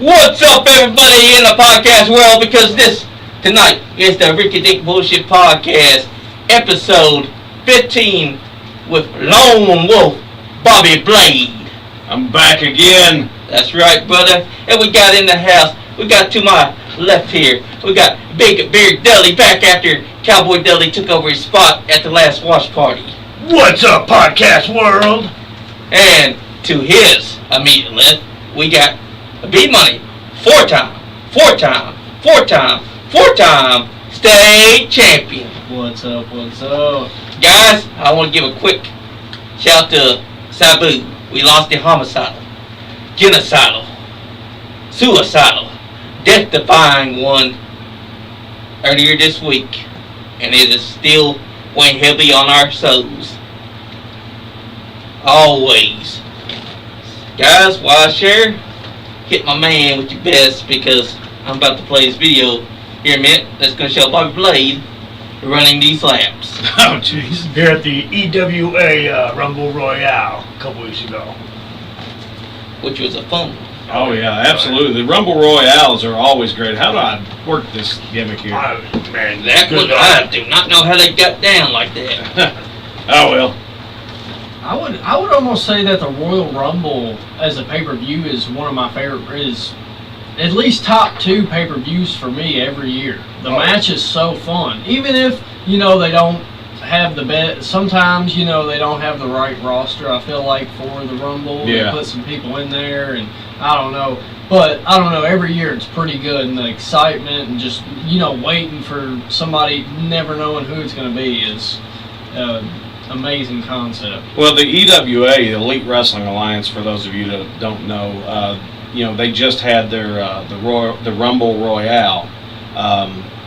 What's up, everybody in the podcast world? Because tonight is the Ricky Dick Bullshit Podcast, episode 15, with Lone Wolf Bobby Blade. I'm back again. That's right, brother. And we got in the house. We got to my left here. We got Big Beard Dudley back after Cowboy Dudley took over his spot at the last watch party. What's up, podcast world? And to his immediate left, we got B-Money, four-time state champion. What's up? Guys, I want to give a quick shout to Sabu. We lost the homicidal, genocidal, suicidal, death-defying one earlier this week. And it is still weighing heavily on our souls. Always. Guys, while I share, hit my man with your best because I'm about to play this video here in a minute. That's going to show Bobby Blade running these laps. Oh, jeez. Here at the EWA Rumble Royale a couple weeks ago. Which was a fun. Oh, yeah, absolutely. The Rumble Royales are always great. How do I work this gimmick here? Man, that one, I do not know how they got down like that. Oh, well. I would almost say that the Royal Rumble as a pay-per-view is one of my favorite, is at least top 2 pay-per-views for me every year. The match is so fun. Even if, they don't have the best, sometimes, they don't have the right roster, I feel like, for the Rumble. Yeah. They put some people in there, and I don't know. But, I don't know, every year it's pretty good, and the excitement and just, waiting for somebody, never knowing who it's going to be is amazing concept. Well, the EWA, the Elite Wrestling Alliance, for those of you that don't know, they just had their the Rumble Royale.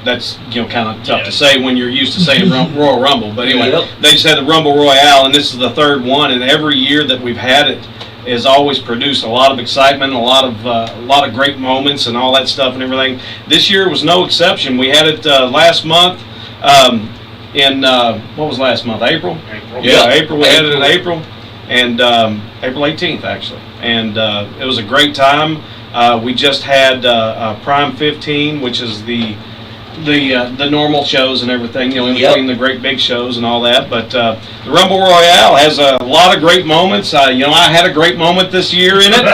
That's kind of tough to say when you're used to saying Royal Rumble, but anyway, they just had the Rumble Royale, and this is the 3rd one. And every year that we've had it has always produced a lot of excitement, a lot of great moments, and all that stuff and everything. This year was no exception. We had it last month. In what was last month? April? Yeah, April. We had it in April, and April 18th actually, and it was a great time. We just had Prime 15, which is the normal shows and everything, in between the great big shows and all that. But the Rumble Royale has a lot of great moments. I had a great moment this year in it.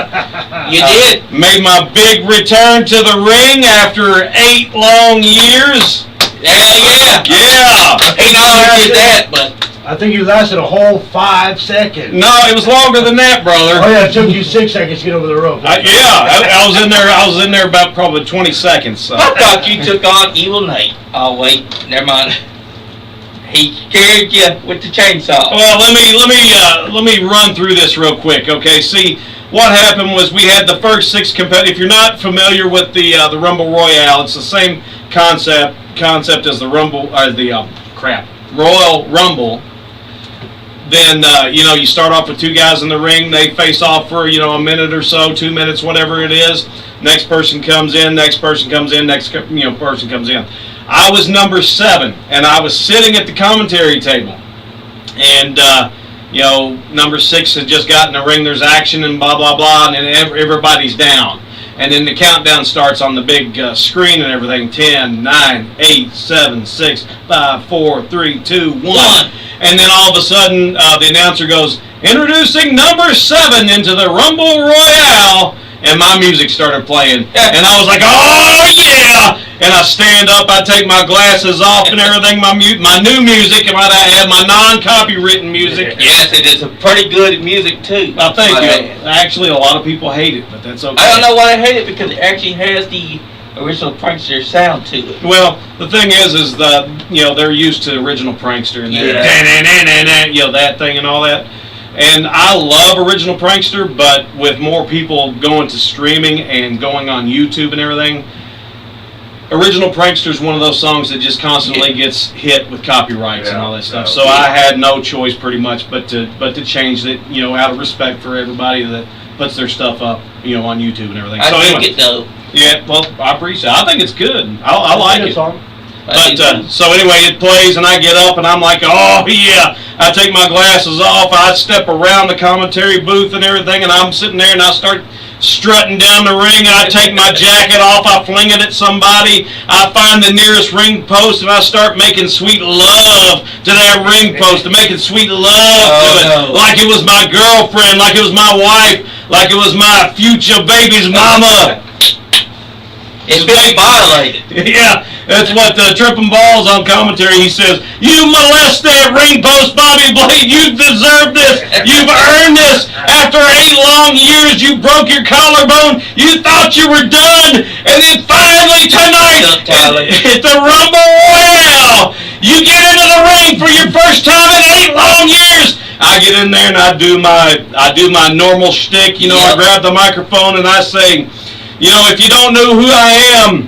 You did. Made my big return to the ring after 8 long years. Yeah. Ain't always did that, but I think you lasted a whole 5 seconds. No, it was longer than that, brother. Oh yeah, it took you 6 seconds to get over the rope. I was in there about probably 20 seconds. So. I thought you took on Evil Nate. Oh wait, never mind. He scared you with the chainsaw. Well, let me run through this real quick. Okay, see, what happened was we had the first 6 competitors. If you're not familiar with the Rumble Royale, it's the same concept as the Rumble, Royal Rumble. Then you start off with 2 guys in the ring. They face off for a minute or so, 2 minutes, whatever it is. Next person comes in. Next person comes in. Next person comes in. I was number 7, and I was sitting at the commentary table. And number 6 had just gotten the ring. There's action and blah blah blah, and then everybody's down. And then the countdown starts on the big screen and everything. 10, 9, 8, 7, 6, 5, 4, 3, 2, 1. And then all of a sudden, the announcer goes, "Introducing number 7 into the Rumble Royale." And my music started playing. And I was like, "Oh, yeah!" And I stand up, I take my glasses off and everything, my new music, and I have my non-copywritten music. Yes, it is a pretty good music, too. Well, thank you. Actually, a lot of people hate it, but that's okay. I don't know why they hate it, because it actually has the original Prankster sound to it. Well, the thing is that, they're used to original Prankster and that thing and all that. And I love original Prankster, but with more people going to streaming and going on YouTube and everything, Original Prankster is one of those songs that just constantly gets hit with copyrights and all that stuff. So I had no choice pretty much but to change it, out of respect for everybody that puts their stuff up, on YouTube and everything. I think it though. Yeah, well, I appreciate it. I think it's good. I like it. Song. But so anyway, it plays, and I get up, and I'm like, oh yeah. I take my glasses off. I step around the commentary booth and everything, and I'm sitting there, and I start strutting down the ring, and I take my jacket off. I fling it at somebody. I find the nearest ring post, and I start making sweet love to that ring post, and making sweet love to it, like it was my girlfriend, like it was my wife, like it was my future baby's mama. It's been violated. Yeah, that's what Tripping Balls on commentary, he says, you molest that ring post, Bobby Blade, you deserve this, you've earned this. After 8 long years, you broke your collarbone, you thought you were done, and then finally tonight, at the Rumble Royale, you get into the ring for your first time in 8 long years. I get in there and I do my normal shtick, you know, I grab the microphone and I say, you know, if you don't know who I am,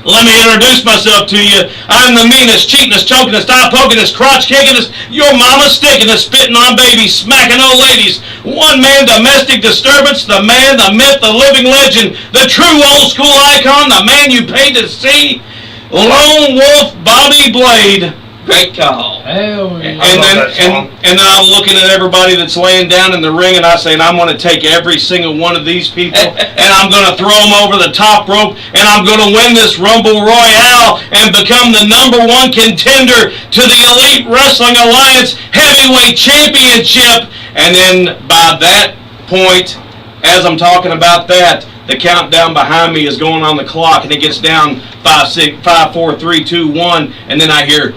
let me introduce myself to you. I'm the meanest, cheatingest, chokingest, eye-pokingest, crotch-kickingest, your mama stickingest, spitting on babies, smacking old ladies, one-man domestic disturbance, the man, the myth, the living legend, the true old-school icon, the man you paid to see, Lone Wolf Bobby Blade. Great call. Hell yeah. And then I'm looking at everybody that's laying down in the ring, and I say, I'm going to take every single one of these people, and I'm going to throw them over the top rope, and I'm going to win this Rumble Royale and become the #1 contender to the Elite Wrestling Alliance Heavyweight Championship. And then by that point, as I'm talking about that, the countdown behind me is going on the clock, and it gets down 5, 6, 5, 4, 3, 2, 1, and then I hear,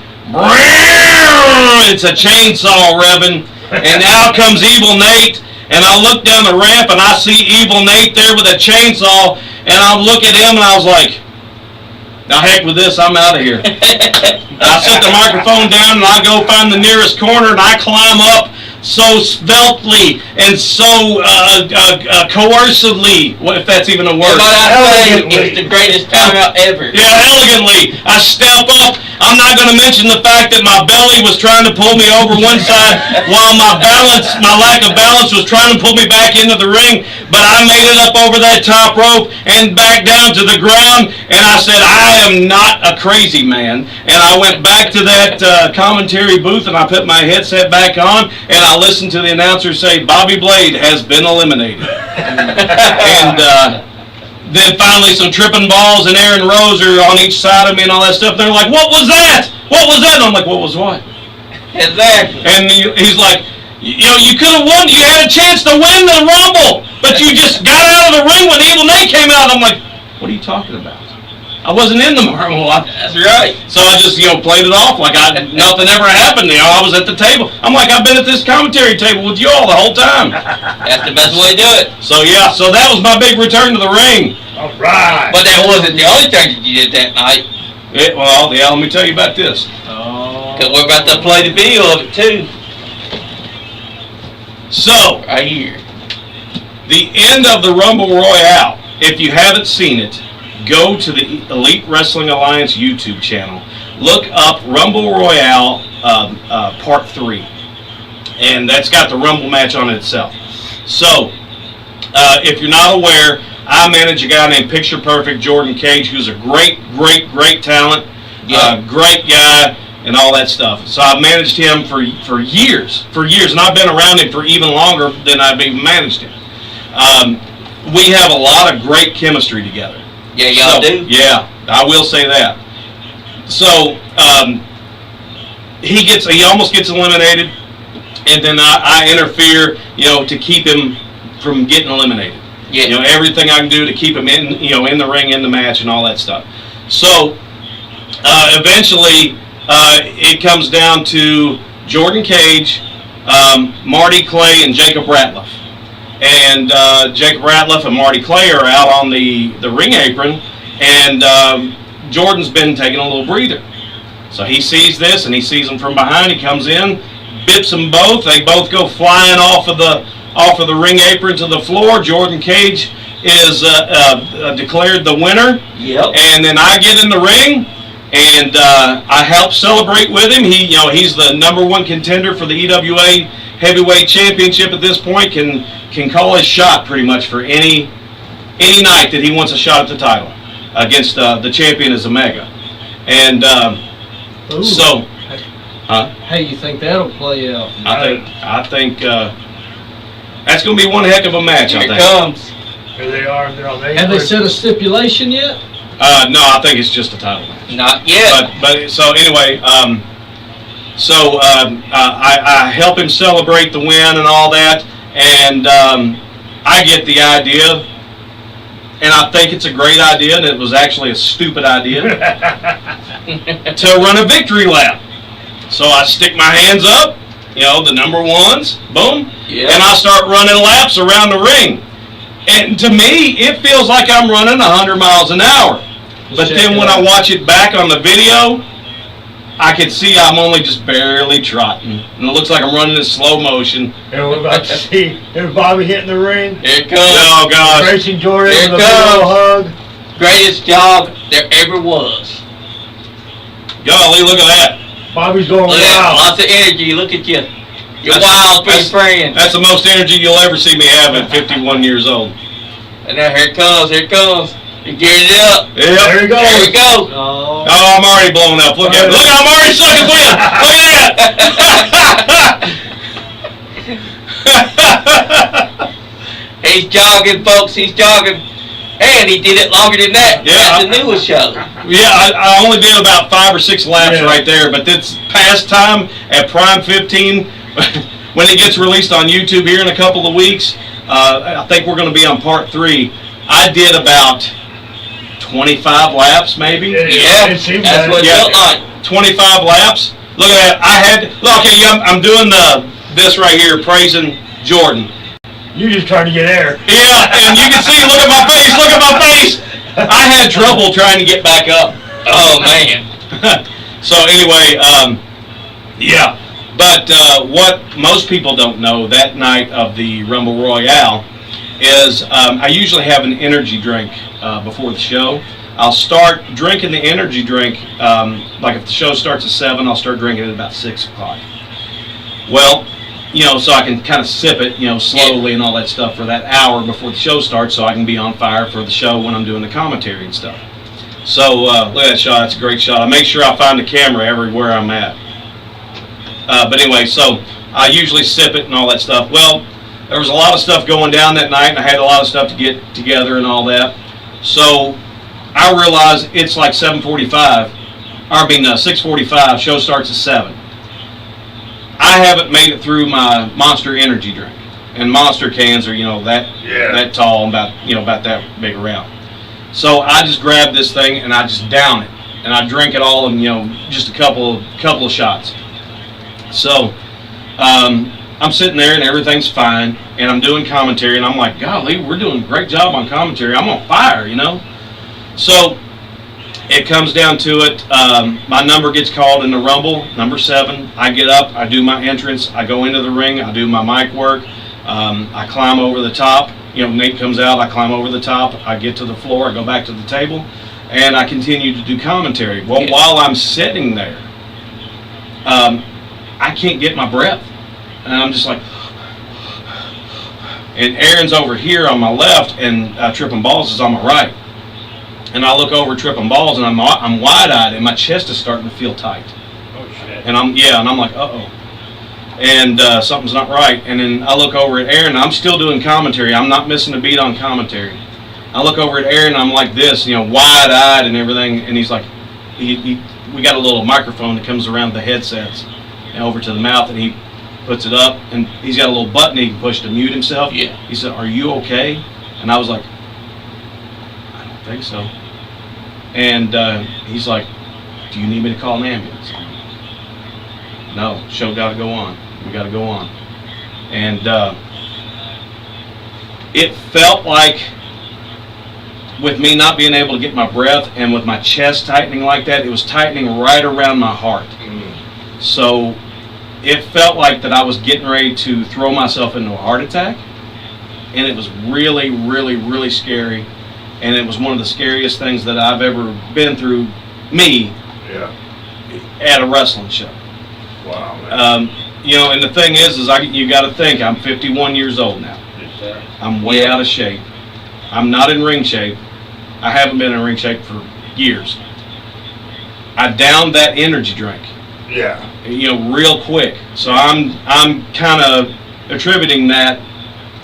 it's a chainsaw revving, and out comes Evil Nate, and I look down the ramp and I see Evil Nate there with a chainsaw, and I look at him and I was like, now heck with this, I'm out of here. I set the microphone down and I go find the nearest corner and I climb up so sveltely and so coercively, if that's even a word. It's the greatest timeout ever. Yeah, elegantly. I step up. I'm not going to mention the fact that my belly was trying to pull me over one side while my lack of balance was trying to pull me back into the ring, but I made it up over that top rope and back down to the ground, and I said, I am not a crazy man, and I went back to that commentary booth and I put my headset back on and I listened to the announcer say, Bobby Blade has been eliminated. And then finally some Tripping Balls and Aaron Rose are on each side of me and all that stuff. They're like, what was that? What was that? And I'm like, what was what? Exactly. And he's like, you know, you could have won. You had a chance to win the Rumble, but you just got out of the ring when Evil Nate came out. I'm like, what are you talking about? I wasn't in the Rumble. That's right. So I just, you know, played it off like nothing ever happened. You know, I was at the table. I'm like, I've been at this commentary table with you all the whole time. That's the best way to do it. So yeah, so that was my big return to the ring. All right. But that wasn't the only thing that you did that night. Well, yeah, let me tell you about this. Because we're about to play the video of it too. So, right here. The end of the Rumble Royale. If you haven't seen it, go to the Elite Wrestling Alliance YouTube channel. Look up Rumble Royale Part 3. And that's got the Rumble match on it itself. So, if you're not aware, I manage a guy named Picture Perfect Jordan Cage, who's a great talent, great guy, and all that stuff. So I've managed him for years, and I've been around him for even longer than I've even managed him. We have a lot of great chemistry together. Yeah, y'all do? Yeah, I will say that. So he almost gets eliminated, and then I interfere, you know, to keep him from getting eliminated. Yeah. You know, everything I can do to keep him in, you know, in the ring, in the match, and all that stuff. So eventually, it comes down to Jordan Cage, Marty Clay, and Jacob Ratliff. And Jacob Ratliff and Marty Clay are out on the ring apron, and Jordan's been taking a little breather. So he sees this, and he sees them from behind. He comes in, bips them both. They both go flying off of the ring apron to the floor. Jordan Cage is declared the winner. Yep. And then I get in the ring, and I help celebrate with him. He's the #1 contender for the EWA Heavyweight Championship at this point. Can call his shot pretty much for any night that he wants a shot at the title against the champion is Omega. And Ooh. so, Hey, you think that'll play out? I think that's going to be one heck of a match. Here I it think. comes. Here they are. They're on the Have they set a stipulation yet? No, I think it's just a title match. Not yet. But so anyway, I help him celebrate the win and all that, and I get the idea, and I think it's a great idea, and it was actually a stupid idea to run a victory lap. So I stick my hands up, the number ones, boom, and I start running laps around the ring. And to me, it feels like I'm running 100 miles an hour. But then when I watch it back on the video, I can see I'm only just barely trotting. And it looks like I'm running in slow motion. And we're about to see, there's Bobby hitting the ring. Here it comes. Oh, gosh. Racing Jordan Here with it a big old comes. hug. Greatest job there ever was. Golly, look at that. Bobby's going Look at that. wild. Lots of energy. Look at you. You're That's- wild for your that's- friends. That's the most energy you'll ever see me have at 51 years old. And now here it comes. Here it comes. You're gearing it up. Yep. There he goes. There we go. Oh. Oh, I'm already blown up. Look at Look, I'm already sucking wind. Look at that. He's jogging, folks. He's jogging. And he did it longer than that. Yeah. At the newest show. Yeah, I only did about 5 or 6 laps Yeah. right there, but it's past time at Prime 15. When it gets released on YouTube here in a couple of weeks, I think we're going to be on part 3. I did about 25 laps, maybe. Yeah, It seemed that's what it Yeah. felt like. 25 laps. Look at that. Okay, I'm doing this right here, praising Jordan. You just trying to get air. Yeah, and you can see, look at my face, look at my face. I had trouble trying to get back up. Oh, man. So anyway, yeah. But what most people don't know that night of the Rumble Royale is I usually have an energy drink before the show. I'll start drinking the energy drink, like if the show starts at 7, I'll start drinking it at about 6 o'clock. Well, so I can kind of sip it, slowly and all that stuff for that hour before the show starts, so I can be on fire for the show when I'm doing the commentary and stuff. So look at that shot. That's a great shot. I make sure I find the camera everywhere I'm at. But anyway, so I usually sip it and all that stuff. Well, there was a lot of stuff going down that night, and I had a lot of stuff to get together and all that. So I realized it's like 6:45. Show starts at 7. I haven't made it through my Monster energy drink, and Monster cans are that tall, about about that big around. So I just grab this thing and I just down it, and I drink it all in just a couple of shots. So I'm sitting there and everything's fine, and I'm doing commentary, and I'm like, golly, we're doing a great job on commentary. I'm on fire, So it comes down to it. My number gets called in the Rumble, number 7. I get up, I do my entrance, I go into the ring, I do my mic work, I climb over the top. Nate comes out, I climb over the top, I get to the floor, I go back to the table, and I continue to do commentary. Well, while I'm sitting there, I can't get my breath, and I'm just like, and Aaron's over here on my left, and Tripping Balls is on my right. And I look over Tripping Balls, and I'm wide-eyed, and my chest is starting to feel tight. Oh, shit. And I'm like, uh-oh. And something's not right. And then I look over at Aaron, and I'm still doing commentary. I'm not missing a beat on commentary. I look over at Aaron, and I'm like this, wide-eyed and everything. And he's like, we got a little microphone that comes around the headsets and over to the mouth, and he puts it up, and he's got a little button he can push to mute himself. Yeah. He said, "Are you okay?" And I was like, "I don't think so." And he's like, "Do you need me to call an ambulance?" No, show got to go on. We got to go on. And it felt like, with me not being able to get my breath and with my chest tightening like that, it was tightening right around my heart. So it felt like that I was getting ready to throw myself into a heart attack. And it was really, really, really scary. And it was one of the scariest things that I've ever been through, at a wrestling show. Wow, man. And the thing is you got to think, I'm 51 years old now. I'm way out of shape. I'm not in ring shape. I haven't been in ring shape for years. I downed that energy drink. Yeah. Real quick. So I'm kind of attributing that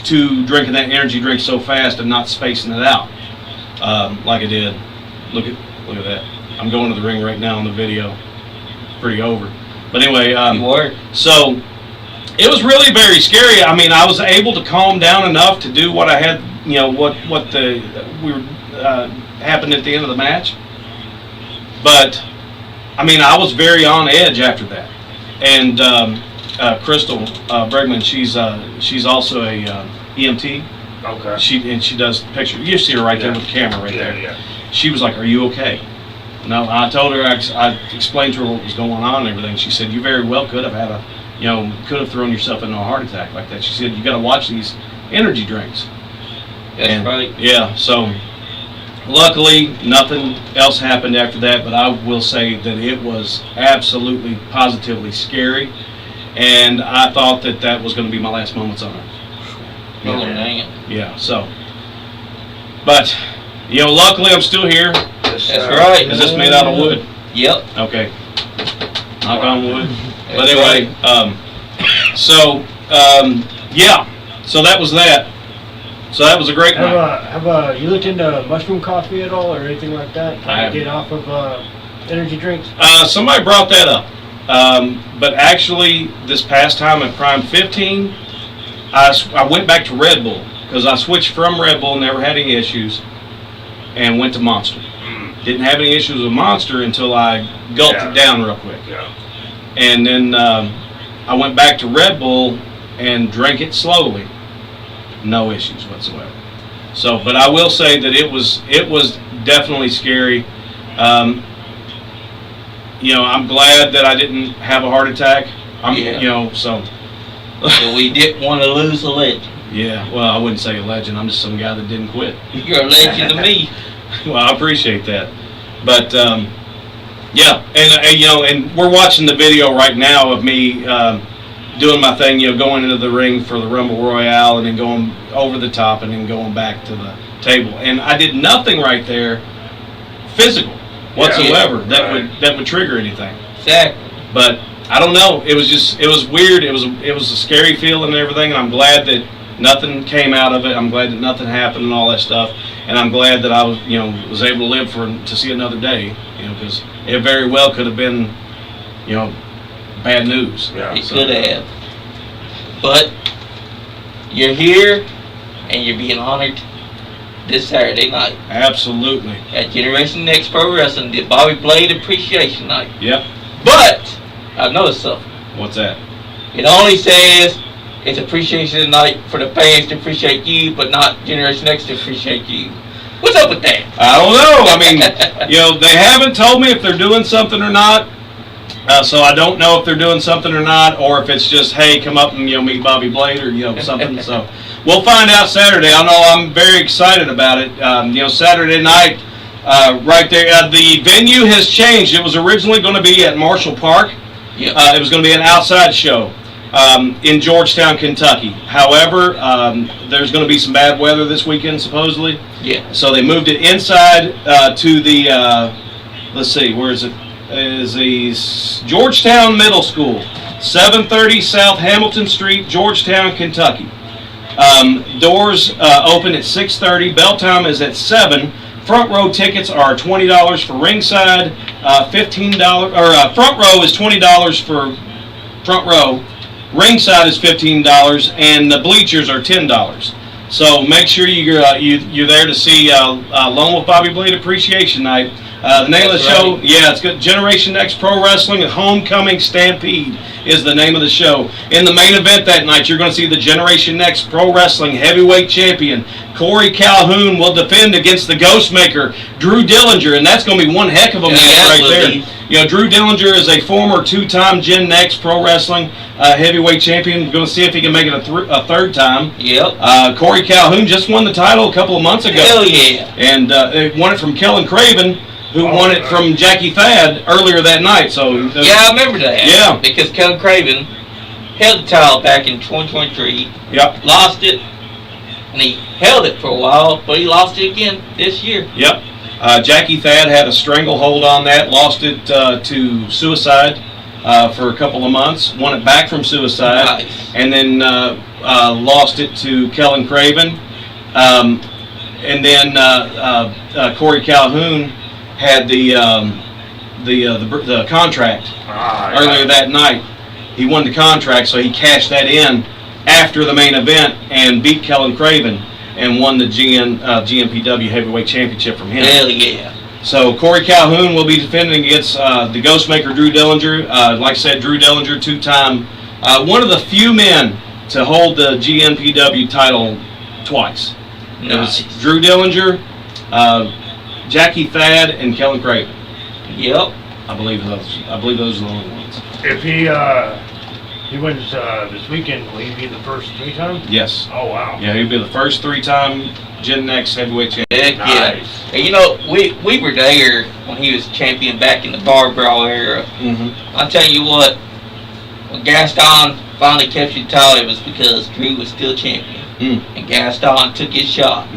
to drinking that energy drink so fast and not spacing it out like I did. Look at that. I'm going to the ring right now on the video. Pretty over. But anyway, so it was really very scary. I mean, I was able to calm down enough to do what I had, happened at the end of the match. But I mean, I was very on edge after that. And Crystal Bregman, she's also a EMT. Okay. She does pictures. You see her right there with the camera right there. Yeah. She was like, "Are you okay?" No, I told her, I explained to her what was going on and everything. She said, "You very well could have had could have thrown yourself into a heart attack like that." She said, "You got to watch these energy drinks." That's right. Yeah. So luckily, nothing else happened after that. But I will say that it was absolutely, positively scary, and I thought that was going to be my last moments on it. Oh, dang it. Yeah. So, but luckily I'm still here. That's right. Is this made out of wood? Yep. Okay. Knock on wood. But anyway, yeah. So that was that. So that was a great night. Have you looked into mushroom coffee at all or anything like that? I Get off of energy drinks? Somebody brought that up. But actually, this past time at Prime 15, I went back to Red Bull because I switched from Red Bull, never had any issues, and went to Monster. Didn't have any issues with Monster until I gulped it down real quick. Yeah. And then I went back to Red Bull and drank it slowly. No issues whatsoever. So, but I will say that it was definitely scary. I'm glad that I didn't have a heart attack. So we didn't want to lose a legend. Yeah, well, I wouldn't say a legend. I'm just some guy that didn't quit. You're a legend to me. Well, I appreciate that. But yeah, and we're watching the video right now of me doing my thing, going into the ring for the Rumble Royale and then going over the top and then going back to the table. And I did nothing right there physical whatsoever that would trigger anything. Exactly. But I don't know. It was weird. It was a scary feeling and everything. And I'm glad that nothing came out of it. I'm glad that nothing happened and all that stuff. And I'm glad that I was was able to live to see another day. Because it very well could have been bad news. Yeah. It could have. But you're here and you're being honored this Saturday night. Absolutely. At Generation Next Pro Wrestling, the Bobby Blade Appreciation Night. Yep. But I've noticed something. What's that? It only says it's appreciation night for the fans to appreciate you, but not Generation Next to appreciate you. What's up with that? I don't know. I mean, they haven't told me if they're doing something or not. So I don't know if they're doing something or not, or if it's just, hey, come up and meet Bobby Blade or something. So we'll find out Saturday. I know I'm very excited about it. Saturday night, right there. The venue has changed. It was originally going to be at Marshall Park. Yep. It was going to be an outside show in Georgetown, Kentucky. However, there's going to be some bad weather this weekend, supposedly. Yeah. So they moved it inside to the, let's see, where is it? Is the Georgetown Middle School, 730 South Hamilton Street, Georgetown, Kentucky. Doors open at 6:30. Bell time is at 7. Front row tickets are $20 for ringside. $15 or front row is $20 for front row. Ringside is $15, and the bleachers are $10. So make sure you're there to see Lone Wolf Bobby Blade Appreciation Night. The name of the show, it's good. Generation Next Pro Wrestling Homecoming Stampede is the name of the show. In the main event that night, you're going to see the Generation Next Pro Wrestling Heavyweight Champion Corey Calhoun will defend against the Ghostmaker Drew Dillinger, and that's going to be one heck of a match right there. Drew Dillinger is a former 2-time Gen Next Pro Wrestling Heavyweight Champion. We're going to see if he can make it a third time. Yep. Corey Calhoun just won the title a couple of months ago. Hell yeah. And won it from Kellen Craven, who won it from Jackie Thad earlier that night. So I remember that. Yeah. Because Kellen Craven held the title back in 2023. Yep. Lost it. And he held it for a while, but he lost it again this year. Yep. Jackie Thad had a stranglehold on that, lost it to Suicide for a couple of months, won it back from Suicide, Nice. and then lost it to Kellen Craven. And then Corey Calhoun had the contract earlier that night. He won the contract, so he cashed that in after the main event and beat Kellen Craven and won the GMPW Heavyweight Championship from him. Hell yeah. So Corey Calhoun will be defending against the Ghostmaker Drew Dillinger. Like I said, Drew Dillinger, two-time, one of the few men to hold the GNPW title twice. It was Drew Dillinger, Jackie Thad, and Kellen Craven. Yep. I believe those are the only ones. If he wins this weekend, will he be the first 3-time? Yes. Oh wow. Yeah, he'll be the first 3-time Gen Next heavyweight champion. Heck yeah. Nice. And you know, we were there when he was champion back in the bar brawl era. Mm-hmm. I'll tell you what, when Gaston finally captured the title, it was because Drew was still champion. And Gaston took his shot.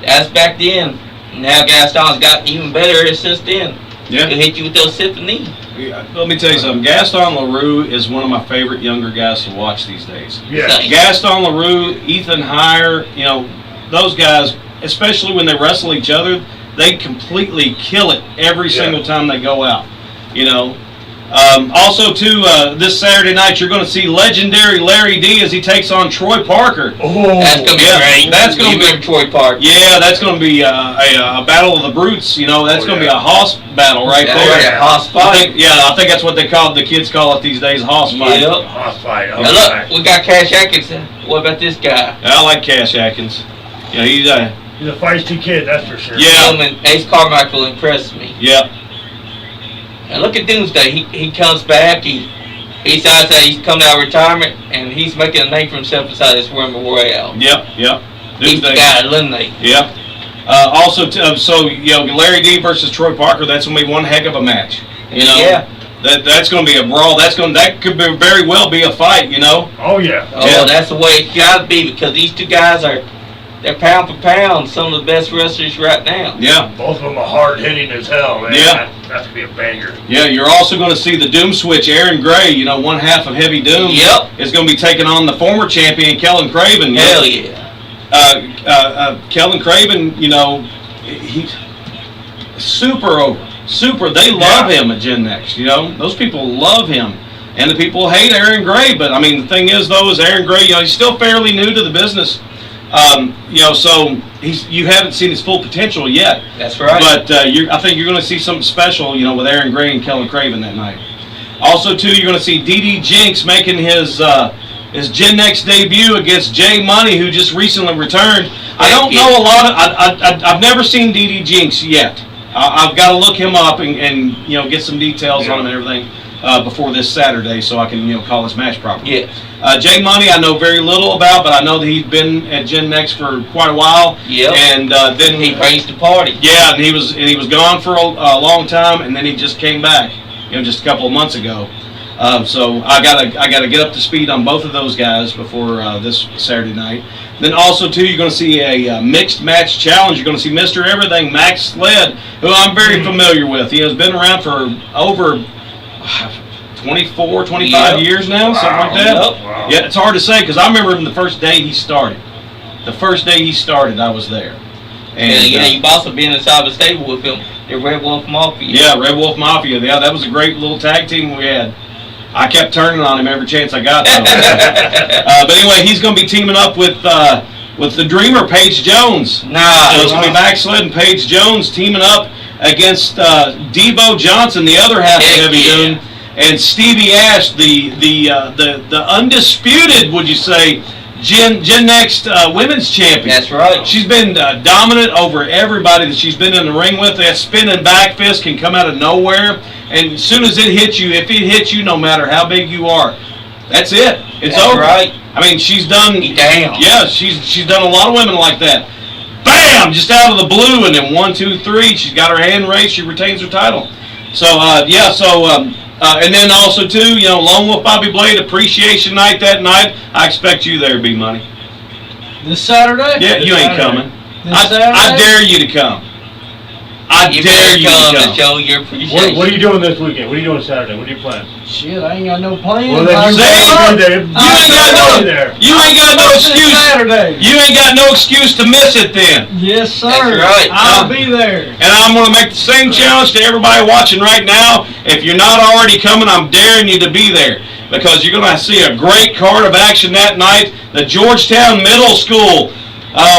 That's back then. Now Gaston's gotten even better since then. Yeah. He'll hit you with those symphony. Yeah. Let me tell you something. Gaston LaRue is one of my favorite younger guys to watch these days. Yeah. Gaston LaRue, Ethan Heyer, you know, those guys, especially when they wrestle each other, they completely kill it every single time they go out. You know. Also, too, this Saturday night, you're going to see legendary Larry D as he takes on Troy Parker. Oh, That's going to be great. That's going to be Troy Parker. Yeah, that's going to be a battle of the brutes. You know, that's going to be a hoss battle right there. Yeah, hoss fight. I think that's what the kids call it these days, hoss fight. Yep. Hoss fight. Now look, we got Cash Atkinson. What about this guy? I like Cash Atkins. Yeah, He's a feisty kid, that's for sure. Yeah. Him and Ace Carmichael impressed me. Yeah. And look at Doomsday. He comes back. He decides that he's coming out of retirement, and he's making a name for himself inside this Rumble Royale. Yep. He's the guy to eliminate. Yep. Also, so you know, Larry D versus Troy Parker. That's gonna be one heck of a match. You know. Yeah. That's gonna be a brawl. That could very well be a fight. You know. Oh yeah. Oh, Yeah. that's the way it's got to be, because these two guys they're pound for pound some of the best wrestlers right now. Yeah. Both of them are hard hitting as hell, man. Yeah. That's gonna be a banger. Yeah, you're also going to see the Doom Switch, Aaron Gray, you know, one half of Heavy Doom, Yep. is going to be taking on the former champion, Kellen Craven. Hell yeah. Kellen Craven, you know, he's super over. Super, they love him at Gen Next, you know. Those people love him. And the people hate Aaron Gray, but, I mean, the thing is, though, is Aaron Gray, you know, he's still fairly new to the business. You know, so you haven't seen his full potential yet. That's right. But I think you're going to see something special, you know, with Aaron Gray and Kellen Craven that night. Also, too, you're going to see DD Jinx making his Gen Next debut against Jay Money, who just recently returned. I don't know a lot of. I've never seen DD Jinx yet. I've got to look him up and you know, get some details on him and everything before this Saturday, so I can, you know, call his match properly. Yes. Jay Money, I know very little about, but I know that he's been at Gen Next for quite a while. Yep. And then He brings the party. yeah, and he was gone for a long time, and then he just came back, you know, just a couple of months ago. So I gotta get up to speed on both of those guys before this Saturday night. Then also too, you're going to see a mixed match challenge. You're going to see Mr. Everything Max Sled, who I'm very familiar with. He has been around for over 24, 25 years now, something like that. Yep. Wow. Yeah, it's hard to say because I remember him the first day he started. The first day he started, I was there. And Yeah, you've also been inside the stable with him, the Red Wolf Mafia. yeah, Red Wolf Mafia. Yeah, that was a great little tag team we had. I kept turning on him every chance I got. Though. But anyway, he's going to be teaming up with the Dreamer, Paige Jones. Nah. So it's going to be Backslid and Paige Jones teaming up against Debo Johnson, the other half of Heavy Doom, and Stevie Ash, the undisputed, would you say, Gen Next women's champion. That's right. She's been dominant over everybody that she's been in the ring with. That spinning back fist can come out of nowhere, and as soon as it hits you, if it hits you, no matter how big you are, that's it. It's That's over. right. I mean, she's done. Damn. Yeah, she's done a lot of women like that. Bam! Just out of the blue, and then 1, 2, 3. She's got her hand raised. She retains her title. So yeah. So and then also too, you know, Lone Wolf Bobby Blade Appreciation Night that night. I expect you there, B Money. This Saturday? Yeah, you ain't coming. This I Saturday? dare you to come. I You dare you come to to come. show your appreciation. What are you doing this weekend? What are you doing Saturday? What are you planning? Shit, I ain't got no plans. Well, then you See? better be there. You ain't got no, there. you ain't got no excuse. Saturday. You ain't got no excuse to miss it then. Yes, sir. That's right. I'll be there. And I'm going to make the same challenge to everybody watching right now. If you're not already coming, I'm daring you to be there, because you're going to see a great card of action that night. The Georgetown Middle School.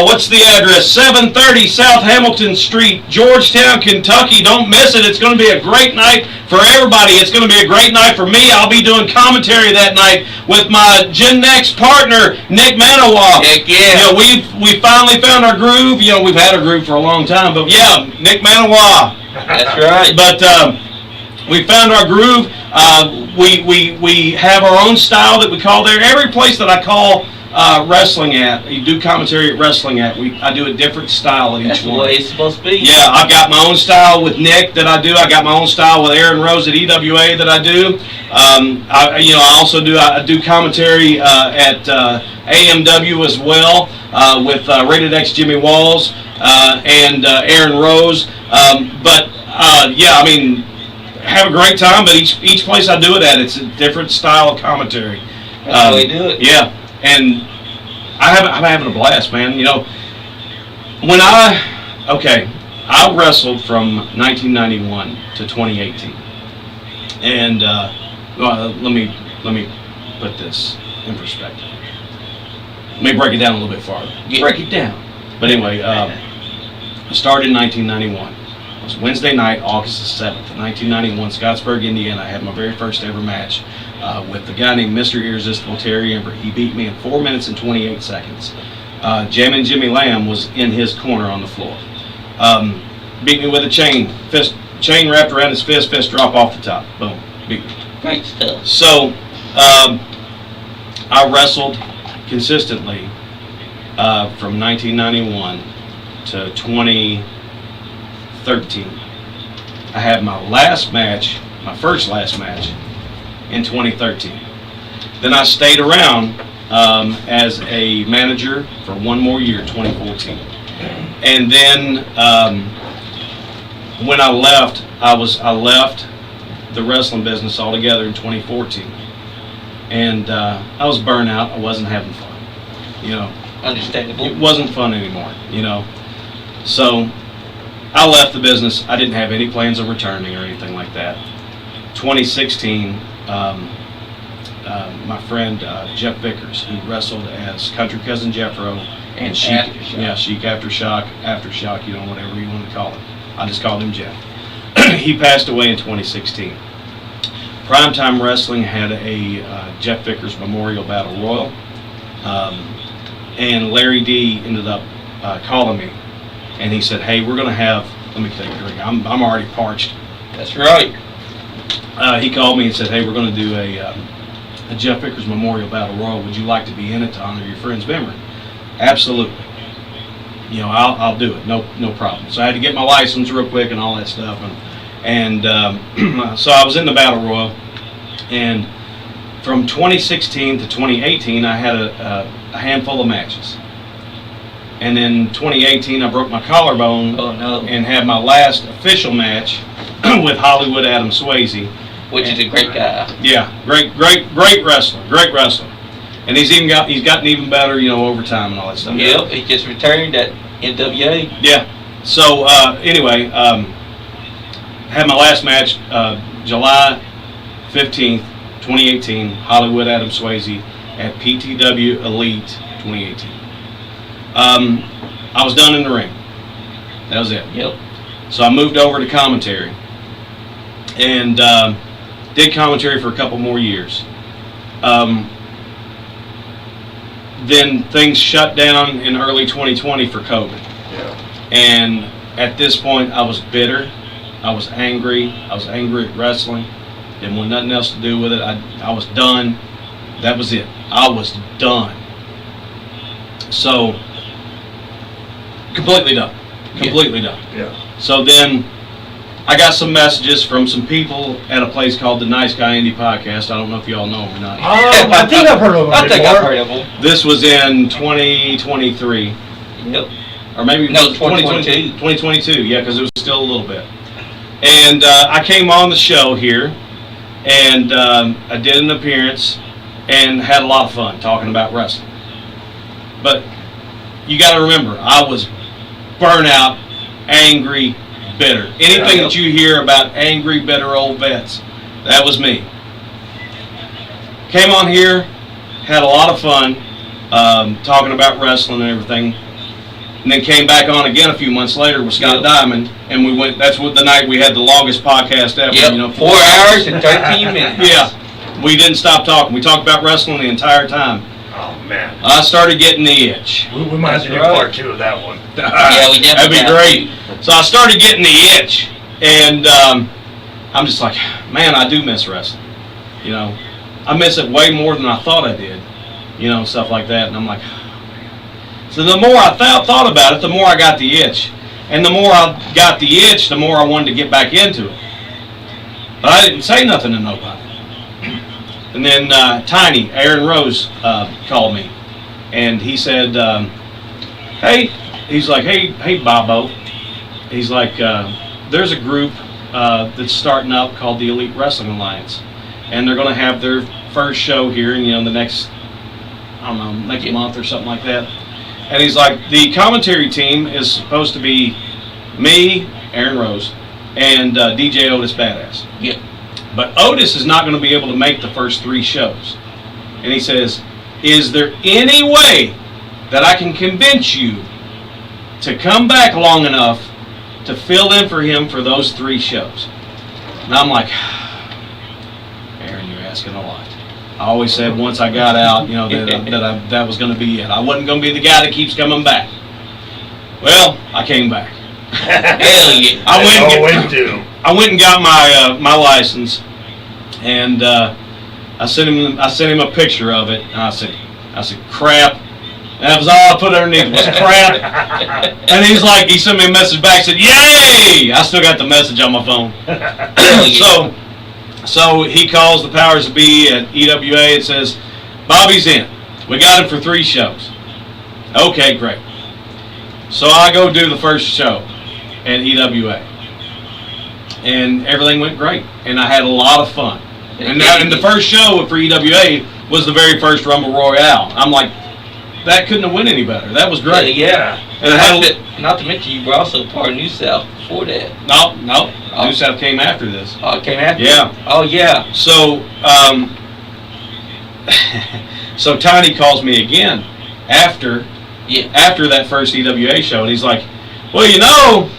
What's the address? 730 South Hamilton Street, Georgetown, Kentucky. Don't miss it. It's going to be a great night for everybody. It's going to be a great night for me. I'll be doing commentary that night with my Gen Next partner, Nick Manawa. Heck yeah. You know, we finally found our groove. You know, we've had our groove for a long time, but yeah, Nick Manawa. That's right. But we found our groove. We have our own style that we call there. Every place that I call wrestling at, you do commentary at wrestling at, I do a different style at each That's the one. way it's supposed to be. Yeah, I've got my own style with Nick that I do. I got my own style with Aaron Rose at EWA that I do. I do commentary at AMW as well with Rated X Jimmy Walls and Aaron Rose. Yeah, I mean, have a great time. But each place I do it at, it's a different style of commentary. That's the way to do it. Yeah. And I'm having a blast, man. You know, I wrestled from 1991 to 2018, and let me put this in perspective. Let me break it down a little bit farther. Break it down. But anyway, I started in 1991. It was Wednesday night, August the 7th, 1991, Scottsburg, Indiana. I had my very first ever match with a guy named Mr. Irresistible Terry Ember. He beat me in 4 minutes and 28 seconds. Jammin' Jimmy Lamb was in his corner on the floor. Beat me with a chain wrapped around his fist drop off the top. Boom. Beat me. Great stuff. So, I wrestled consistently from 1991 to 2013. I had my first last match in 2013. Then I stayed around as a manager for one more year, 2014. And then when I left, I left the wrestling business altogether in 2014. And I was burnt out. I wasn't having fun. You know, Understandable. it wasn't fun anymore, you know. So I left the business. I didn't have any plans of returning or anything like that. 2016, my friend Jeff Vickers, who wrestled as Country Cousin Jeffro and Sheik, Aftershock. yeah, Sheik Aftershock, you know, whatever you want to call it. I just called him Jeff. He passed away in 2016. Primetime Wrestling had a Jeff Vickers Memorial Battle Royal, and Larry D ended up calling me, and he said, "Hey, we're going to have." Let me take a drink. I'm already parched. That's right. He called me and said, "Hey, we're going to do a Jeff Vickers Memorial Battle Royal. Would you like to be in it to honor your friend's memory?" Absolutely. You know, I'll do it. No problem. So I had to get my license real quick and all that stuff, and so I was in the Battle Royal, and from 2016 to 2018, I had a handful of matches. And then 2018, I broke my collarbone and had my last official match with Hollywood Adam Swayze, Which is a great guy. Yeah, great wrestler, and he's gotten even better, you know, over time and all that stuff. Yep, he just returned at NWA. Yeah. So anyway, had my last match July 15th, 2018, Hollywood Adam Swayze at PTW Elite 2018. I was done in the ring. That was it. Yep. So I moved over to commentary and did commentary for a couple more years. Then things shut down in early 2020 for COVID. Yeah. And at this point, I was bitter. I was angry. I was angry at wrestling. Didn't want nothing else to do with it. I was done. That was it. I was done. So, completely done. Completely done. Yeah. So then, I got some messages from some people at a place called the NiceGuyAndy podcast. I don't know if you all know them or not. I think I've heard of them I think before. I've heard of him. This was in 2023. Yep. Or maybe No, 2022. 2022, yeah, because it was still a little bit. And I came on the show here, and I did an appearance and had a lot of fun talking about wrestling. But you got to remember, I was burnout, angry, bitter. Anything that you hear about angry, bitter old vets, that was me. Came on here, had a lot of fun talking about wrestling and everything. And then came back on again a few months later with Scott Diamond, and we went. That's what the night we had the longest podcast ever. Yep. You know, 4 hours and 13 minutes. Yeah, we didn't stop talking. We talked about wrestling the entire time. Oh man. I started getting the itch. We might have to do part 2 of that one. Yeah, we That'd definitely be great. So I started getting the itch, and I'm just like, man, I do miss wrestling. You know, I miss it way more than I thought I did. You know, stuff like that, and I'm like. So the more I thought about it, the more I got the itch. And the more I got the itch, the more I wanted to get back into it. But I didn't say nothing to nobody. And then Tiny, Aaron Rose, called me. And he said, hey, he's like, hey, Bobo. He's like, there's a group that's starting up called the Elite Wrestling Alliance. And they're going to have their first show here in, the next, I don't know, next month or something like that. And he's like, the commentary team is supposed to be me, Aaron Rose, and DJ Otis Badass. Yeah. But Otis is not going to be able to make the first 3 shows. And he says, is there any way that I can convince you to come back long enough to fill in for him for those 3 shows? And I'm like, Aaron, you're asking a lot. I always said once I got out, that was going to be it. I wasn't going to be the guy that keeps coming back. Well, I came back. Hell yeah. I went and got my license, and I sent him a picture of it, and I said crap. And that was all I put underneath was crap. And he sent me a message back, said yay! I still got the message on my phone. So he calls the powers that be at EWA and says, Bobby's in. We got him for 3 shows. Okay, great. So I go do the first show at EWA. And everything went great. And I had a lot of fun. And the first show for EWA was the very first Rumble Royale. I'm like, that couldn't have went any better. That was great. Yeah. And not to mention you were also part of New South before that. No. New South came after this. Oh, it came after? Yeah. Oh, yeah. So, so Tiny calls me again after that first EWA show, and he's like, well,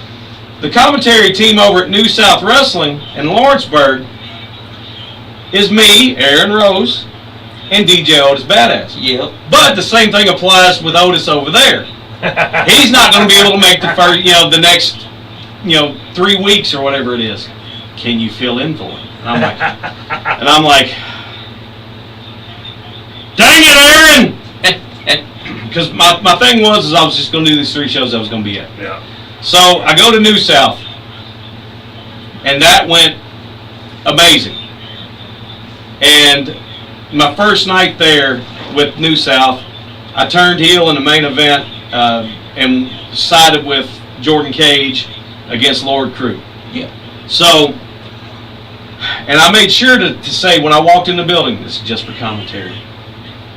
the commentary team over at New South Wrestling in Lawrenceburg is me, Aaron Rose, and DJ Otis Badass. Yep. But the same thing applies with Otis over there. He's not going to be able to make the first, the next, 3 weeks or whatever it is. Can you fill in for him? And I'm like, dang it, Aaron! Because my thing was I was just going to do these 3 shows I was going to be at. Yeah. So I go to New South, and that went amazing. And my first night there with New South, I turned heel in the main event and sided with Jordan Cage against Lord Crew. Yeah. So, and I made sure to say when I walked in the building, this is just for commentary.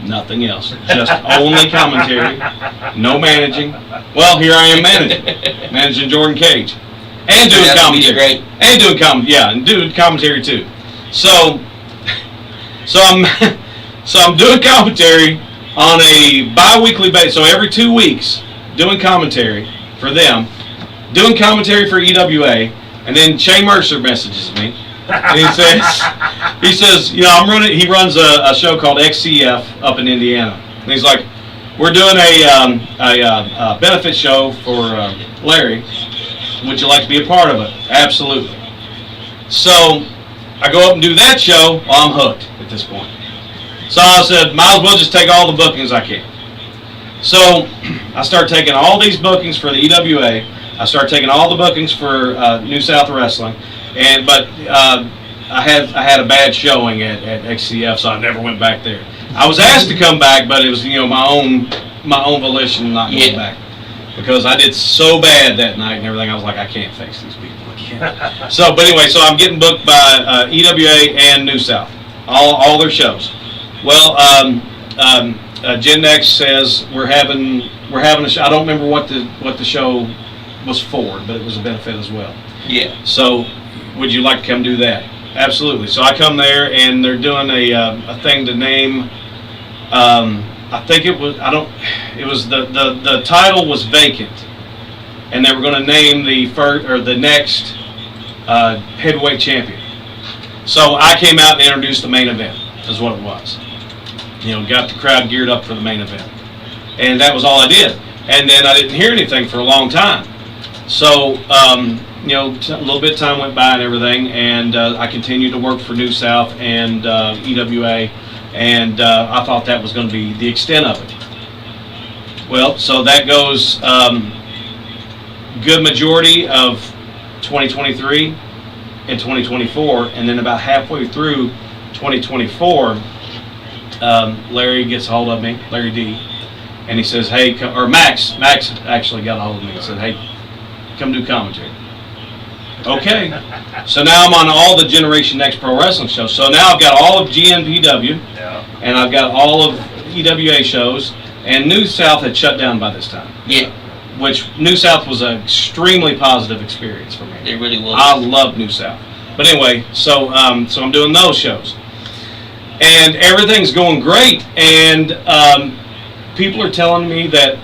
Nothing else. Just only commentary. No managing. Well, here I am managing Jordan Cage. And doing commentary. Great. And doing and doing commentary too. So I'm doing commentary on a bi-weekly basis. So every 2 weeks, doing commentary for them, doing commentary for EWA, and then Shay Mercer messages me. And he says, I'm running. He runs a show called XCF up in Indiana, and he's like, we're doing a benefit show for Larry. Would you like to be a part of it? Absolutely. So I go up and do that show. Well, I'm hooked at this point. So I said, might as well just take all the bookings I can. So I start taking all these bookings for the EWA. I start taking all the bookings for New South Wrestling, but I had a bad showing at XCF, so I never went back there. I was asked to come back, but it was my own volition not going back. because I did so bad that night and everything. I was like, I can't face these people. I can't. So, but anyway, so I'm getting booked by EWA and New South, all their shows. Well, Gen X says we're having a show. I don't remember what the show was for, but it was a benefit as well. Yeah. So, would you like to come do that? Absolutely. So I come there, and they're doing a thing to name. I think it was. It was the title was vacant, and they were going to name the next heavyweight champion. So I came out and introduced the main event. Is what it was. Got the crowd geared up for the main event, and that was all I did. And then I didn't hear anything for a long time. So, a little bit of time went by and everything, and I continued to work for New South and EWA, and I thought that was going to be the extent of it. Well, so that goes good majority of 2023 and 2024, and then about halfway through 2024, Larry gets a hold of me, Larry D, and he says, hey, or Max actually got a hold of me and said, hey, come do commentary. Okay. So now I'm on all the Generation Next Pro Wrestling shows. So now I've got all of GNPW, and I've got all of EWA shows, and New South had shut down by this time. Yeah. Which New South was an extremely positive experience for me. It really was. I love New South. But anyway, so I'm doing those shows. And everything's going great, and people are telling me that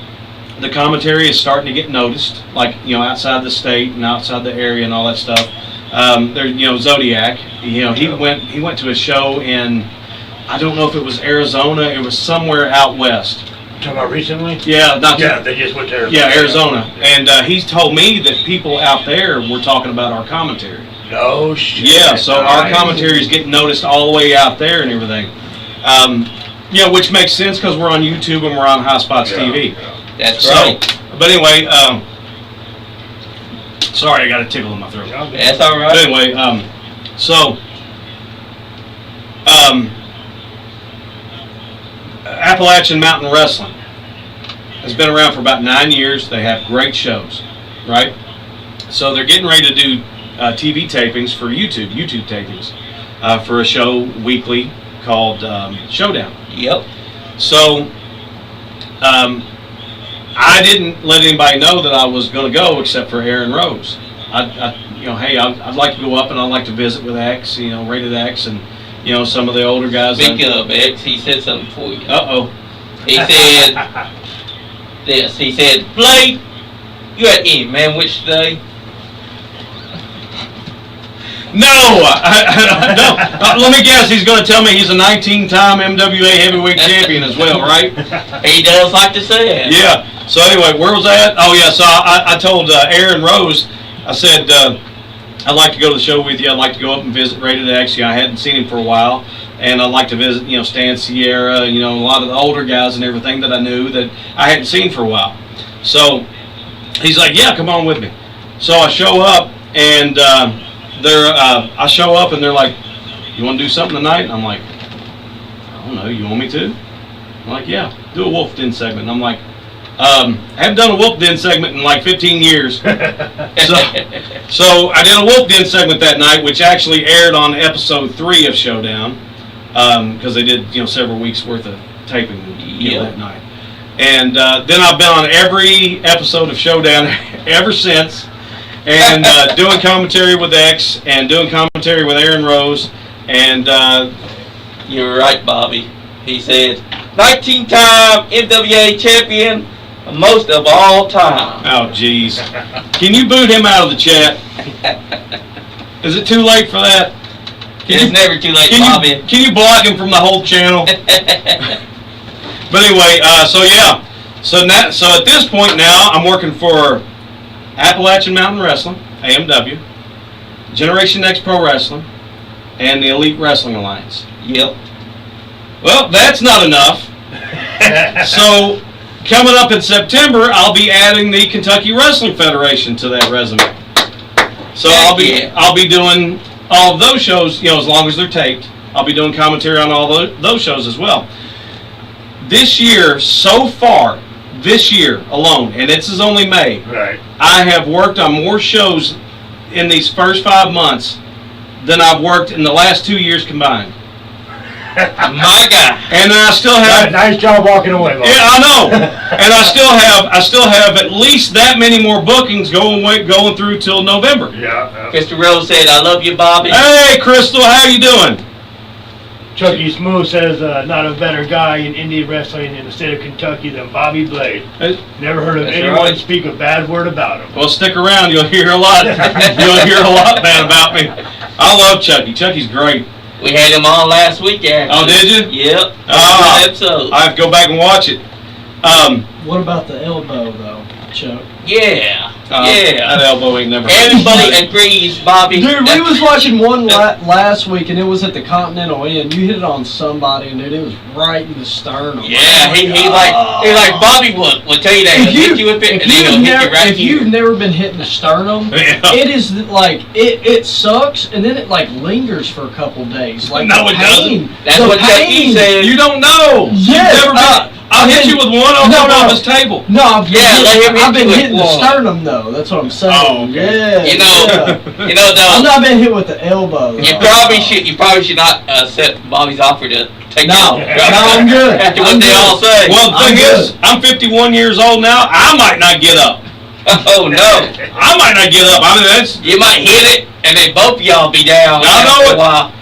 the commentary is starting to get noticed, like outside the state and outside the area and all that stuff. Zodiac, he went to a show in, I don't know if it was Arizona, it was somewhere out west. Talking about recently? Yeah, they just went to Arizona. Yeah, Arizona, and he's told me that people out there were talking about our commentary. No shit. Yeah, so our commentary is getting noticed all the way out there and everything. Which makes sense because we're on YouTube and we're on High Spots TV. Yeah. That's right. But anyway, sorry, I got a tickle in my throat. That's all right. But anyway, Appalachian Mountain Wrestling has been around for about 9 years. They have great shows, right? So they're getting ready to do TV tapings for YouTube tapings for a show weekly called Showdown. Yep. So I didn't let anybody know that I was going to go except for Aaron Rose. I'd like to go up and I'd like to visit with X, Rated X, and some of the older guys. Speaking of X, he said something for you. He said this. He said, Blade, you at any man which today? No, no. Let me guess. He's going to tell me he's a 19-time MWA heavyweight champion as well, right? He does like to say it. Yeah. So anyway, where was I at? Oh yeah. So I told Aaron Rose, I said I'd like to go to the show with you. I'd like to go up and visit Rated X. I hadn't seen him for a while, and I'd like to visit Stan Sierra. A lot of the older guys and everything that I knew that I hadn't seen for a while. So he's like, yeah, come on with me. So I show up and. I show up and they're like, you want to do something tonight? And I'm like, I don't know, you want me to? I'm like, yeah, do a Wolf Den segment. And I'm like, I haven't done a Wolf Den segment in like 15 years. So I did a Wolf Den segment that night, which actually aired on episode 3 of Showdown, because they did several weeks worth of taping that night. And then I've been on every episode of Showdown ever since. And doing commentary with X and doing commentary with Aaron Rose, and you're right, Bobby. He said 19-time MWA champion, most of all time. Oh, jeez. Can you boot him out of the chat? Is it too late for that? It's never too late, Bobby. Can you block him from the whole channel? But anyway, so yeah. So at this point now, I'm working for Appalachian Mountain Wrestling, AMW, Generation Next Pro Wrestling, and the Elite Wrestling Alliance. Yep. Well, that's not enough. So, coming up in September, I'll be adding the Kentucky Wrestling Federation to that resume. So I'll be doing all of those shows, as long as they're taped. I'll be doing commentary on all those shows as well. This year, so far, this year alone, and this is only May, Right. I have worked on more shows in these first 5 months than I've worked in the last 2 years combined. My God. And I still have. Nice job walking away, Bob. Yeah, I know. And I still have at least that many more bookings going through till November. Yeah. Mr. Rose said, I love you, Bobby. Hey, Crystal, how you doing? Chucky Smooth says, not a better guy in indie wrestling in the state of Kentucky than Bobby Blade. Never heard of That's anyone right. speak a bad word about him. Well, stick around. You'll hear a lot. You'll hear a lot bad about me. I love Chucky. Chucky's great. We had him on last week, actually. Oh, did you? Yep. Ah. Episode. I have to go back and watch it. What about the elbow, though, Chuck? Yeah. That elbow ain't never. Everybody agrees, Bobby. Dude, we was watching one last week, and it was at the Continental Inn. You hit it on somebody, and dude, it was right in the sternum. Yeah, he like Bobby would tell you that he'll hit you with it, and then he'll hit you right if here. you've never been hit in the sternum, Yeah. it is like it sucks, and then it like lingers for a couple days. Like No, the it pain, doesn't. That's the what Chucky pain. said. You don't know. Yes, You've never been. I'll hit you with one off his table. No, I've been, let him hit I've been you with hitting the one. sternum though. That's what I'm saying. Oh, okay. Yeah, You know, yeah. you know, I've though, not been hit with the elbow. you though. probably should not accept Bobby's offer to take No, it. no, I'm good. After I'm what they good. all say. Well, the I'm thing is, good. I'm 51 years old now. I might not get up. Oh no, I might not get up. I mean, that's. you might hit it, and then both of y'all be down I know after it. a while.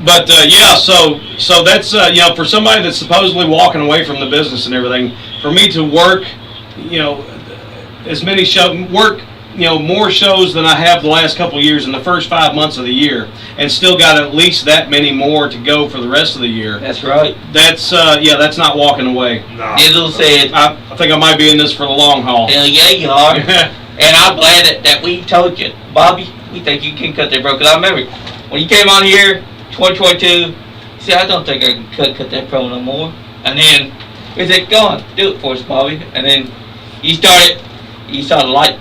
But yeah, so that's for somebody that's supposedly walking away from the business and everything, for me to work, as many more shows than I have the last couple of years in the first 5 months of the year, and still got at least that many more to go for the rest of the year. That's right. That's that's not walking away. No. Dizzle said, I think I might be in this for the long haul. hell yeah, you are. And I'm glad that we told you, Bobby, we think you can cut that, bro. Because I remember when you came on here, 2022, you said, I don't think I can cut that pro no more. And then we said, go on, do it for us, Bobby. And then you saw the light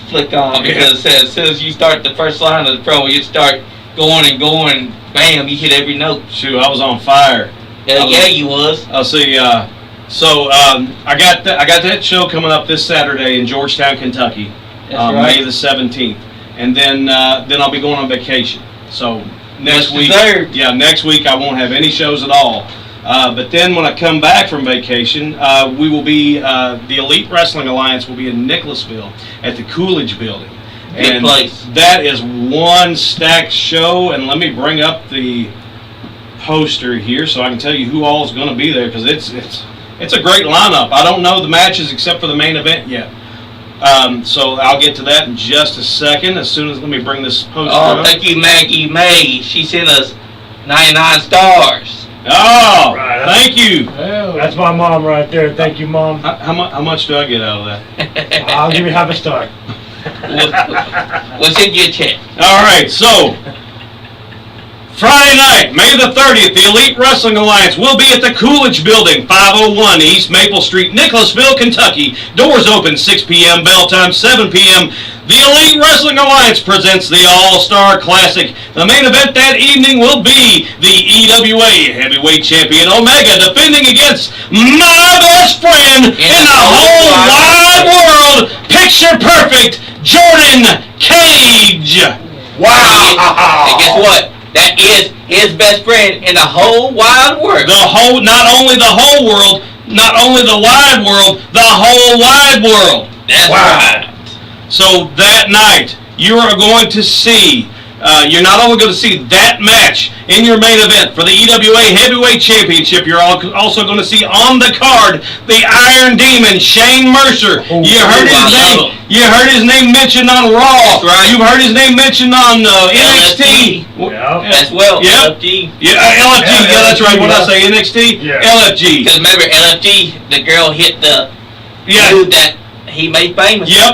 flick on, because as soon as you start the first line of the pro, you start going and going, bam, you hit every note. Shoot, I was on fire. Hell yeah, you was. I'll see. So I got that show coming up this Saturday in Georgetown, Kentucky, That's right. May the 17th, and then I'll be going on vacation. So next Much week, deserved. next week I won't have any shows at all. But then when I come back from vacation, we will be the Elite Wrestling Alliance will be in Nicholasville at the Coolidge Building. Good place. That is one stacked show, and let me bring up the poster here so I can tell you who all is going to be there, because it's a great lineup. I don't know the matches except for the main event yet. So I'll get to that in just a second. Let me bring this poster Oh, up. thank you, Maggie May. She sent us 99 stars. Oh, Right. thank you. Hell, That's my mom right there. Thank you, Mom. How much do I get out of that? I'll give you half a star. We'll send you a check. All right, so Friday night, May the 30th, the Elite Wrestling Alliance will be at the Coolidge Building, 501 East Maple Street, Nicholasville, Kentucky. Doors open 6 p.m., bell time 7 p.m. The Elite Wrestling Alliance presents the All-Star Classic. The main event that evening will be the EWA Heavyweight Champion Omega defending against my best friend in the whole wide world, picture perfect, Jordan Cage. Wow! And guess what? That is his best friend in the whole wide world. Not only the whole world, not only the wide world, the whole wide world. That's Wow. right. So that night, you are going to see, you're not only going to see that match in your main event for the EWA Heavyweight Championship, you're also going to see on the card the Iron Demon, Shane Mercer. You heard his name. You heard his name mentioned on Raw. That's right. You've heard his name mentioned on NXT. Yeah. As well. Yep. LFG. Yeah, LFG. Yeah, that's right. What did I say? NXT. Yeah. Because LFG. remember, LFG, the girl hit the Yeah. dude that he made famous. Yep.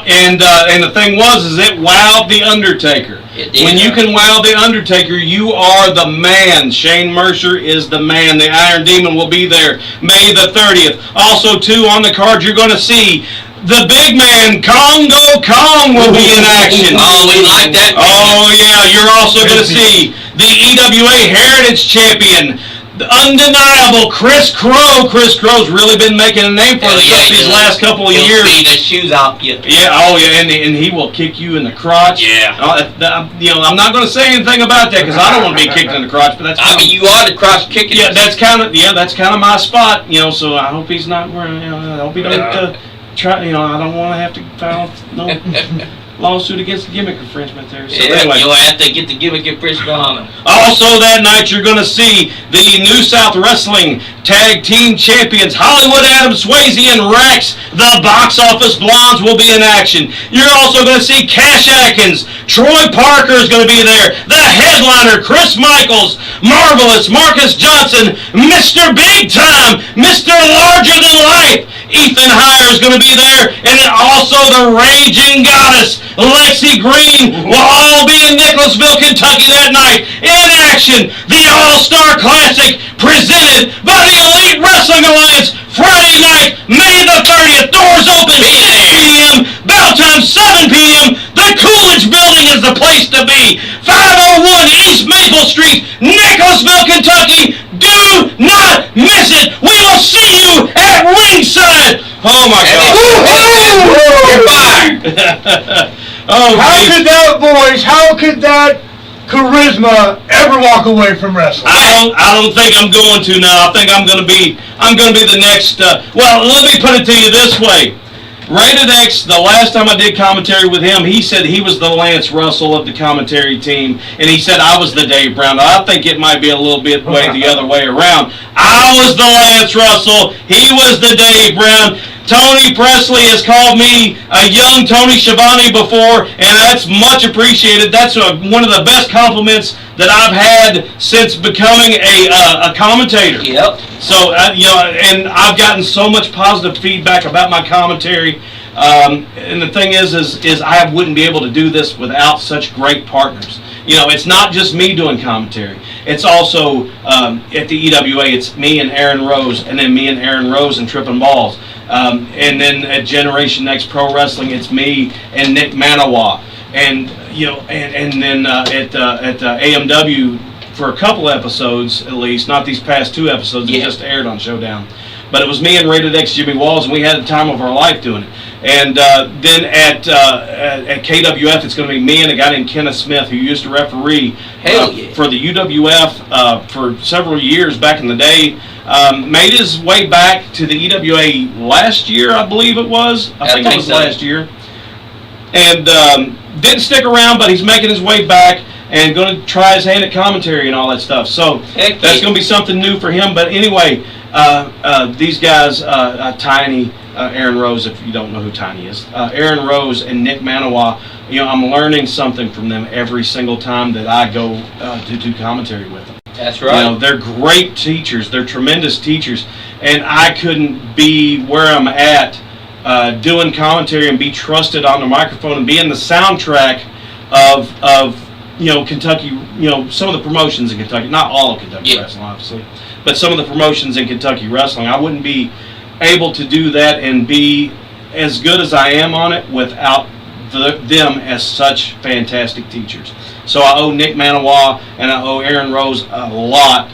And the thing is it wowed the Undertaker. It did. When you can wow the Undertaker, you are the man. Shane Mercer is the man. The Iron Demon will be there May the 30th. Also, too, on the card, you're going to see the big man, Congo Kong, will be in action. Oh, we like that. Oh, yeah. You're also going to see the EWA Heritage Champion, The undeniable Chris Crow. Chris Crow's really been making a name for himself these last couple of years. He'll see the shoes off you. Yeah, and he will kick you in the crotch. Yeah. I'm not going to say anything about that because I don't want to be kicked in the crotch. But that's you are the crotch kicking. Yeah, that's kind of my spot. So I hope he's not wearing. I hope he don't try. I don't want to have to file no lawsuit against the gimmick infringement there. So anyway, you'll have to get the gimmick infringement on him. Also that night, you're going to see the New South Wrestling Tag Team Champions Hollywood Adam Swayze and Rex. The Box Office Blondes will be in action. You're also going to see Cash Atkins. Troy Parker is going to be there. The headliner, Chris Michaels. Marvelous, Marcus Johnson. Mr. Big Time. Mr. Larger Than Life. Ethan Heyer is going to be there. And then also the Raging Goddess, Lexi Green, will all be in Nicholasville, Kentucky that night. In action, the All-Star Classic presented by the Elite Wrestling Alliance. Friday night, May the 30th. Doors open 6 p.m. Bell time 7 p.m. The Coolidge Building is the place to be. 501 East Maple Street, Nicholasville, Kentucky. Do not miss it. We will see you at ringside. Oh my God! You're fired. How could that charisma ever walk away from wrestling? I don't think I'm going to now. I think I'm going to be the next. Well, let me put it to you this way. Rated X, the last time I did commentary with him, he said he was the Lance Russell of the commentary team, and he said I was the Dave Brown. I think it might be a little bit the other way around. I was the Lance Russell. He was the Dave Brown. Tony Presley has called me a young Tony Schiavone before, and that's much appreciated. That's one of the best compliments that I've had since becoming a commentator. Yep. So, and I've gotten so much positive feedback about my commentary. And the thing is I wouldn't be able to do this without such great partners. It's not just me doing commentary. It's also at the EWA, it's me and Aaron Rose, and then me and Aaron Rose and Trippin' Balls. And then at Generation Next Pro Wrestling, it's me and Nick Manawa. And then at AMW for a couple episodes at least, not these past 2 episodes that just aired on Showdown. But it was me and Rated X Jimmy Walls, and we had the time of our life doing it. And then at KWF, it's going to be me and a guy named Kenneth Smith, who used to referee for the UWF for several years back in the day. Made his way back to the EWA last year, I believe it was. I think it was last year. And didn't stick around, but he's making his way back and going to try his hand at commentary and all that stuff. So that's going to be something new for him. But anyway, these guys, Tiny, Aaron Rose, if you don't know who Tiny is, Aaron Rose and Nick Manawa, I'm learning something from them every single time that I go to do commentary with them. That's right. They're great teachers. They're tremendous teachers. And I couldn't be where I'm at doing commentary and be trusted on the microphone and be in the soundtrack of Kentucky, some of the promotions in Kentucky, not all of Kentucky wrestling, obviously, but some of the promotions in Kentucky wrestling. I wouldn't be able to do that and be as good as I am on it without them as such fantastic teachers. So I owe Nick Manawa and I owe Aaron Rose a lot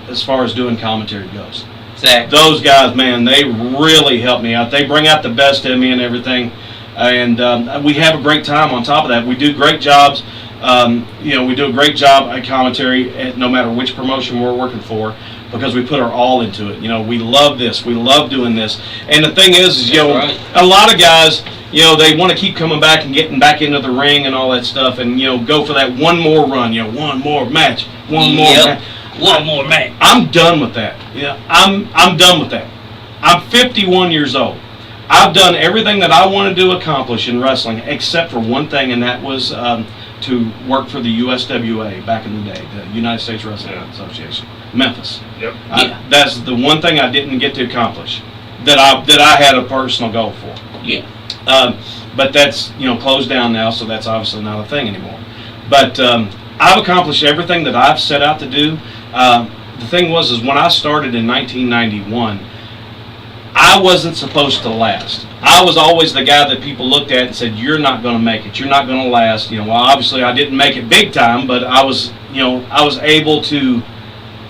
as far as doing commentary goes. Exactly. Those guys, man, they really help me out. They bring out the best in me and everything. And we have a great time on top of that. We do great jobs. We do a great job at commentary at no matter which promotion we're working for because we put our all into it. We love this. We love doing this. And the thing is right. A lot of guys, they want to keep coming back and getting back into the ring and all that stuff and, go for that one more run, one more match, one more match. One more match. I'm done with that. I'm done with that. I'm 51 years old. I've done everything that I wanted to accomplish in wrestling except for one thing, and that was to work for the USWA back in the day, the United States Wrestling Association, Memphis. Yep. That's the one thing I didn't get to accomplish that I had a personal goal for. Yeah. But that's closed down now, so that's obviously not a thing anymore. But I've accomplished everything that I've set out to do. The thing was when I started in 1991, I wasn't supposed to last. I was always the guy that people looked at and said, "You're not going to make it. You're not going to last." Well, obviously I didn't make it big time, but I was able to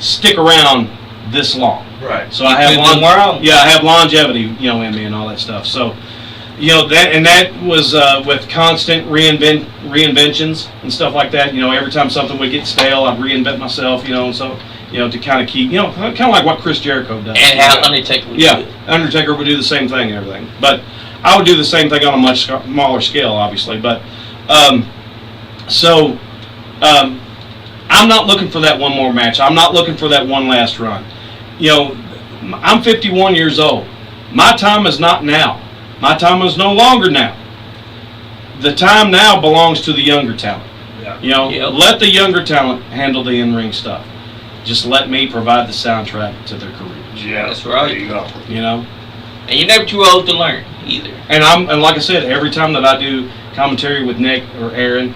stick around this long. Right. So I have I have longevity, in me and all that stuff. So, that was with constant reinventions and stuff like that. Every time something would get stale, I'd reinvent myself. And so to kind of keep, kind of like what Chris Jericho does. And how Undertaker would do it. Undertaker would do the same thing and everything. But I would do the same thing on a much smaller scale, obviously. But I'm not looking for that one more match. I'm not looking for that one last run. I'm 51 years old. My time is not now. My time is no longer now. The time now belongs to the younger talent. Yeah. Let the younger talent handle the in-ring stuff. Just let me provide the soundtrack to their careers. Yeah, that's right. There you go. And you're never too old to learn either. And like I said, every time that I do commentary with Nick or Aaron,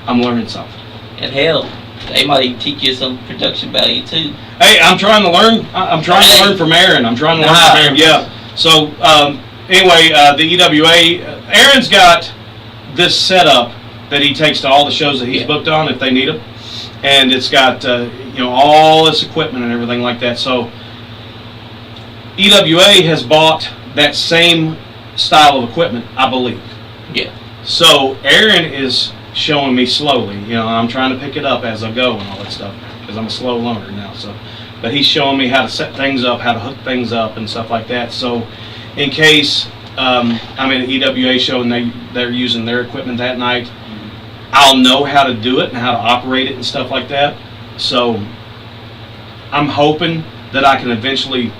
I'm learning something. And hell, they might even teach you some production value too. Hey, I'm trying to learn. I'm trying to learn from Aaron. I'm trying to learn from Aaron. Yeah. So anyway, the EWA, Aaron's got this setup that he takes to all the shows that he's booked on if they need them, and it's got all this equipment and everything like that. So EWA has bought that same style of equipment, I believe. Yeah. So Aaron is showing me slowly. I'm trying to pick it up as I go and all that stuff because I'm a slow learner now. So, but he's showing me how to set things up, how to hook things up, and stuff like that. So, in case I'm at an EWA show and they're using their equipment that night, I'll know how to do it and how to operate it and stuff like that. So, I'm hoping that I can eventually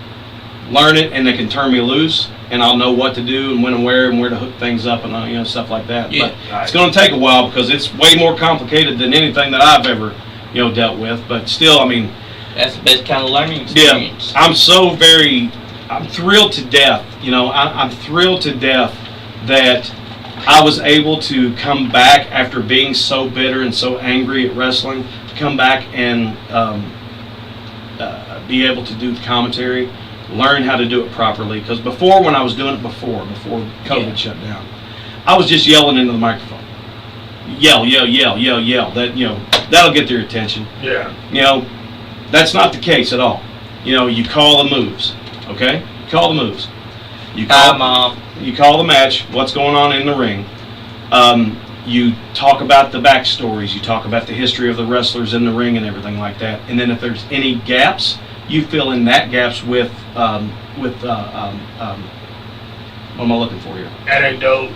learn it and they can turn me loose and I'll know what to do and when and where to hook things up and stuff like that. Yeah. But it's going to take a while because it's way more complicated than anything that I've ever dealt with. But still, that's the best kind of learning experience. Yeah, I'm thrilled to death. I'm thrilled to death that I was able to come back after being so bitter and so angry at wrestling, to come back and be able to do commentary, learn how to do it properly. Because before, when I was doing it before COVID shut down, I was just yelling into the microphone. Yell, yell, yell, yell, yell. That'll get their attention. Yeah. That's not the case at all. You call the moves, okay? You call the moves. You call the match, what's going on in the ring. You talk about the backstories. You talk about the history of the wrestlers in the ring and everything like that. And then if there's any gaps, you fill in that gaps with what am I looking for here? Anecdote.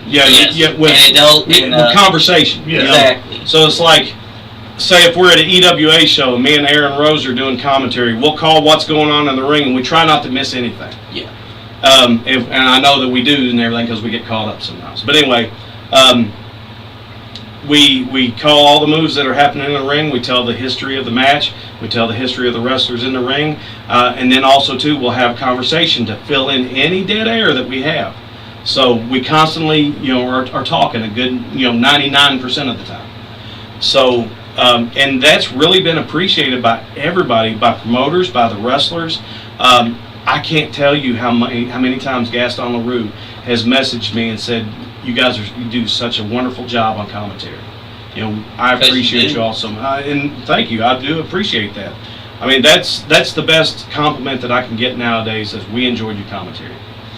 With conversation. Yeah. Exactly. So it's like, say if we're at an EWA show, me and Aaron Rose are doing commentary, we'll call what's going on in the ring and we try not to miss anything. Yeah. And I know that we do and everything because we get caught up sometimes. But anyway, we call all the moves that are happening in the ring. We tell the history of the match. We tell the history of the wrestlers in the ring. And then also, too, we'll have conversation to fill in any dead air that we have. So we constantly, are talking a good, 99% of the time. So, and that's really been appreciated by everybody, by promoters, by the wrestlers. I can't tell you how many times Gaston LaRue has messaged me and said, you guys you do such a wonderful job on commentary. I appreciate you all so much. And thank you. I do appreciate that. That's the best compliment that I can get nowadays is we enjoyed your commentary.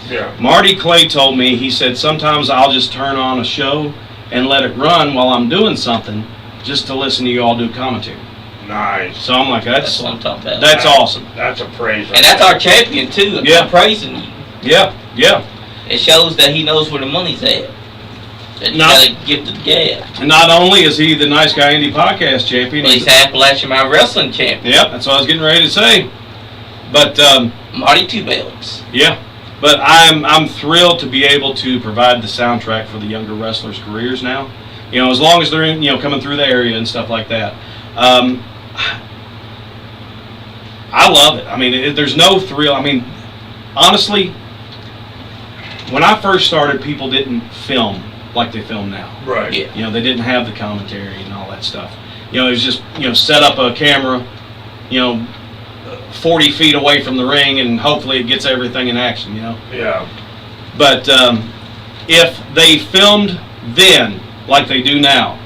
Yeah. Marty Clay told me, he said, sometimes I'll just turn on a show and let it run while I'm doing something just to listen to you all do commentary. Nice. So I'm like, that's what I'm talking about. That's awesome. That's a praise. And that's our champion too. I'm praising you. Yeah. It shows that he knows where the money's at. That you gotta give to the gab. And not only is he the Nice Guy Indie podcast champion, but he's Appalachian Mountain Wrestling champion. Yep, that's what I was getting ready to say. But Marty Two Belts. Yeah. But I'm thrilled to be able to provide the soundtrack for the younger wrestlers' careers now. As long as they're in, coming through the area and stuff like that. I love it. There's no thrill. Honestly, when I first started, people didn't film like they film now. Right. Yeah. They didn't have the commentary and all that stuff. It was just, set up a camera, 40 feet away from the ring and hopefully it gets everything in action, Yeah. But if they filmed then like they do now,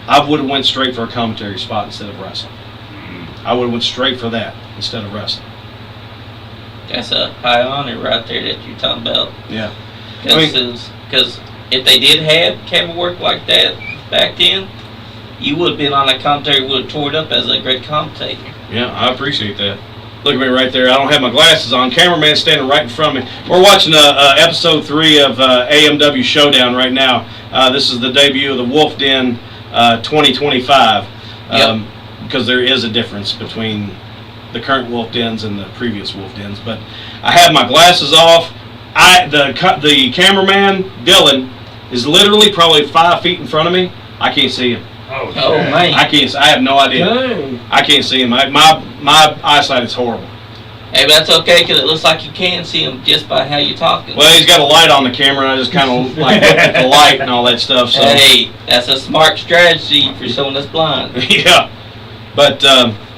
I would have went straight for a commentary spot instead of wrestling. I would have went straight for that. instead of wrestling. That's a high honor right there that you're talking about. Yeah. I Because if they did have camera work like that back then, you would have been on a commentary, would have tore it up as a great commentator. Yeah, I appreciate that. Look at me right there. I don't have my glasses on. Cameraman standing right in front of me. We're watching episode 3 of AMW Showdown right now. This is the debut of the Wolf Den 2025. Because there is a difference between the current Wolf Dens and the previous Wolf Dens. But I have my glasses off. The cameraman, Dylan, is literally probably 5 feet in front of me. I can't see him. Oh, man. I have no idea. Dang. I can't see him. My eyesight is horrible. Hey, but that's okay because it looks like you can see him just by how you're talking. Well, he's got a light on the camera, and I just kind of like look at the light and all that stuff. So Hey, that's a smart strategy for someone that's blind. yeah, but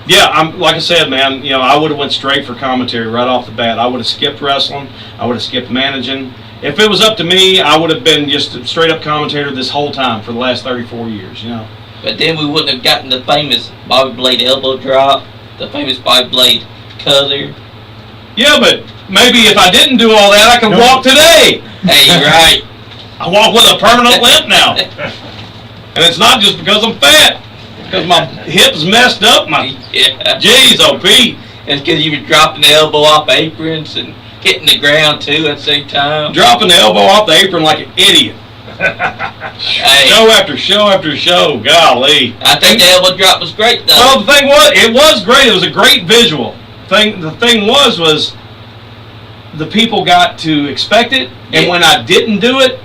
yeah, I'm like I said, man. You know, I would have went straight for commentary right off the bat. I would have skipped wrestling. I would have skipped managing. If it was up to me, I would have been just a straight up commentator this whole time for the last 34 years. You know. But then we wouldn't have gotten the famous Bobby Blade elbow drop, the famous Bobby Blade cutter. Yeah, but maybe if I didn't do all that, I could walk today. Hey, you're right. I walk with a permanent limp now. And it's not just because I'm fat. Because my hip's messed up. Jeez, oh Pete. It's because you were dropping the elbow off aprons and hitting the ground too at the same time. Dropping the elbow off the apron like an idiot. Hey, Show after show after show. Golly. I think the elbow drop was great though. Well, the thing was, it was great. It was a great visual. The thing was the people got to expect it, and when I didn't do it,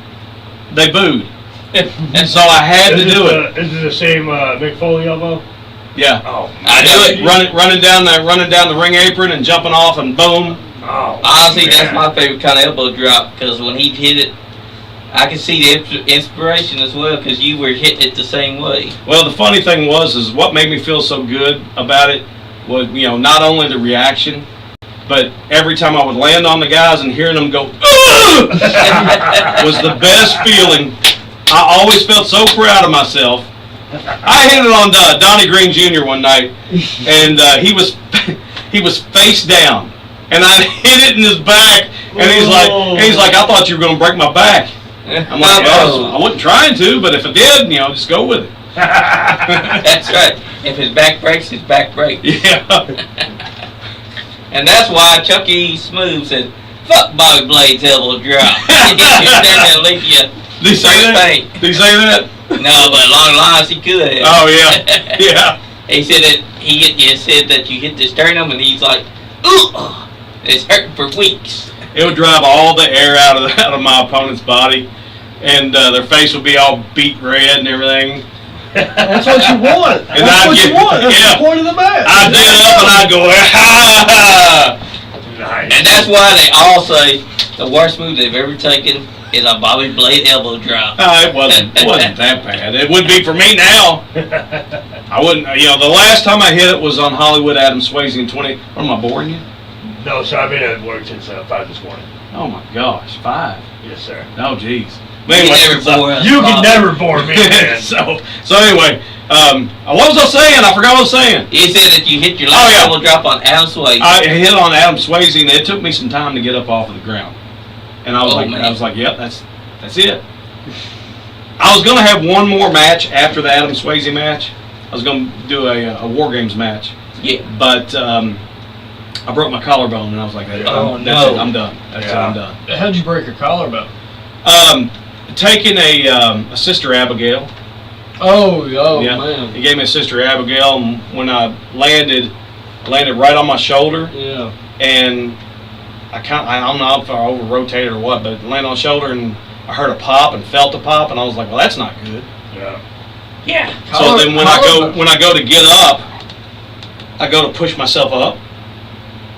they booed. And so I had to do it. Is it the same Mick Foley elbow? Yeah. Oh, I do it. Running down the ring apron and jumping off and boom. Oh, Honestly, that's my favorite kind of elbow drop because when he hit it, I could see the inspiration as well because you were hitting it the same way. Well, the funny thing is what made me feel so good about it was, you know, not only the reaction, but every time I would land on the guys and hearing them go, "Ugh!" was the best feeling. I always felt so proud of myself. I hit it on Donnie Green Jr. one night, and he was face down, and I hit it in his back, and he's like, I thought you were going to break my back. I'm like, I wasn't trying to, but if it did, you know, just go with it. That's right. If his back breaks, his back breaks. Yeah. And that's why Chucky Smooth said, "Fuck Bobby Blade's elbow drop." He did you stand there and leave you. Did he say that? Did he say that? No, but along the lines he could have. Oh yeah, yeah. He said that you said that you hit the sternum, and he's like, "Ooh, it's hurting for weeks." It would drive all the air out of my opponent's body, and their face would be all beet red and everything. That's what you want. And That's what you want. That's yeah. the point of the match. I'd get up and I'd go, ha! nice. And that's why they all say the worst move they've ever taken is a Bobby Blade elbow drop. It wasn't that bad. It would be for me now. I wouldn't. You know, the last time I hit it was on Hollywood Adam Swayze in 20. What am I boring you? No, sir, I've been at work since 5 this morning. Oh my gosh, 5. Yes, sir. Oh jeez. You can never bore me, man. so anyway, what was I saying? I forgot what I was saying. You said that you hit your last elbow drop on Adam Swayze. I hit on Adam Swayze, and it took me some time to get up off of the ground. And I was like, yep, that's it. I was gonna have one more match after the Adam Swayze match. I was gonna do a War Games match. Yeah. But I broke my collarbone, and I was like, that's it, I'm done. That's it, I'm done. How'd you break your collarbone? Taking a Sister Abigail. Oh, Yeah. man. He gave me a Sister Abigail, and when I landed right on my shoulder. Yeah. And I don't know if I over-rotated or what, but it landed on the shoulder, and I heard a pop and felt a pop, and I was like, well, that's not good. Yeah. Yeah. So then when I go to get up, I go to push myself up.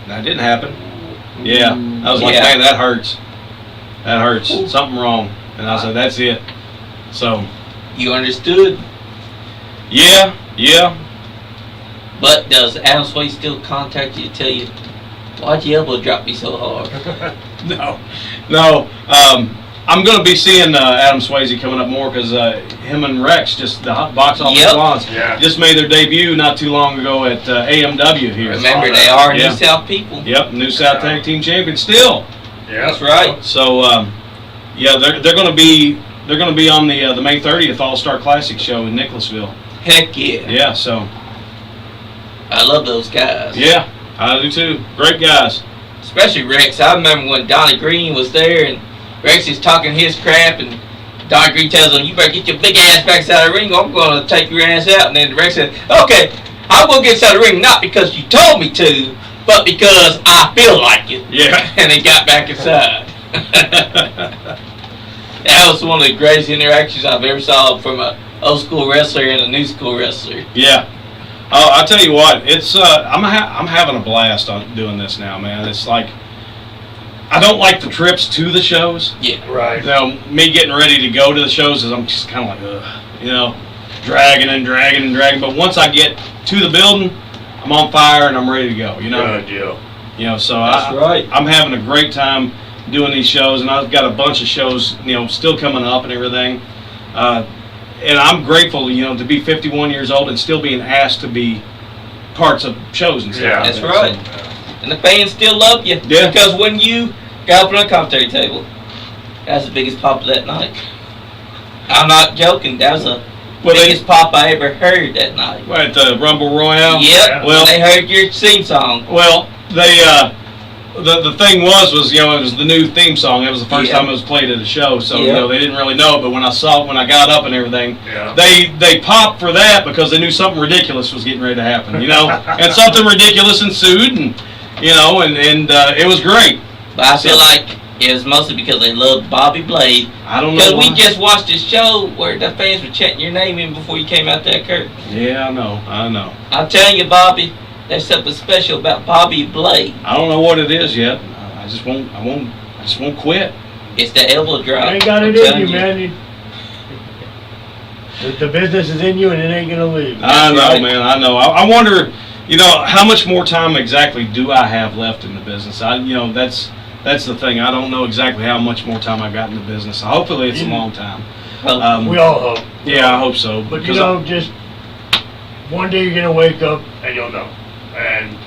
That didn't happen. Yeah. I was like, man, that hurts. That hurts. Something wrong. And I said, that's it. So. You understood? Yeah. But does Adam Swayze still contact you to tell you, why'd your elbow drop me so hard? No. I'm going to be seeing Adam Swayze coming up more because him and Rex, just the hot box office blondes, just made their debut not too long ago at AMW here. Remember, they are New South people. Yep, New South Tag Team Champions still. Yeah, that's right. So, they're going to be on the May 30th All-Star Classic show in Nicholasville. Heck yeah. Yeah, so. I love those guys. Yeah, I do too. Great guys. Especially Rex. I remember when Donnie Green was there and Rex is talking his crap and Donnie Green tells him, you better get your big ass back out of the ring or I'm going to take your ass out. And then Rex said, okay, I'm going to get out of the ring not because you told me to, but because I feel like it. Yeah. And he got back inside. That was one of the greatest interactions I've ever saw from an old school wrestler and a new school wrestler. Yeah. Oh, I'll tell you what, it's I'm having a blast on doing this now, man. It's like I don't like the trips to the shows. Yeah, right. You know, me getting ready to go to the shows is I'm just kind of like, dragging and dragging and dragging. But once I get to the building, I'm on fire and I'm ready to go. You know. Good deal. You know, so that's right. I'm having a great time doing these shows, and I've got a bunch of shows, still coming up and everything. And I'm grateful, to be 51 years old and still being asked to be parts of shows and stuff. Yeah, that's right. So, and the fans still love you. Yeah. Because when you got up on the commentary table, that's the biggest pop of that night. I'm not joking. That was the biggest pop I ever heard that night. At the Rumble Royale? Yep. Well, they heard your theme song. Well, they the thing was it was the new theme song. It was the first time it was played at a show, so they didn't really know it. But when I saw it, when I got up and everything, they popped for that because they knew something ridiculous was getting ready to happen. And something ridiculous ensued, and it was great. But I feel like it was mostly because they loved Bobby Blade. I don't know. Because we just watched this show where the fans were chanting your name in before you came out that curtain. Yeah, I know. I'm telling you, Bobby. There's something special about Bobby Blade. I don't know what it is yet. I just won't quit. It's the elbow drop. You ain't got it in you, man. The business is in you, and it ain't gonna leave. I know, man. I know. I wonder, how much more time exactly do I have left in the business? That's the thing. I don't know exactly how much more time I've got in the business. Hopefully, it's a long time. We all hope. Yeah, I hope so. But just one day you're gonna wake up and you'll know. And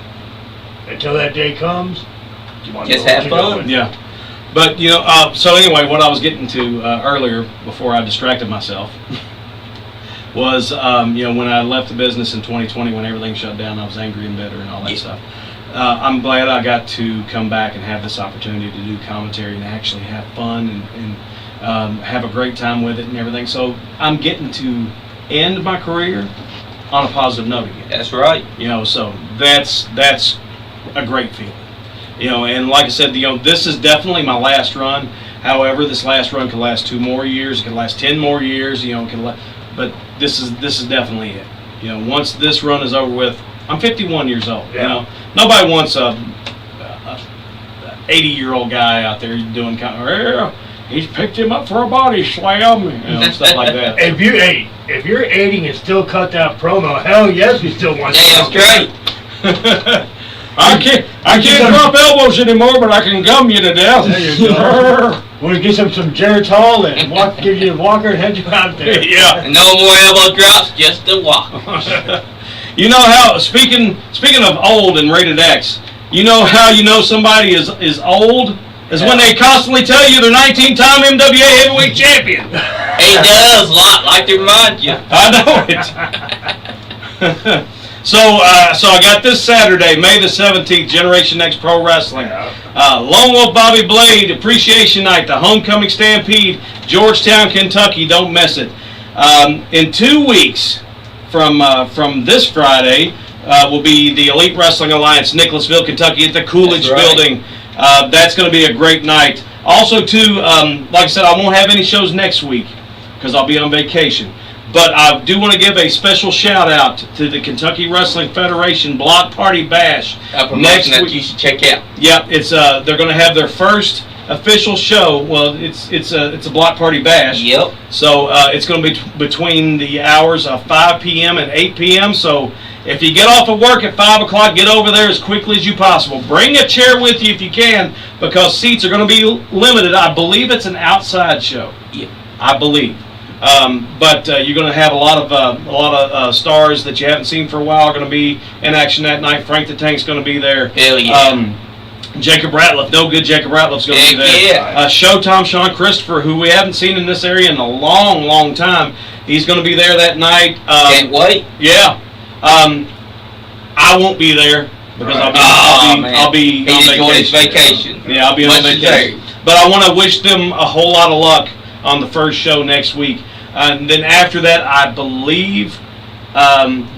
until that day comes, you want to just have fun. Yeah. But, so anyway, what I was getting to earlier before I distracted myself was, when I left the business in 2020 when everything shut down, I was angry and bitter and all that stuff. I'm glad I got to come back and have this opportunity to do commentary and actually have fun and have a great time with it and everything. So I'm getting to end my career on a positive note again. That's right. So that's a great feeling. And like I said, this is definitely my last run. However, this last run could last 2 more years. It could last 10 more years. But this is definitely it. Once this run is over with, I'm 51 years old. Yeah. Nobody wants a 80-year-old guy out there doing he's picked him up for a body slam, stuff like that. If you're 80 and still cut that promo, hell yes, we still want you. That's great. I can't drop elbows anymore, but I can gum you to death. There you go. We'll get some Jared Hall and give you a walker and head you out there. Yeah. And no more elbow drops, just a walk. How speaking of old and rated X, how somebody is old is when they constantly tell you they're 19-time MWA heavyweight champion. He does a lot, like to remind you. I know it. So I got this Saturday, May the 17th, Generation X Pro Wrestling. Lone Wolf Bobby Blade Appreciation Night, the Homecoming Stampede, Georgetown, Kentucky. Don't miss it. In 2 weeks from this Friday will be the Elite Wrestling Alliance, Nicholasville, Kentucky, at the Coolidge Building. That's going to be a great night. Also, too, like I said, I won't have any shows next week because I'll be on vacation. But I do want to give a special shout out to the Kentucky Wrestling Federation Block Party Bash next week. You should check out. Yep, it's they're going to have their first official show. Well, it's a block party bash. Yep. So it's going to be between the hours of 5 p.m. and 8 p.m. So if you get off of work at 5 o'clock, get over there as quickly as you possible. Bring a chair with you if you can, because seats are going to be limited. I believe it's an outside show. Yeah. I believe. But you're going to have a lot of stars that you haven't seen for a while are going to be in action that night. Frank the Tank's going to be there. Hell yeah. Jacob Ratliff, no good Jacob Ratliff's going to be there. Yeah. Showtime Sean Christopher, who we haven't seen in this area in a long, long time. He's going to be there that night. Can't wait. Yeah. I won't be there because I'll be on vacation. Yeah, I'll be on vacation. But I want to wish them a whole lot of luck on the first show next week. And then after that, I believe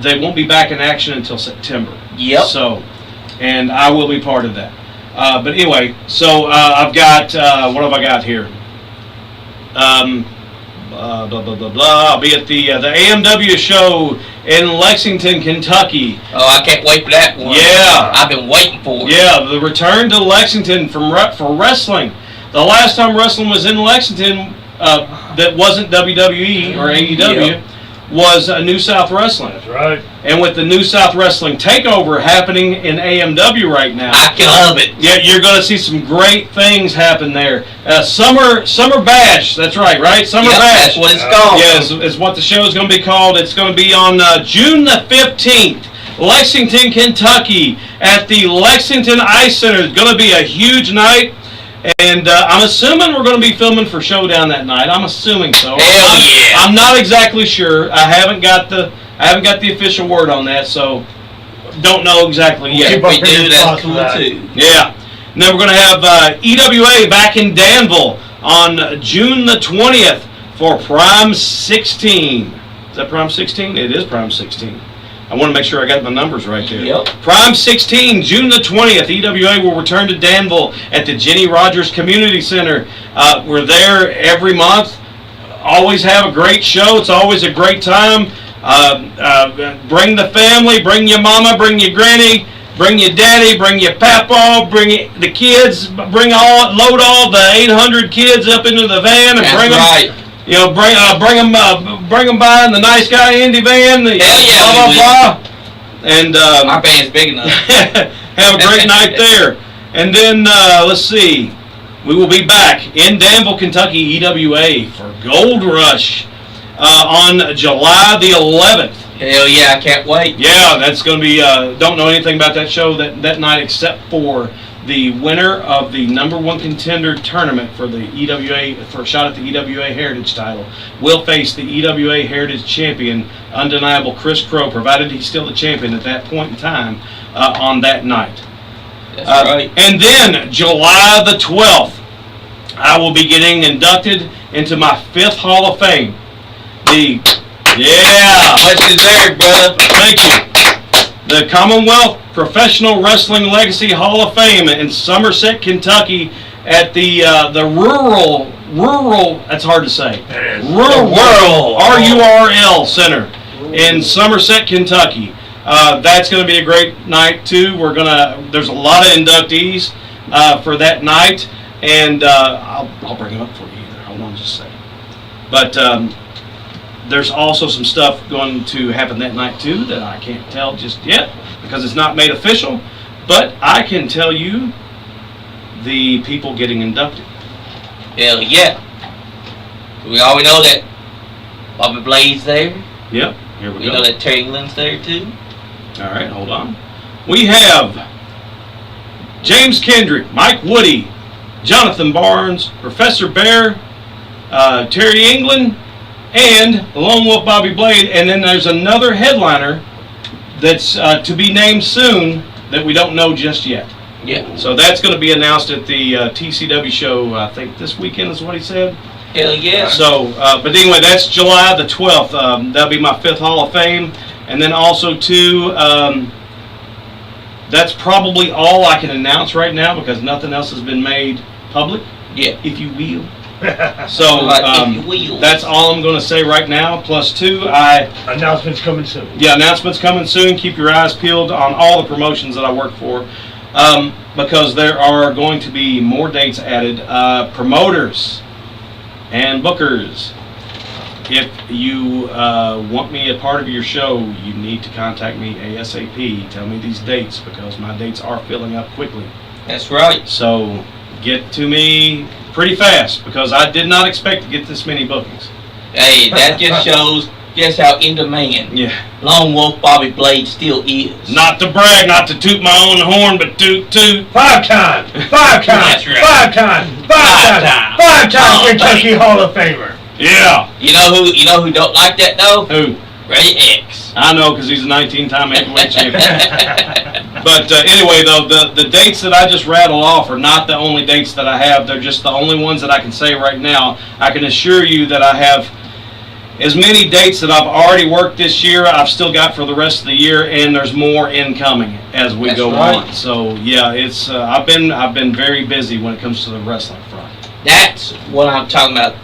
they won't be back in action until September. Yep. So, and I will be part of that. But anyway, so I've got, what have I got here? Blah, blah, blah, blah. I'll be at the AMW show in Lexington, Kentucky. Oh, I can't wait for that one. Yeah. I've been waiting for it. Yeah, the return to Lexington for wrestling. The last time wrestling was in Lexington that wasn't WWE or AEW was New South Wrestling. That's right. And with the New South Wrestling takeover happening in AMW right now, I can love it. yeah, you're going to see some great things happen there. Summer Bash, that's right? Summer Bash. That's what it's called. Yeah, is what the show is going to be called. It's going to be on June the 15th, Lexington, Kentucky, at the Lexington Ice Center. It's going to be a huge night. And I'm assuming we're going to be filming for Showdown that night. I'm assuming so. Hell yeah! I'm not exactly sure. I haven't got the official word on that, so don't know exactly yet. If we do, that's cool too. Yeah. And then we're going to have EWA back in Danville on June the 20th for Prime 16. Is that Prime 16? It is Prime 16. I want to make sure I got my numbers right there. Yep. Prime 16, June the 20th, EWA will return to Danville at the Jenny Rogers Community Center. We're there every month. Always have a great show. It's always a great time. Bring the family, bring your mama, bring your granny, bring your daddy, bring your papa, bring the kids, load all the 800 kids up into the van and bring them. You know, bring them by in the NiceGuyAndy van. Hell yeah, blah blah blah. And our band's big enough. have a great night there. And then let's see, we will be back in Danville, Kentucky, EWA for Gold Rush on July the 11th. Hell yeah, I can't wait. Yeah, that's going to be. Don't know anything about that show that night except for the winner of the #1 contender tournament for the EWA, for a shot at the EWA Heritage title, will face the EWA Heritage champion, undeniable Chris Crow, provided he's still the champion at that point in time on that night. That's right. And then July the 12th, I will be getting inducted into my 5th Hall of Fame. Much deserved, brother. Thank you. The Commonwealth Professional Wrestling Legacy Hall of Fame in Somerset, Kentucky, at the rural. That's hard to say. Rural RURL Center in Somerset, Kentucky. That's going to be a great night too. There's a lot of inductees for that night, and I'll bring them up for you here. Hold on just a second. But there's also some stuff going to happen that night too that I can't tell just yet because it's not made official, but I can tell you the people getting inducted. Hell yeah. We already know that Bobby Blade's there. Yep, here we We go. know that Terry England's there too. All right, hold on. We have James Kendrick, Mike Woody, Jonathan Barnes, Professor Bear, Terry England, and Lone Wolf Bobby Blade, and then there's another headliner that's to be named soon that we don't know just yet. Yeah. So that's going to be announced at the TCW show, I think this weekend is what he said. Hell yeah. So, but anyway, that's July the 12th. That'll be my 5th Hall of Fame. And then also too, that's probably all I can announce right now because nothing else has been made public, Yeah. if you will. So If you will. that's all I'm going to say right now. Plus two, Announcements coming soon. announcements coming soon. Keep your eyes peeled on all the promotions that I work for. because there are going to be more dates added. Promoters and bookers, if you want me a part of your show, you need to contact me ASAP. Tell me these dates because my dates are filling up quickly. That's right. So get to me pretty fast because I did not expect to get this many bookings. Hey, that just shows just how in demand Yeah. Lone Wolf Bobby Blade still is. Not to brag, not to toot my own horn, but toot. 5 times, 5 times, That's right. 5 times, 5 times, 5 times Kentucky Hall of Famer. Yeah. You know who don't like that though? Who? Ray X. I know because he's a 19-time heavyweight champion. But anyway, though, the dates that I just rattled off are not the only dates that I have. They're just the only ones that I can say right now. I can assure you that I have as many dates that I've already worked this year, I've still got for the rest of the year, and there's more incoming as we go on. So yeah, it's I've been very busy when it comes to the wrestling front. That's what I'm talking about.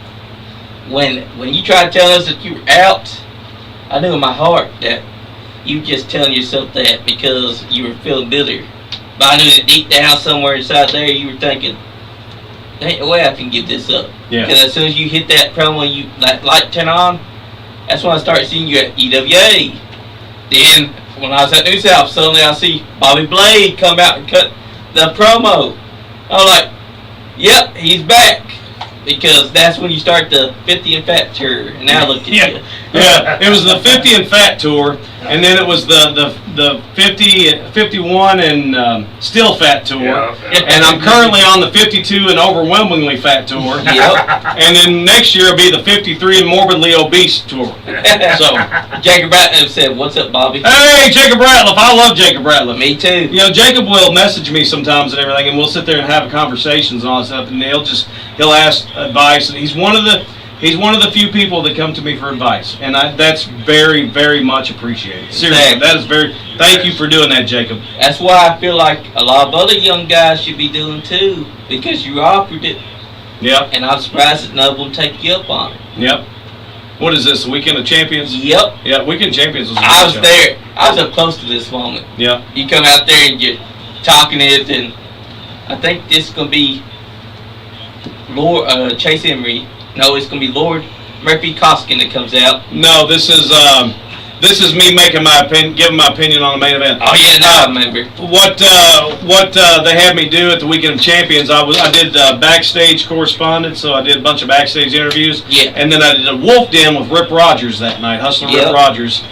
When you try to tell us that you were out, I knew in my heart that you just telling yourself that because you were feeling bitter. But I knew that deep down somewhere inside there you were thinking, there ain't no way I can give this up. Yeah. Because as soon as you hit that promo, that light turn on, that's when I started seeing you at EWA. Then when I was at New South, suddenly I see Bobby Blade come out and cut the promo. I was like, yep, he's back. Because that's when you start the 50 and Fat tour. And now look at you. Yeah, it was the 50 and Fat tour, and then it was the 50, 51 and Still Fat tour. Yeah. And I'm currently on the 52 and Overwhelmingly Fat tour. Yep. And then next year will be the 53 and Morbidly Obese tour. So, Jacob Ratliff said, "What's up, Bobby?" hey, Jacob Ratliff. I love Jacob Ratliff. Me too. You know, Jacob will message me sometimes and everything, and we'll sit there and have conversations and all that stuff, and he'll ask advice, and he's one of the few people that come to me for advice, and that's very, very much appreciated. Seriously, Exactly. that is thank you for doing that, Jacob. That's why I feel like a lot of other young guys should be doing too, because you offered it, Yep, and I'm surprised that none of them take you up on it. yep. What is this, the Weekend of Champions? Yep. Yeah, Weekend Champions was a I good was show. there. I was up close to this moment. Yeah, You come out there and you're talking it, and I think this is gonna be Lord Chase Emery. No, it's gonna be Lord Murphy Coskin that comes out. no, this is me making my opinion, giving my opinion on the main event. Oh yeah, now I remember. What they had me do at the Weekend of Champions, I did backstage correspondence, so I did a bunch of backstage interviews. Yeah. And then I did a Wolf Den with Rip Rogers that night, Hustler Yep. Rip Rogers.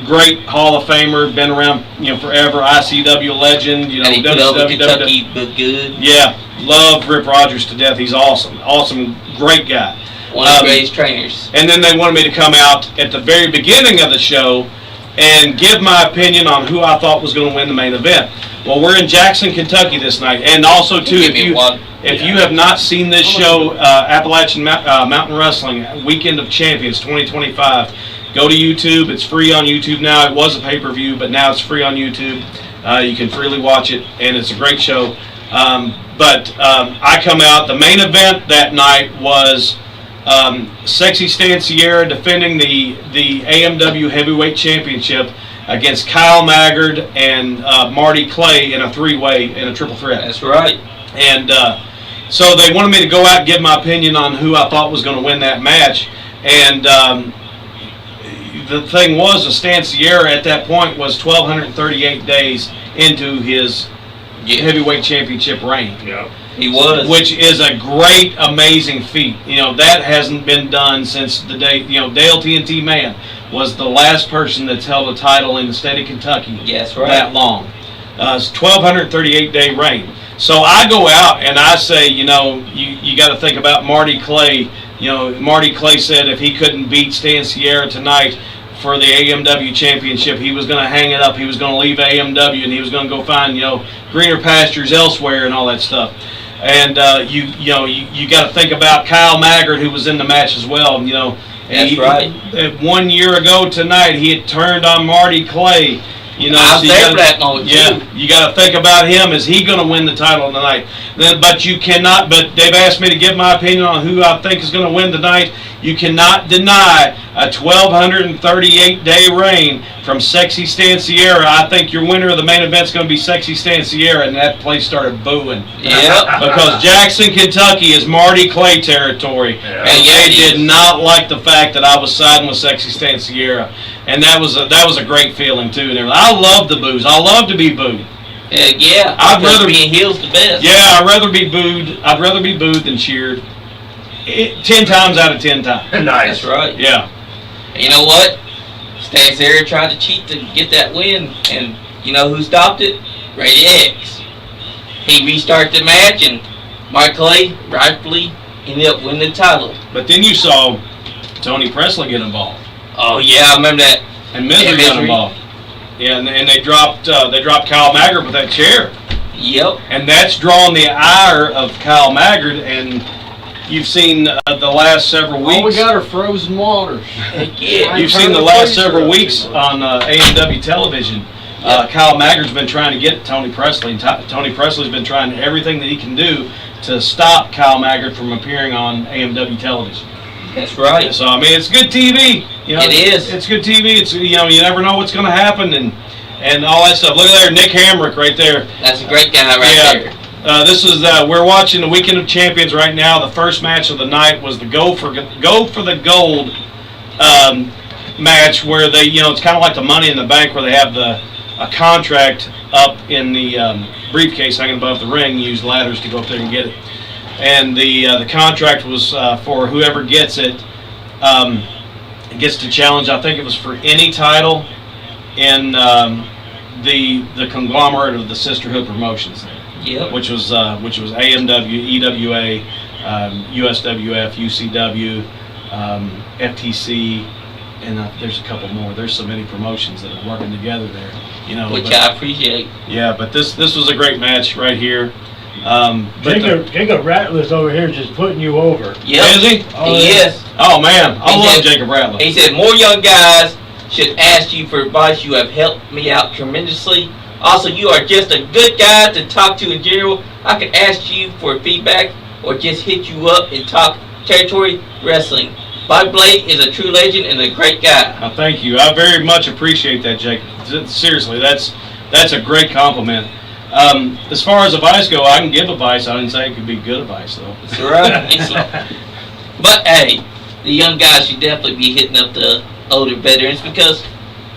Great Hall of Famer, been around forever, ICW legend, And he put over WCW. Kentucky, but good. Yeah, love Rip Rogers to death. He's awesome, great guy. One of the greatest trainers. And then they wanted me to come out at the very beginning of the show and give my opinion on who I thought was going to win the main event. Well, we're in Jackson, Kentucky this night, and also too, Give me one. if you have not seen this show, Appalachian Mountain Wrestling Weekend of Champions 2025, go to YouTube. It's free on YouTube now. It was a pay-per-view, but now it's free on YouTube. You can freely watch it, and it's a great show. But I come out. The main event that night was Sexy Stan Sierra defending the AMW Heavyweight Championship against Kyle Maggard and Marty Clay in a three-way, in a triple threat. That's right. And so they wanted me to go out and give my opinion on who I thought was going to win that match. And the thing was, Stan Sierra at that point was 1,238 days into his heavyweight championship reign. Yeah. He was. Which is a great, amazing feat. That hasn't been done since the day, Dale TNT Man was the last person that's held a title in the state of Kentucky Yes, right. that long. It's 1,238-day reign. So I go out and I say, you got to think about Marty Clay. Marty Clay said if he couldn't beat Stan Sierra tonight for the AMW championship, he was going to hang it up. He was going to leave AMW and he was going to go find, greener pastures elsewhere and all that stuff. And you got to think about Kyle Maggard, who was in the match as well. That's right. 1 year ago tonight, he had turned on Marty Clay You know, I was so you there gotta- for that moment, Yeah, too. you got to think about him. Is he going to win the title tonight? But you cannot. But they've asked me to give my opinion on who I think is going to win tonight. You cannot deny a 1,238-day reign from Sexy Stan Sierra. I think your winner of the main event is going to be Sexy Stan Sierra, and that place started booing. Yep. Because Jackson, Kentucky is Marty Clay territory, and they did not like the fact that I was siding with Sexy Stan Sierra, and that was a great feeling too. And everything. I love the boos. I love to be booed. Yeah. I'd because rather- being heel's the best. Yeah, I'd rather be booed. I'd rather be booed than cheered. 10 times out of 10 times. Nice. That's right. Yeah. And you know what? Stan Sierra tried to cheat to get that win, and you know who stopped it? Ray X. He restarted the match, and Mark Clay rightfully ended up winning the title. But then you saw Tony Presley get involved, Oh yeah, I remember that. and Misery Yeah, got Misery. involved. Yeah, and they dropped Kyle Maggard with that chair, Yep. and that's drawn the ire of Kyle Maggard. And you've seen the last several weeks. All we got are frozen waters. Heck yeah. You've seen the last several weeks on AMW television. Kyle Maggard's been trying to get Tony Presley, and Tony Presley's been trying everything that he can do to stop Kyle Maggard from appearing on AMW television. That's right. So I mean, it's good TV. You know, It is. It's good TV. It's you never know what's going to happen and all that stuff. Look at there, Nick Hamrick right there. That's a great guy right there. This is we're watching the Weekend of Champions right now. The first match of the night was the Go for the Gold match, where they it's kind of like the Money in the Bank, where they have a contract up in the briefcase hanging above the ring. You use ladders to go up there and get it. And the contract was for whoever gets it gets to challenge. I think it was for any title in the conglomerate of the Sisterhood promotions there. Yep. Which was AMW, EWA, USWF, UCW, FTC, and there's a couple more. There's so many promotions that are working together there. Which I appreciate. Yeah, but this was a great match right here. Jacob Ratliff's over here just putting you over. Yep. Is he? Oh, He yeah. is. Oh man, I He love said- Jacob Ratliff. He said, more young guys should ask you for advice. You have helped me out tremendously. Also, you are just a good guy to talk to in general. I could ask you for feedback or just hit you up and talk territory wrestling. Bobby Blade is a true legend and a great guy. Oh, thank you. I very much appreciate that, Jacob. Seriously, that's a great compliment. As far as advice go, I can give advice. I didn't say it could be good advice though. That's right. But hey, the young guys should definitely be hitting up the older veterans, because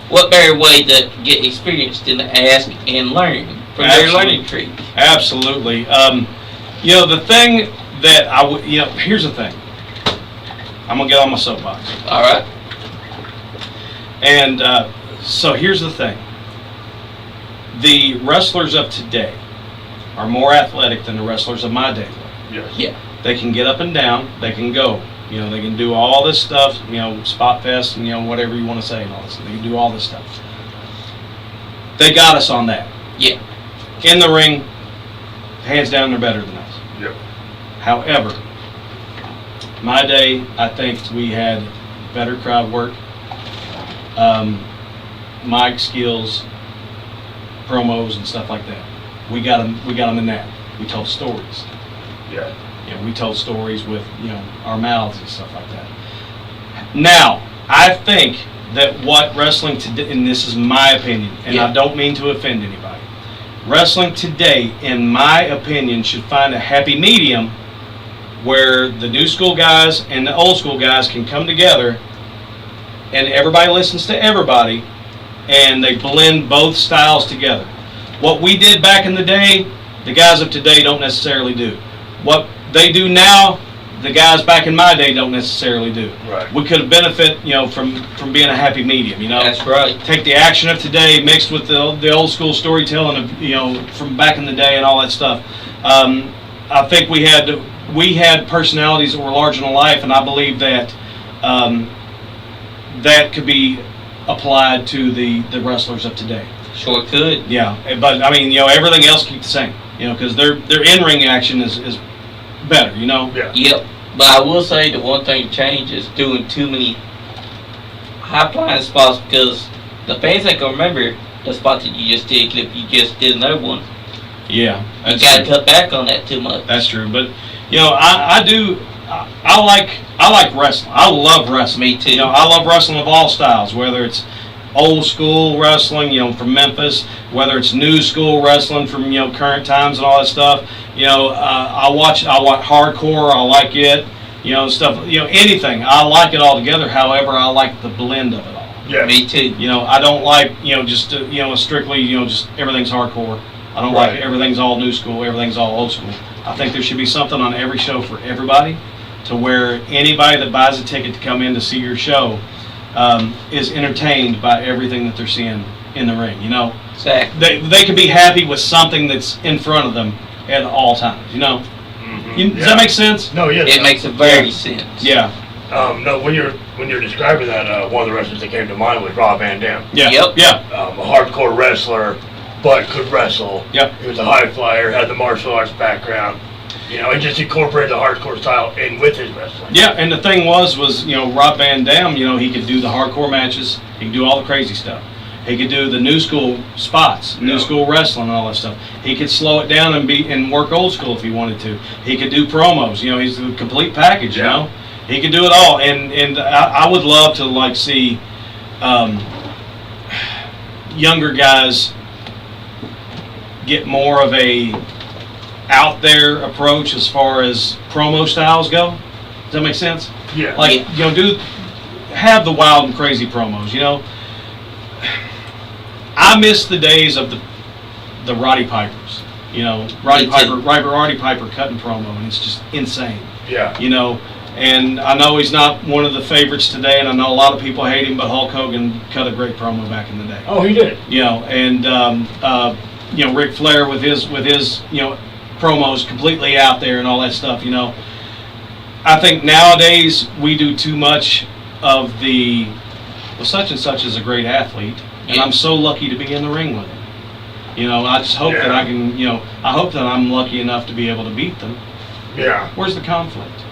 what better way to get experience than to ask and learn from their Absolutely. learning tree? Absolutely. The thing that here's the thing. I'm gonna get on my soapbox. All right. And so here's the thing. The wrestlers of today are more athletic than the wrestlers of my day were. Yes. Yeah. They can get up and down. They can go. They can do all this stuff. Spot fest and whatever you want to say and all this. They can do all this stuff. They got us on that. Yeah. In the ring, hands down, they're better than us. Yep. However, my day, I think we had better crowd work, mic skills, promos and stuff like that. We got them in that. We told stories. Yeah. We told stories with our mouths and stuff like that. Now, I think that what wrestling today, and this is my opinion, and I don't mean to offend anybody, wrestling today, in my opinion, should find a happy medium where the new school guys and the old school guys can come together, and everybody listens to everybody, and they blend both styles together. What we did back in the day, the guys of today don't necessarily do. What they do now, the guys back in my day don't necessarily do. Right. We could have benefit, from being a happy medium. That's right. Take the action of today mixed with the old school storytelling of from back in the day and all that stuff. I think we had personalities that were larger than life, and I believe that that could be applied to the wrestlers of today. Sure could. Yeah, but I mean, everything else keep the same. Because their in-ring action is better. Yeah. Yep. But I will say the one thing to change is doing too many high-flying spots, because the fans ain't gonna remember the spot that you just did, Clip, you just did another one. Yeah, You gotta cut back on that too much. That's true, but I like wrestling. I love wrestling. Me too. I love wrestling of all styles, whether it's old school wrestling, from Memphis, whether it's new school wrestling from current times and all that stuff. I watch hardcore. I like it. Stuff. Anything. I like it all together. However, I like the blend of it all. Yeah. Me too. I don't like just strictly just everything's hardcore. I don't like everything's all new school. Everything's all old school. I think there should be something on every show for everybody, to where anybody that buys a ticket to come in to see your show is entertained by everything that they're seeing in the ring. Exactly. They can be happy with something that's in front of them at all times. Mm-hmm. Does that make sense? No, yes. It makes a very sense. Yeah. No, when you're describing that, one of the wrestlers that came to mind was Rob Van Dam. Yeah. Yep. Yeah. A hardcore wrestler, but could wrestle. Yep. He was a high flyer, had the martial arts background. And just incorporated the hardcore style in with his wrestling. Yeah, and the thing was Rob Van Dam, he could do the hardcore matches, he could do all the crazy stuff. He could do the new school spots, new school wrestling and all that stuff. He could slow it down and work old school if he wanted to. He could do promos, he's the complete package, He could do it all, and I would love to see younger guys get more of a out there approach as far as promo styles go. Does that make sense? Yeah. Have the wild and crazy promos. I miss the days of the Roddy Pipers. Roddy Piper cutting promo, and it's just insane. Yeah. And I know he's not one of the favorites today, and I know a lot of people hate him, but Hulk Hogan cut a great promo back in the day. Oh, he did. And Ric Flair with his promos completely out there and all that stuff. I think nowadays we do too much of such and such is a great athlete, and I'm so lucky to be in the ring with him. I just hope that I can, I hope that I'm lucky enough to be able to beat them. Yeah. Where's the conflict?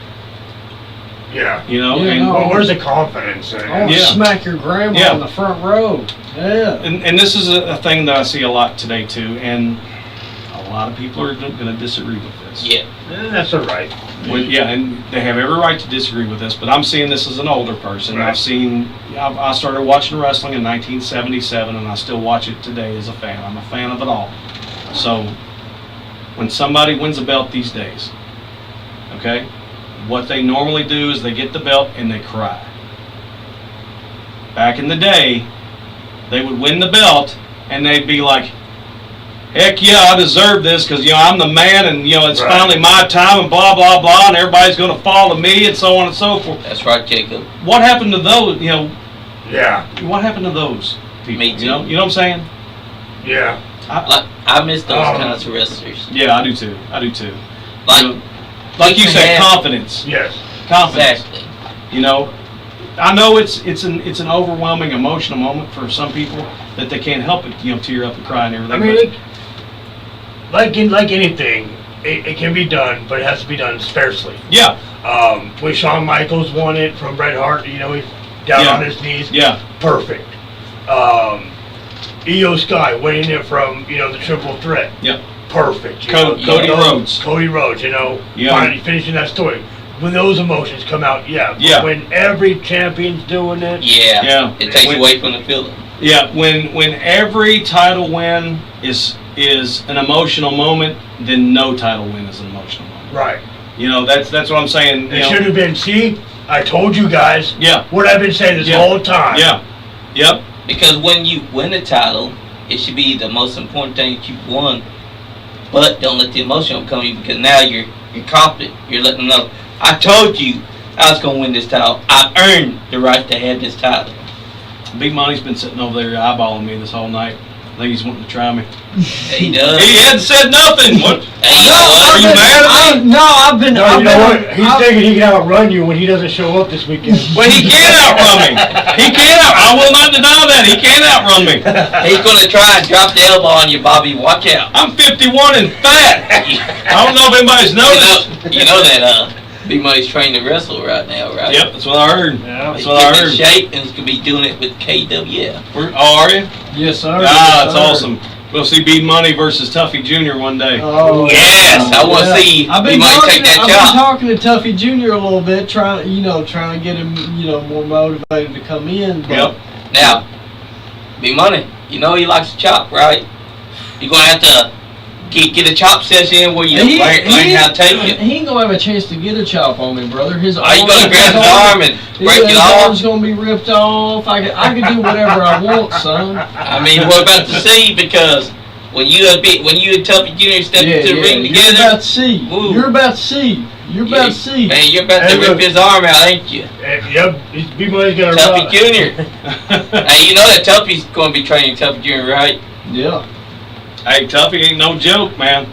Yeah. Where's the confidence? Smack your grandma on the front row. Yeah. And this is a thing that I see a lot today too, and a lot of people are going to disagree with this. Yeah. That's all right. And they have every right to disagree with this, but I'm seeing this as an older person. Right. I started watching wrestling in 1977, and I still watch it today as a fan. I'm a fan of it all. So when somebody wins a belt these days, okay, what they normally do is they get the belt and they cry. Back in the day, they would win the belt and they'd be like, heck yeah, I deserve this because, I'm the man and, it's finally my time and blah, blah, blah, and everybody's going to follow me and so on and so forth. That's right, Jacob. What happened to those, Yeah. What happened to those people? Me too. You know what I'm saying? Yeah. I miss those kinds of wrestlers. Yeah, I do too. Like You said, confidence. Yes. Confidence. Exactly. I know it's an overwhelming emotional moment for some people that they can't help it, tear up and cry and everything. I mean, like anything, it can be done, but it has to be done sparsely. Yeah. When Shawn Michaels won it from Bret Hart, he's down on his knees. Yeah. Perfect. Io Sky winning it from the Triple Threat. Yeah. Perfect. Cody Rhodes. Cody Rhodes. Finally finishing that story. When those emotions come out, Yeah. When every champion's doing it, Yeah. It takes away from the feeling. Yeah. When every title win is an emotional moment, then no title win is an emotional moment. right? That's what I'm saying. It should have been. See, I told you guys. Yeah. What I've been saying this whole time. Yeah. Yep. Because when you win a title, it should be the most important thing that you've won. But don't let the emotion come in, because now you're confident. You're letting them know, I told you I was going to win this title. I earned the right to have this title. Big Monty's been sitting over there eyeballing me this whole night. I think he's wanting to try me. He does. He hadn't said nothing. What? Hey, you know what? Are you mad at me? I've been. No, you know what? He's thinking he can outrun you when he doesn't show up this weekend. Well, he can't outrun me. I will not deny that. He can't outrun me. He's going to try and drop the elbow on you, Bobby. Watch out. I'm 51 and fat. I don't know if anybody's noticed. You know that, Big Money's training to wrestle right now, right? Yep, that's what I heard. Yeah. That's He's what I getting in heard. shape, and he's gonna be doing it with KWF. Oh, are you? Yes, sir. Ah, Yes, that's sir. awesome. We'll see Big Money versus Tuffy Jr. one day. Oh, Yes, I want to see I've Big been Money talking. take that I've been chop. talking to Tuffy Jr. a little bit, trying to get him, more motivated to come in. But Yep. Now, Big Money, you know he likes to chop, right? You're gonna have to get a chop session in where you learn how to take it. He ain't gonna have a chance to get a chop on me, brother. His Are you gonna grab his arm and break it his off? arm's gonna be ripped off. I could do whatever I want, son. I mean, we're about to see, because when you and Tuffy Jr. step into the ring You're together, about to see. Ooh. You're about to see. You're about to see. Man, you're about to Hey, rip look. his arm out, ain't you? Yep, Big Money's gonna Tuffy rock. Jr. Hey, you know that Tuffy's going to be training Tuffy Jr., right? Yeah. Hey, Tuffy ain't no joke, man.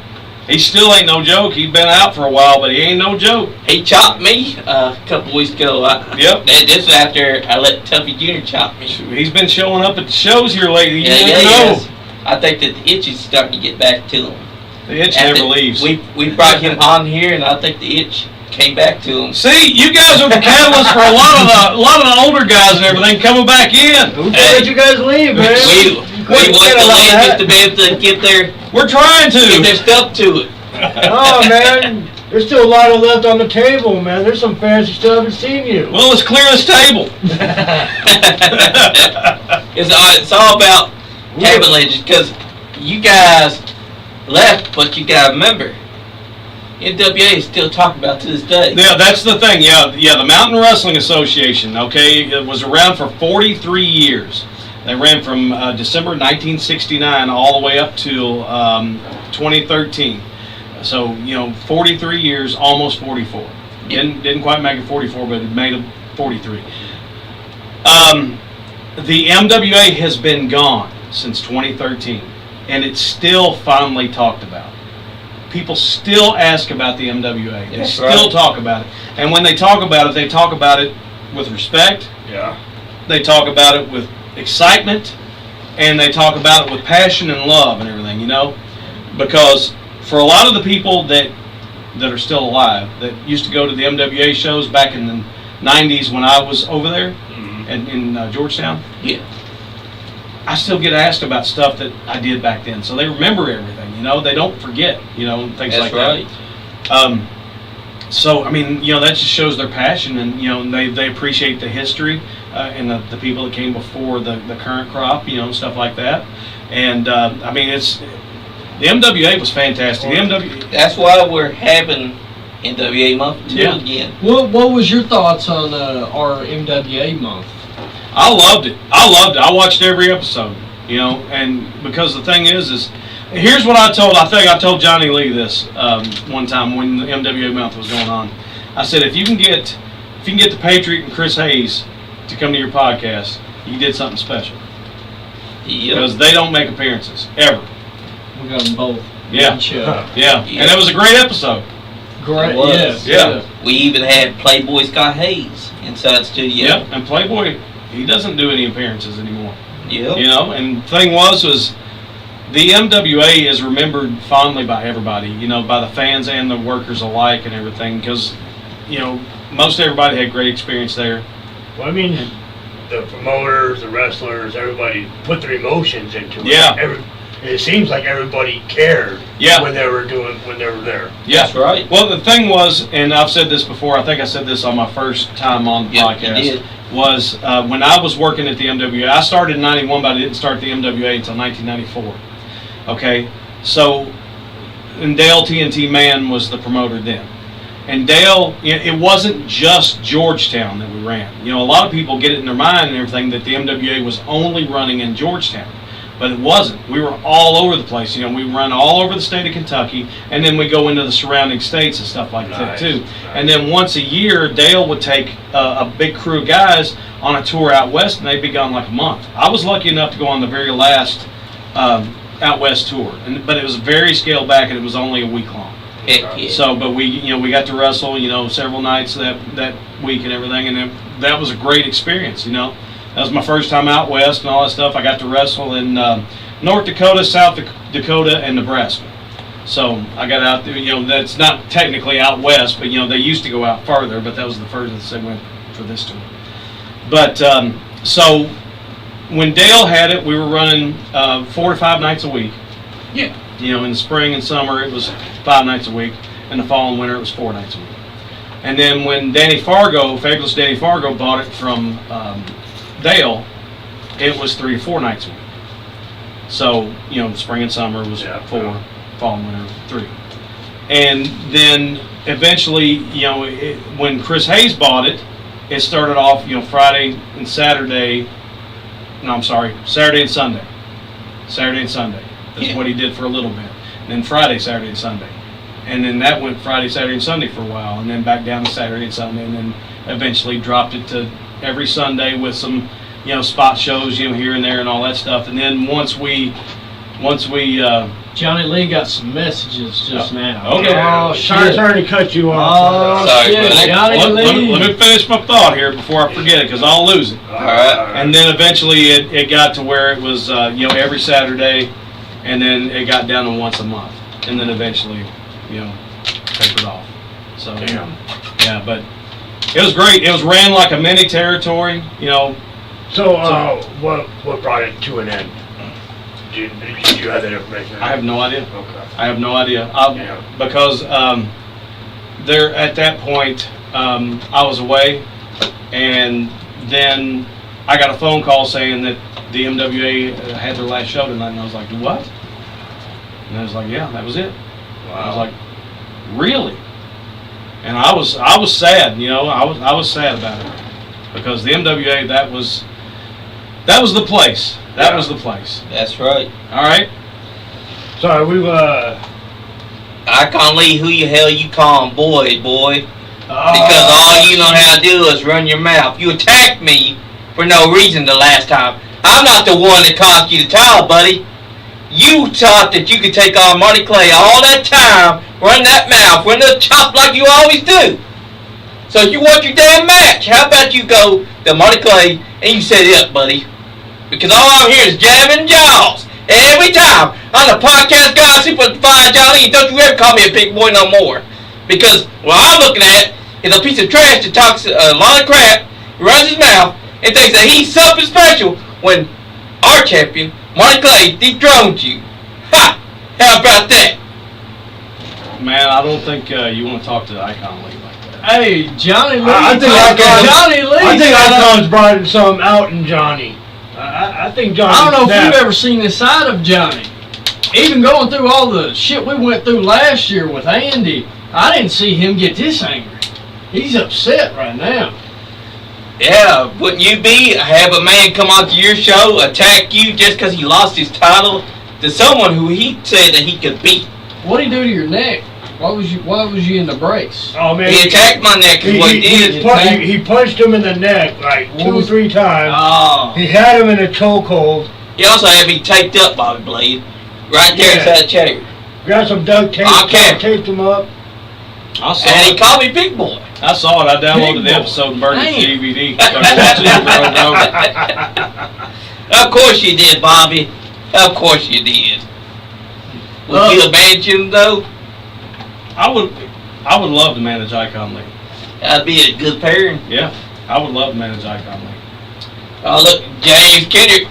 He still ain't no joke. He's been out for a while, but he ain't no joke. He chopped me a couple weeks ago. Yep. This was after I let Tuffy Jr. chop me. He's been showing up at the shows here lately. You Yeah, never yeah, know. yes. I think that the itch is starting to get back to him. The itch After never leaves. We brought him on here, and I think the itch came back to him. See, you guys are the catalyst for a lot of the older guys and everything coming back in. Who let you guys leave, man? We want the ladies to be able to get their We're trying to. stuff to it. Oh, man. There's still a lot of left on the table, man. There's some fans who still haven't seen you. Well, let's clear this table. It's all about table legends, because you guys left, but you got to remember, NWA is still talking about to this day. Yeah, that's the thing. Yeah, the Mountain Wrestling Association, okay, it was around for 43 years. They ran from December 1969 all the way up till 2013. So, 43 years, almost 44. Didn't quite make it 44, but it made it 43. The MWA has been gone since 2013, and it's still finally talked about. People still ask about the MWA. They still talk about it. And when they talk about it with respect. Yeah. They talk about it with excitement, and they talk about it with passion and love and everything, because for a lot of the people that are still alive, that used to go to the MWA shows back in the 90s when I was over there in Georgetown, Yeah. I still get asked about stuff that I did back then. So they remember everything, they don't forget, things That's like right. that. So, I mean, that just shows their passion, and, they appreciate the history and the people that came before the current crop, stuff like that. And, I mean, the MWA was fantastic. The MWA, That's why we're having NWA month 2 Yeah. again. What was your thoughts on our MWA month? I loved it. I watched every episode, and because the thing is here's what I think I told Johnny Lee this one time when the MWA month was going on. I said, if you can get the Patriot and Chris Hayes to come to your podcast, you did something special. Yep. Because they don't make appearances ever. We got them both. Yeah. One show. Yeah, and it was a great episode. Great. It was. Yes. Yeah. We even had Playboy Scott Hayes inside studio. Yep, and Playboy, he doesn't do any appearances anymore. Yep. And the thing was the MWA is remembered fondly by everybody, by the fans and the workers alike and everything, because, most everybody had great experience there. Well, I mean, the promoters, the wrestlers, everybody put their emotions into it. Yeah. It seems like everybody cared Yeah. when they were there. Yeah. That's right. Well, the thing was, and I've said this before, I think I said this on my first time on the Yep, podcast, you did. was when I was working at the MWA. I started in 91, but I didn't start the MWA until 1994. Okay? So, and Dale TNT Mann was the promoter then. And Dale, it wasn't just Georgetown that we ran. A lot of people get it in their mind and everything that the MWA was only running in Georgetown. But it wasn't. We were all over the place. We run all over the state of Kentucky, and then we go into the surrounding states and stuff like that too. And then once a year, Dale would take a big crew of guys on a tour out west, and they'd be gone like a month. I was lucky enough to go on the very last out west tour, but it was very scaled back, and it was only a week long. Heck yeah. So, but we got to wrestle, several nights that week and everything, and that was a great experience. That was my first time out west and all that stuff. I got to wrestle in North Dakota, South Dakota, and Nebraska. So I got out there. That's not technically out west, but they used to go out farther. But that was the furthest they went for this tour. But so when Dale had it, we were running 4 to 5 nights a week. Yeah. In the spring and summer it was 5 nights a week. In the fall and winter it was 4 nights a week. And then when Fabulous Danny Fargo bought it from Dale, it was 3 to 4 nights a week. So, spring and summer was 4, fall and winter 3. And then eventually, when Chris Hayes bought it, it started off, Friday and Saturday. No, I'm sorry, Saturday and Sunday. Saturday and Sunday. That's what he did for a little bit. And then Friday, Saturday, and Sunday. And then that went Friday, Saturday, and Sunday for a while. And then back down to Saturday and Sunday. And then eventually dropped it to every Sunday with some, spot shows, here and there and all that stuff. And then once we Johnny Lee got some messages just now. Okay. Oh, Sorry to cut you off. Oh, Sorry, shit. buddy. Johnny Lee. let me finish my thought here before I forget it, because I'll lose it. All right. And then eventually it got to where it was, every Saturday, and then it got down to once a month. And then eventually, tapered off. So, yeah, but it was great. It was ran like a mini territory, So, what brought it to an end? Did you have that information? I have no idea. Okay. I have no idea. Because there at that point, I was away, and then I got a phone call saying that the MWA had their last show tonight, and I was like, what? And I was like, yeah, that was it. Wow. I was like, really? And I was sad, I was sad about it, because the MWA, that was the place. That was the place. That's right. All right. Sorry, Icon Lee, who the hell you calling boy? Oh, Because all you know how to do is run your mouth. You attacked me for no reason the last time. I'm not the one that cost you the towel, buddy. You thought that you could take on Marty Clay all that time, run that mouth, run the chop like you always do. So you want your damn match. How about you go to Marty Clay and you set it up, buddy? Because all I'm hearing is jabbing jaws. Every time I'm the podcast guy, SuperFly Johnny, and don't you ever call me a big boy no more. Because what I'm looking at is a piece of trash that talks a lot of crap, runs his mouth, and thinks that he's something special when our champion, Marty Clay, dethroned you. Ha! How about that? Man, I don't think you want to talk to Icon Lee like that. Hey, Johnny Lee. I think Johnny Lee. I think Icon's brought some out in Johnny. I think Johnny. I don't know if you've ever seen the side of Johnny. Even going through all the shit we went through last year with Andy, I didn't see him get this angry. He's upset right now. Yeah, wouldn't you be? Have a man come onto your show, attack you just because he lost his title to someone who he said that he could beat. What'd he do to your neck? Why was you in the brace? Oh man, He attacked my neck is what he did. He punched him in the neck like 2 or 3 times. Oh. He had him in a chokehold. He also had me taped up, Bobby Blade. Right there inside the chair. Got some duct tape, Okay. taped him up. I saw And he it. called me Big Boy. I saw it. I downloaded the Big boy. episode and burned it to Damn. DVD. Started watching it over and over. Of course you did, Bobby. Of course you did. Would you abandon him, though? I would love to manage Icon Lee. That'd be a good pairing. Yeah, I would love to manage Icon Lee. Oh, look, James Kendrick.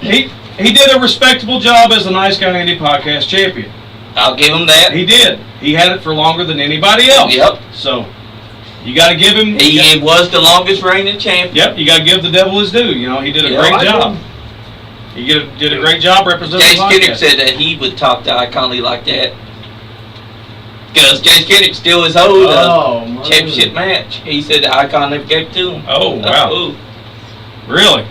He did a respectable job as the Nice Guy Andy podcast champion. I'll give him that. He did. He had it for longer than anybody else. Yep. So you got to give him. He was the longest reigning champion. Yep. You got to give the devil his due. He did a great job. He did a great job representing James the Kendrick podcast. said that he would talk to Icon Lee like that. Because James Kendrick still is owed a championship match. He said that Icon never gave it to him. Oh, wow. Ooh. Really?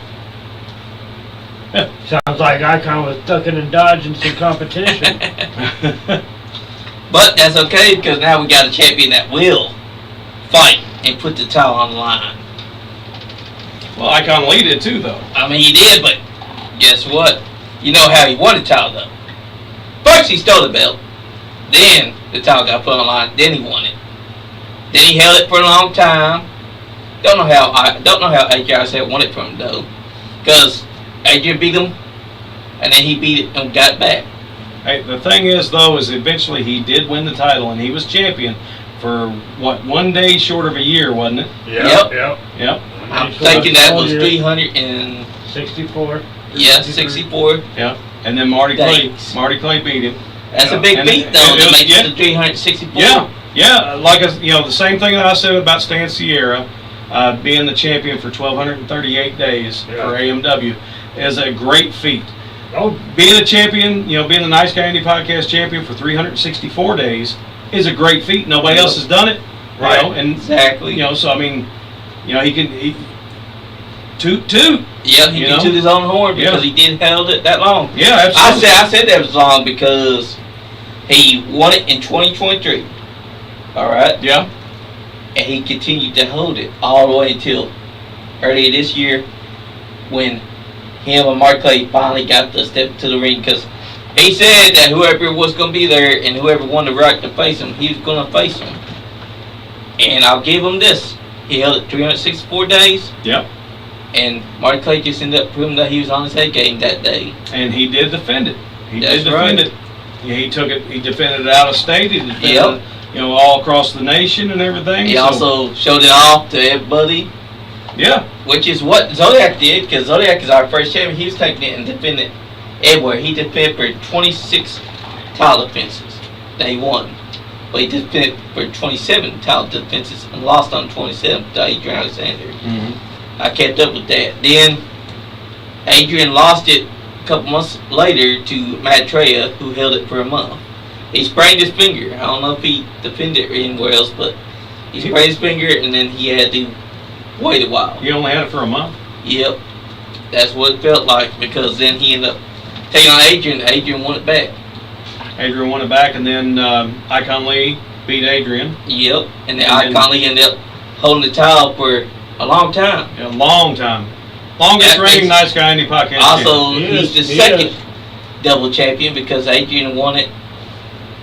Sounds like Icon was ducking and dodging some competition. But that's okay, because now we got a champion that will fight and put the title on the line. Well, Icon Lee did too, though. I mean, he did, but guess what? You know how he won the title, though. First, he stole the belt. Then, the title got put on the line. Then he won it. Then he held it for a long time. Don't know how AJ said won it from him, though. Because Adrian beat him, and then he beat it and got it back. Hey, the thing is, though, is eventually he did win the title, and he was champion for, what, 1 day short of a year, wasn't it? Yep. Yep. I'm thinking that was 364. 64. Yeah, 64. Yep. And then Marty Clay beat him. That's a big beat, though, to make it to 364. Yeah. Like, the same thing that I said about Stan Sierra, being the champion for 1,238 days for AMW is a great feat. Oh, Being a champion, being the Nice Guy Andy podcast champion for 364 days is a great feat. Nobody else has done it. Right. And Exactly. so I mean, he can toot. Yeah, he can toot his own horn because he did held it that long. Yeah, absolutely. I said that was long because he won it in 2023. All right. Yeah. And he continued to hold it all the way until earlier this year when him and Mark Clay finally got to step to the ring, because he said that whoever was going to be there and whoever won the right to face him, he was going to face him. And I'll give him this. He held it 364 days. Yep. And Mark Clay just ended up proving that he was on his head game that day. And he did defend it. He That's did defend right. it. Yeah, he took it. He defended it out of state. He defended Yep. it, all across the nation and everything. He also showed it off to everybody. Yeah. Which is what Zodiac did, because Zodiac is our first champion. He was taking it and defending it everywhere. He defended for 26 title defenses that he won. But he defended for 27 title defenses and lost on 27 to Adrian Alexander. Mm-hmm. I kept up with that. Then Adrian lost it a couple months later to Matt Treya, who held it for a month. He sprained his finger. I don't know if he defended it anywhere else, but he sprained his finger and then he had to wait a while. He only had it for a month? Yep. That's what it felt like, because then he ended up taking on Adrian. Adrian won it back. Adrian won it back, and then Icon Lee beat Adrian. Yep. And then Icon Lee ended up holding the title for a long time. A long time. Longest reigning Nice Guy Andy podcast. Also, he's the second double champion because Adrian won it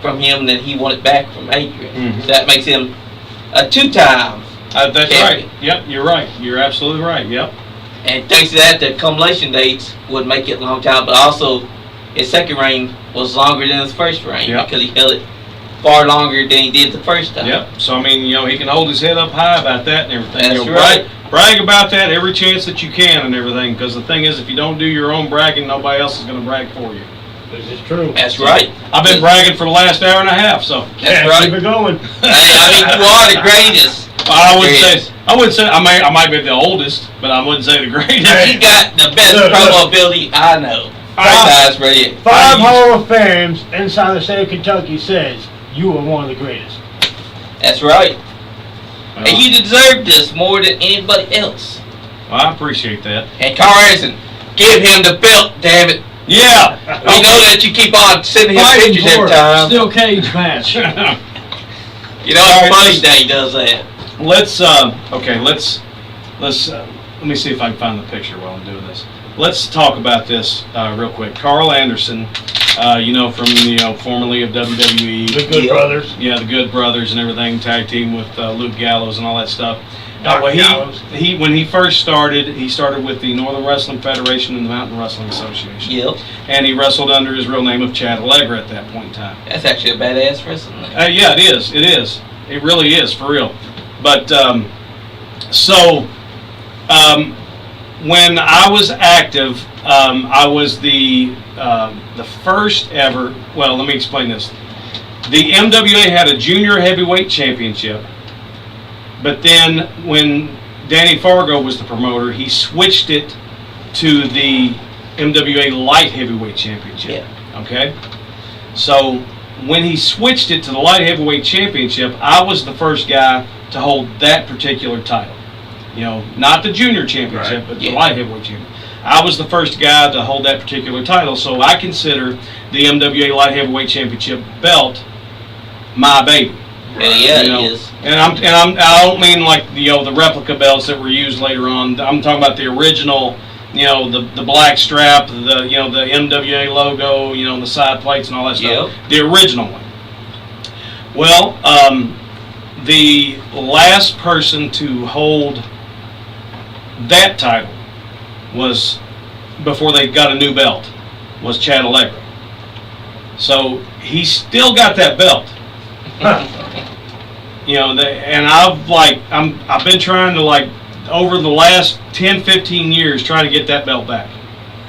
from him, and then he won it back from Adrian. Mm-hmm. So that makes him a two-time that's champion. right. Yep, you're right. You're absolutely right. Yep. And thanks to that, the accumulation dates would make it a long time, but also his second reign was longer than his first reign because he held it far longer than he did the first time. Yep. So, I mean, he can hold his head up high about that and everything. That's right. Brag about that every chance that you can and everything, because the thing is, if you don't do your own bragging, nobody else is going to brag for you. this is true. That's right. I've been bragging for the last hour and a half, so. That's right. Keep it going. Hey, I mean, you are the greatest. I wouldn't say I might be the oldest, but I wouldn't say the greatest. You got the best promo ability I know. Guys, right. 5 Hall of Fames inside the state of Kentucky says you are one of the greatest. That's right. And you deserve this more than anybody else. Well, I appreciate that. And Carl Anderson, give him the belt, damn it. Yeah. We know that you keep on sending him pictures every time. Still cage match. You know, it's funny that he does that. Let's let me see if I can find the picture while I'm doing this. Let's talk about this real quick. Carl Anderson, from formerly of WWE. The Good Brothers. Yeah, the Good Brothers and everything, tag team with Luke Gallows and all that stuff. Gallows. When he first started, he started with the Northern Wrestling Federation and the Mountain Wrestling Association. Yep. And he wrestled under his real name of Chad Allegra at that point in time. That's actually a badass wrestling name. Yeah, it is. It is. It really is, for real. But, when I was active, I was the first ever, well, let me explain this. The MWA had a junior heavyweight championship, but then when Danny Fargo was the promoter, he switched it to the MWA light heavyweight championship. Yeah. Okay? So when he switched it to the light heavyweight championship, I was the first guy to hold that particular title. Not the junior championship, but the light heavyweight championship. I was the first guy to hold that particular title, so I consider the MWA light heavyweight championship belt my baby. Yeah, it is. And I don't mean like the replica belts that were used later on. I'm talking about the original, the black strap, the MWA logo, the side plates and all that stuff. Yep. The original one. Well, the last person to hold that title was, before they got a new belt, was Chad Allegra. So he's still got that belt. You know, and I've been trying to, like, over the last 10, 15 years, trying to get that belt back.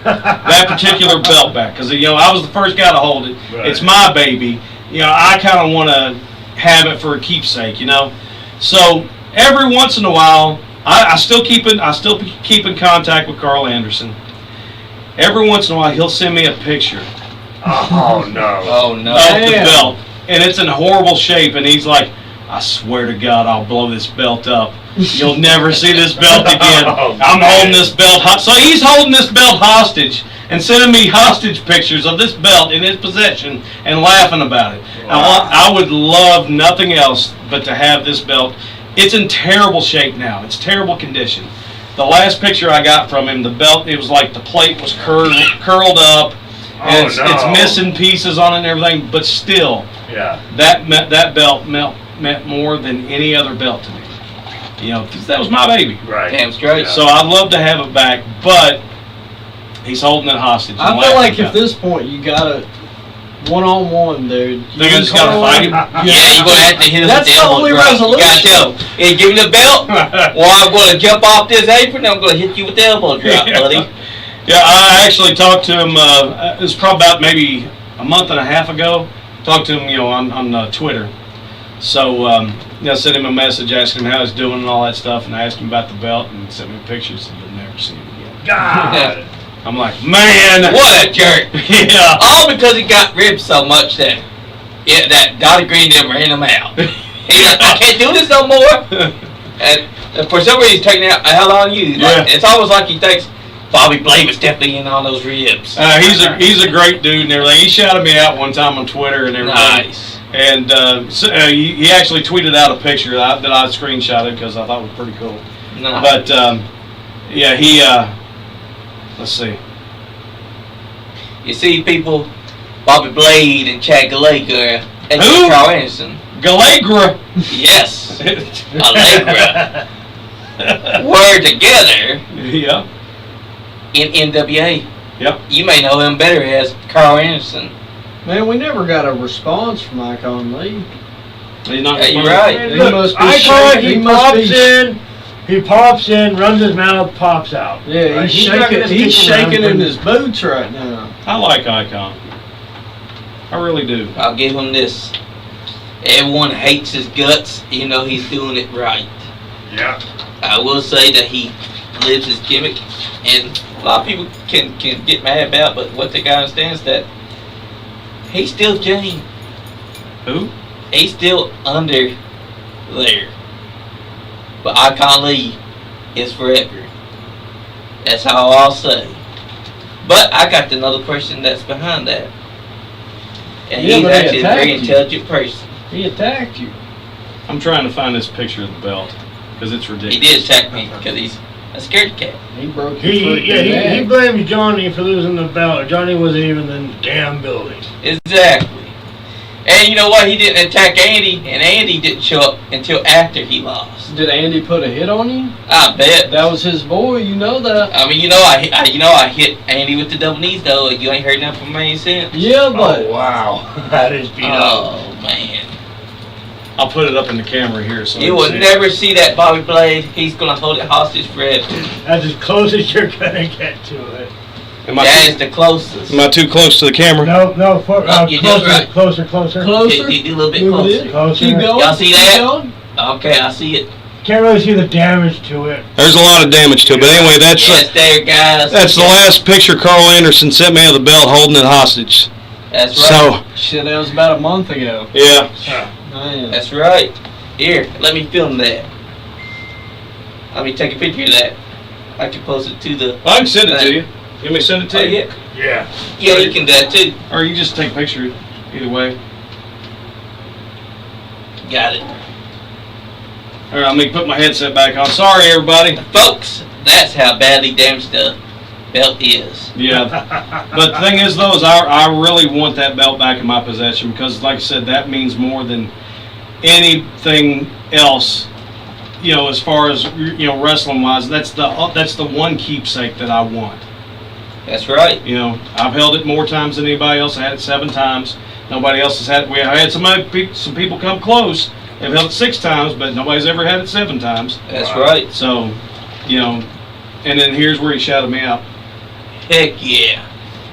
That particular belt back, because, you know, I was the first guy to hold it. Right. It's my baby. You know, I kind of want to have it for a keepsake, you know. So every once in a while, I still keep in contact with Carl Anderson. Every once in a while, he'll send me a picture Oh no. Oh no. of the belt, and it's in horrible shape, and he's like, I swear to God, I'll blow this belt up. You'll never see this belt again. Oh, I'm man. holding this belt so he's holding this belt hostage and sending me hostage pictures of this belt in his possession and laughing about it. Wow. I would love nothing else but to have this belt. It's in terrible shape now. It's terrible condition. The last picture I got from him, the belt, it was like the plate was curled up, and it's missing pieces on it and everything, but still, Yeah. that belt meant more than any other belt to me. You know, 'cause that was my baby. Right. Damn straight. So I'd love to have it back, but he's holding it hostage. I feel like at this point you gotta one-on-one, dude. They just gotta fight him. Yeah, you're gonna have to hit him That's with the the elbow only drop. You resolution. gotta tell him, hey, give me the belt, or I'm gonna jump off this apron and I'm gonna hit you with the elbow drop, buddy. Yeah, I actually talked to him, it was probably about maybe a month and a half ago. Talked to him, you know, on Twitter. So, you know, sent him a message asking him how he's doing and all that stuff, and I asked him about the belt, and he sent me pictures, and you'll never see him again. God. I'm like, man! What a jerk. Yeah. All because he got ribbed so much that Dottie Green never ran him out. He's like, I can't do this no more. And for some reason he's taking out a hell on you. Like, Yeah. it's almost like he thinks Bobby Blade was definitely in on those ribs. He's a great dude and everything. He shouted me out one time on Twitter and everything. Nice. And he actually tweeted out a picture that I screenshotted because I thought it was pretty cool. Nice. But yeah, he let's see. You see people, Bobby Blade and Chad Gallagher and Who? Carl Anderson. Galagra. Yes. Allegra were together Yeah. in NWA. Yep. You may know him better as Carl Anderson. Man, we never got a response from Icon Lee. He's not Yeah, you're responding. right. And He look, must be Icon, shaking. he He must pops be- in, runs his mouth, pops out. Yeah, Right? he's not shaking. gonna He's stick around shaking for- in his boots right now. I like Icon. I really do. I'll give him this. Everyone hates his guts, even though he's doing it right. Yeah. I will say that he lives his gimmick, and a lot of people can get mad about, but what the guy understands that he's still Jane. Who? He's still under there. But Icon Lee is forever. That's how I'll say. But I got another person that's behind that. And Yeah, he's but he actually a very attacked you. intelligent person. He attacked you. I'm trying to find this picture of the belt because it's He ridiculous. did attack me because he's a scaredy cat. He broke your He freaking neck. blames Johnny for losing the belt. Johnny wasn't even in the damn building. Exactly. And you know what? He didn't attack Andy, and Andy didn't show up until after he lost. Did Andy put a hit on you? I bet. That was his boy. You know that. I mean, I hit Andy with the double knees though. You ain't heard nothing from me since. Yeah, but Oh wow, that is beat up. Oh man. I'll put it up in the camera here so You can will see it. never see that Bobby Blade. He's gonna hold it hostage forever. That's as close as you're gonna get to it. Am That is the closest. I too close to the camera? No, you do it right. closer. closer. Do a little bit Move it in. closer. Keep going. Y'all see Keep that? going. Okay, I see it. Can't really see the damage to it. There's a lot of damage to it, but anyway, that's Yes, there, guys. that's the last picture Carl Anderson sent me of the belt holding it hostage. That's right. So, Shit, that was about a month ago. yeah. Man. That's right. Here, let me film that. Let me take a picture of that. I can post it to the. I can send it to you. You want me to send it to Oh you? yeah. Yeah. Yeah, you can do that too. Or you just take a picture either way. Got it. All right, let me put my headset back on. Sorry, everybody. Folks, that's how badly damaged the belt is. Yeah. But the thing is, though, is I really want that belt back in my possession because, like I said, that means more than anything else. You know, as far as wrestling wise, that's the one keepsake that I want. That's right. You know, I've held it more times than anybody else. I had it 7 times. Nobody else has had it. I had some people come close. They've held it 6 times, but nobody's ever had it 7 times. That's right. So, you know, and then here's where he shouted me out. Heck yeah.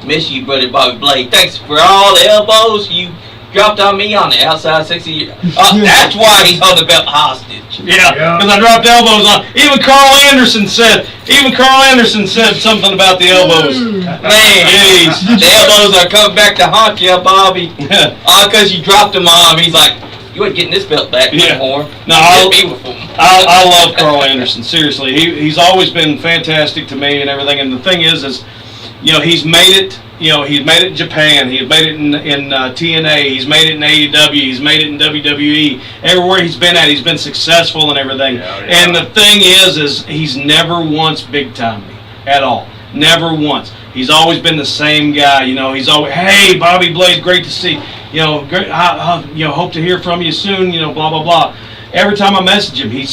Miss you, brother Bobby Blade. Thanks for all the elbows you dropped on me on the outside 60 years. That's why he's on the belt hostage. Yeah, because I dropped elbows on. Even Carl Anderson said something about the elbows. Man, the elbows are coming back to haunt you, Bobby. All because you dropped them on him. He's like, you ain't getting this belt back anymore. No, I love Carl Anderson. Seriously, he's always been fantastic to me and everything. And the thing is, you know, he's made it. You know, he's made it in Japan. He's made it in TNA. He's made it in AEW. He's made it in WWE. Everywhere he's been at, he's been successful and everything. And the thing is he's never once big timed me at all. Never once. He's always been the same guy. You know, he's always, hey, Bobby Blade, great to see. You know, great. You know, hope to hear from you soon. You know, blah blah blah. Every time I message him, he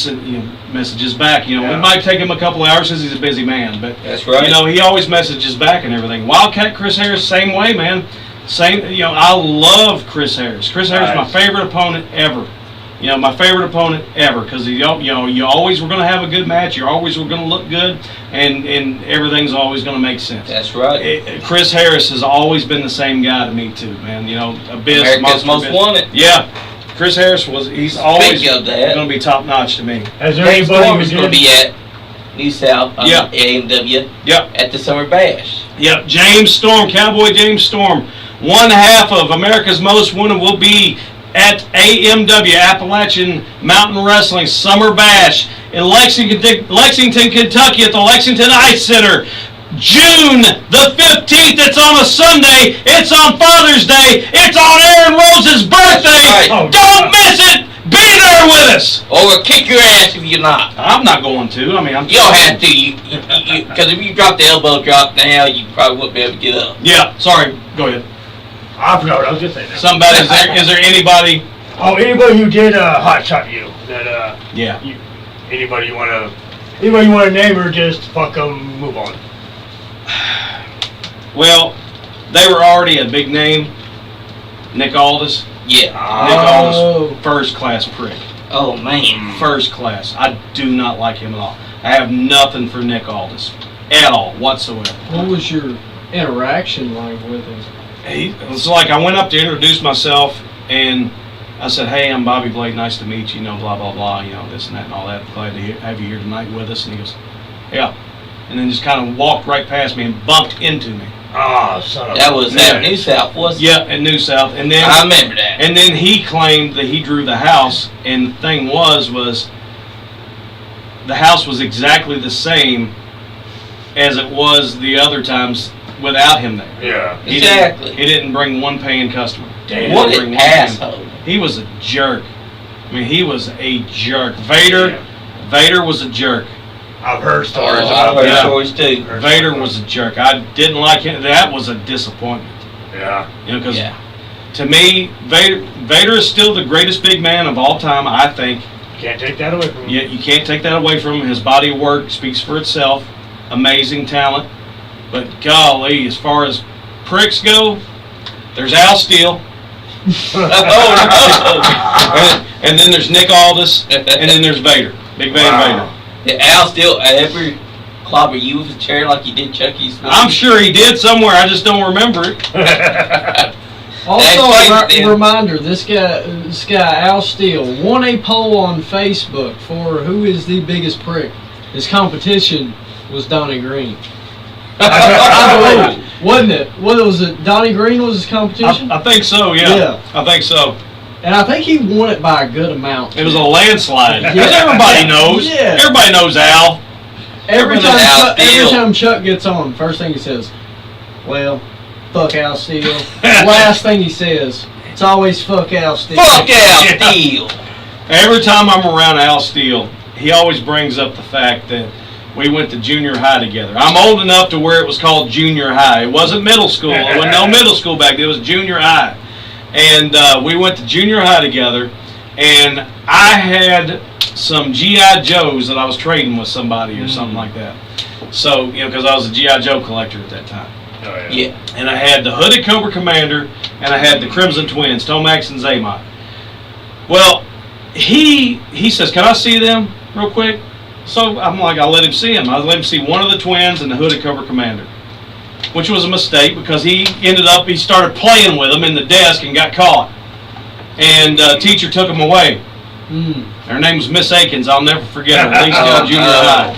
messages back. You know, it might take him a couple of hours because he's a busy man, but that's right. You know, he always messages back and everything. Wildcat Chris Harris, same way, man. Same. You know, I love Chris Harris. Chris Harris is my favorite opponent ever. You know, my favorite opponent ever because you always were going to have a good match. You always were going to look good, and everything's always going to make sense. That's right. Chris Harris has always been the same guy to me too, man. You know, America's Most Wanted. Yeah. Chris Harris he's always going to be top notch to me. James Storm is going to be at New South AMW at the Summer Bash. Yep, James Storm, Cowboy James Storm, one half of America's Most Wanted will be at AMW, Appalachian Mountain Wrestling Summer Bash in Lexington, Kentucky at the Lexington Ice Center. June the 15th, it's on a Sunday, it's on Father's Day, it's on Aaron Rose's birthday. Right. Don't miss it. Be there with us. Or we'll kick your ass if you're not. I'm not going to. I mean, you don't have to. Because if you drop the elbow drop now, you probably wouldn't be able to get up. Yeah, sorry. Go ahead. I forgot what I was just saying. Somebody, is there anybody? Oh, anybody who did hot shot you that anybody you want to name or just fuck them, move on. Well, they were already a big name. Nick Aldis. Yeah. Nick Aldis, first class prick. Oh man. First class. I do not like him at all. I have nothing for Nick Aldis at all whatsoever. What was your interaction like with him? It's like I went up to introduce myself and I said, hey, I'm Bobby Blade, nice to meet you, you know, blah, blah, blah, you know, this and that and all that. Glad to have you here tonight with us. And he goes, yeah. And then just kind of walked right past me and bumped into me. Oh, son of a... That was at New South, wasn't it? Yeah, at New South. And then I remember that. And then he claimed that he drew the house, and the thing was the house was exactly the same as it was the other times without him there. Yeah. Exactly. He didn't bring one paying customer. Damn. What an asshole. He was a jerk. I mean, he was a jerk. Vader was a jerk. I've heard stories I've about heard stories too. Vader was a jerk. I didn't like him. That was a disappointment. Yeah. You know, because to me, Vader is still the greatest big man of all time, I think. Can't take that away from him. Yeah, you can't take that away from him. His body of work speaks for itself. Amazing talent. But golly, as far as pricks go, there's Al Steele. And then there's Nick Aldis. And then there's Vader. Big Van Vader. Did Al Steele ever clobber you with a chair like he did Chucky's? I'm sure he did somewhere. I just don't remember it. Also, a reminder: this guy Al Steele won a poll on Facebook for who is the biggest prick. His competition was Donnie Green. I believe, wasn't it? What was it? Donnie Green was his competition. I think so. Yeah. I think so. And I think he won it by a good amount. It was a landslide. Yeah. Because everybody knows. Yeah. Everybody knows Al. Every time Chuck gets on, first thing he says, well, fuck Al Steele. Last thing he says, it's always fuck Al Steele. Fuck Al Steele. Every time I'm around Al Steele, he always brings up the fact that we went to junior high together. I'm old enough to where it was called junior high. It wasn't middle school. There wasn't no middle school back then. It was junior high. And we went to junior high together, and I had some GI Joes that I was trading with somebody or something like that. So, you know, because I was a GI Joe collector at that time. Oh, yeah. Yeah. And I had the Hooded Cobra Commander, and I had the Crimson Twins, Tomax and Zaymot. Well, he says, "Can I see them real quick?" So I'm like, I'll let him see them. I let him see one of the twins and the Hooded Cobra Commander, which was a mistake because he started playing with them in the desk and got caught. And teacher took him away. Her name was Miss Akins. I'll never forget her. Lacey Junior High.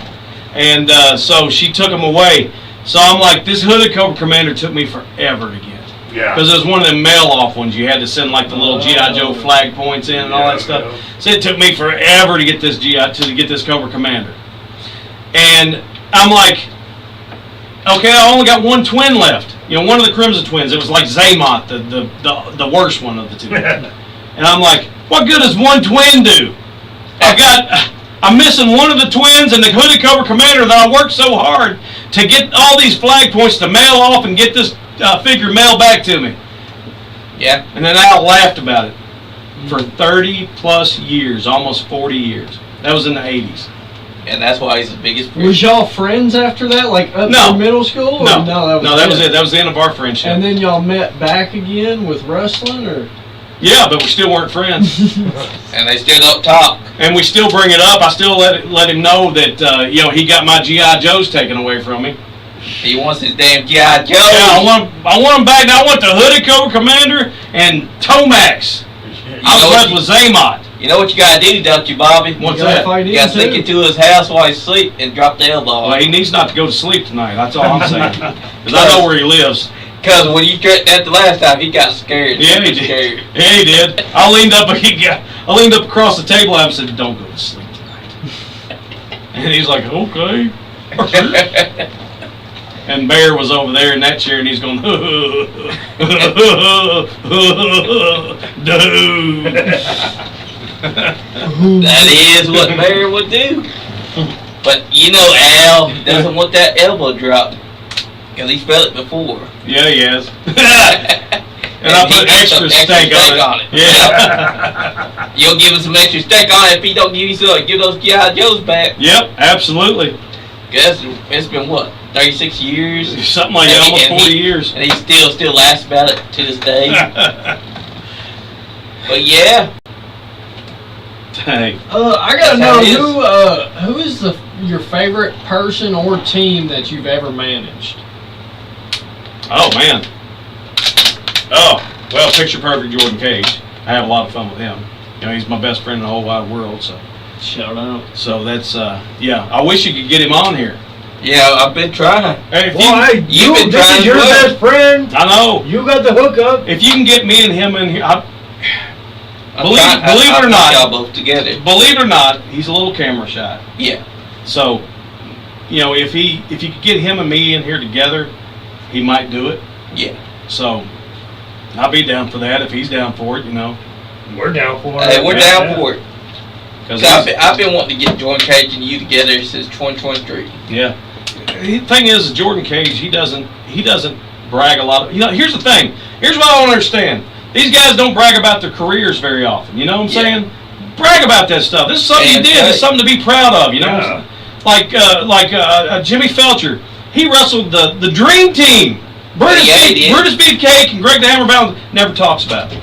And so she took him away. So I'm like, this Hooded Cobra Commander took me forever to get. Yeah. Because it was one of them mail-off ones. You had to send like the little GI Joe flag points in and all that stuff. So it took me forever to get this this Cobra Commander. And I'm like, okay, I only got one twin left. You know, one of the Crimson Twins. It was like Zaymot, the worst one of the two. And I'm like, what good does one twin do? I'm missing one of the twins and the Hooded Cobra Commander that I worked so hard to get all these flag points to mail off and get this figure mailed back to me. Yeah. And then Al laughed about it for 30 plus years, almost 40 years. That was in the 80s. And that's why he's the biggest friend. Was y'all friends after that, like up No. to middle school? Or No, that was it. it. That was the end of our friendship. And then y'all met back again with wrestling, or? Yeah, but we still weren't friends. And they still don't talk. And we still bring it up. I still let him know that you know, he got my GI Joes taken away from me. He wants his damn G.I. Joe. Yeah, I want him back. Now I want the Hooded Cobra Commander and Tomax. I was left with Zaymot. You know what you gotta do, don't you, Bobby? What's You gotta that? fight You gotta him, sneak too. into his house while he's asleep and drop the elbow. Well, he needs not to go to sleep tonight. That's all I'm saying. Because I know where he lives. Because when you threatened that the last time, he got scared. Yeah, he did. Yeah, he did. I leaned up across the table and said, "Don't go to sleep tonight." And he's like, "Okay." And Bear was over there in that chair, and he's going, dude. That is what Bear would do. But you know Al doesn't want that elbow drop. Because he's felt it before. Yeah, he has. And I put extra steak on it. Yeah. You'll give him some extra steak on it if he don't give you some. Give those G.I. Joes back. Yep, absolutely. Guess it's been what, 36 years? Something like that, almost 40 years. And he still laughs about it to this day. But yeah. Hey. I gotta That's know who is your favorite person or team that you've ever managed? Oh, man. Oh, well, picture perfect Jordan Cage. I have a lot of fun with him. You know, he's my best friend in the whole wide world, so. Shout out. So that's, yeah. I wish you could get him on here. Yeah, I've been trying. Hey, if Why? You've been This trying is your as well. best friend. I know. You got the hookup. If you can get me and him in here, believe it or Y'all not, both together. believe it or not, he's a little camera shy. Yeah. So, you know, if you could get him and me in here together, he might do it. Yeah. So, I'll be down for that if he's down for it, you know. We're down for it. Hey, we're down for it. Because I've been wanting to get Jordan Cage and you together since 2023. yeah. The thing is, Jordan Cage, he doesn't brag a lot. You know, here's the thing. Here's what I don't understand. These guys don't brag about their careers very often. You know what I'm saying? Brag about that stuff. This is something you did. It's something to be proud of. You know, Yeah. like Jimmy Felcher. He wrestled the Dream Team. Brutus Beefcake and Greg the Hammer Bound never talks about it.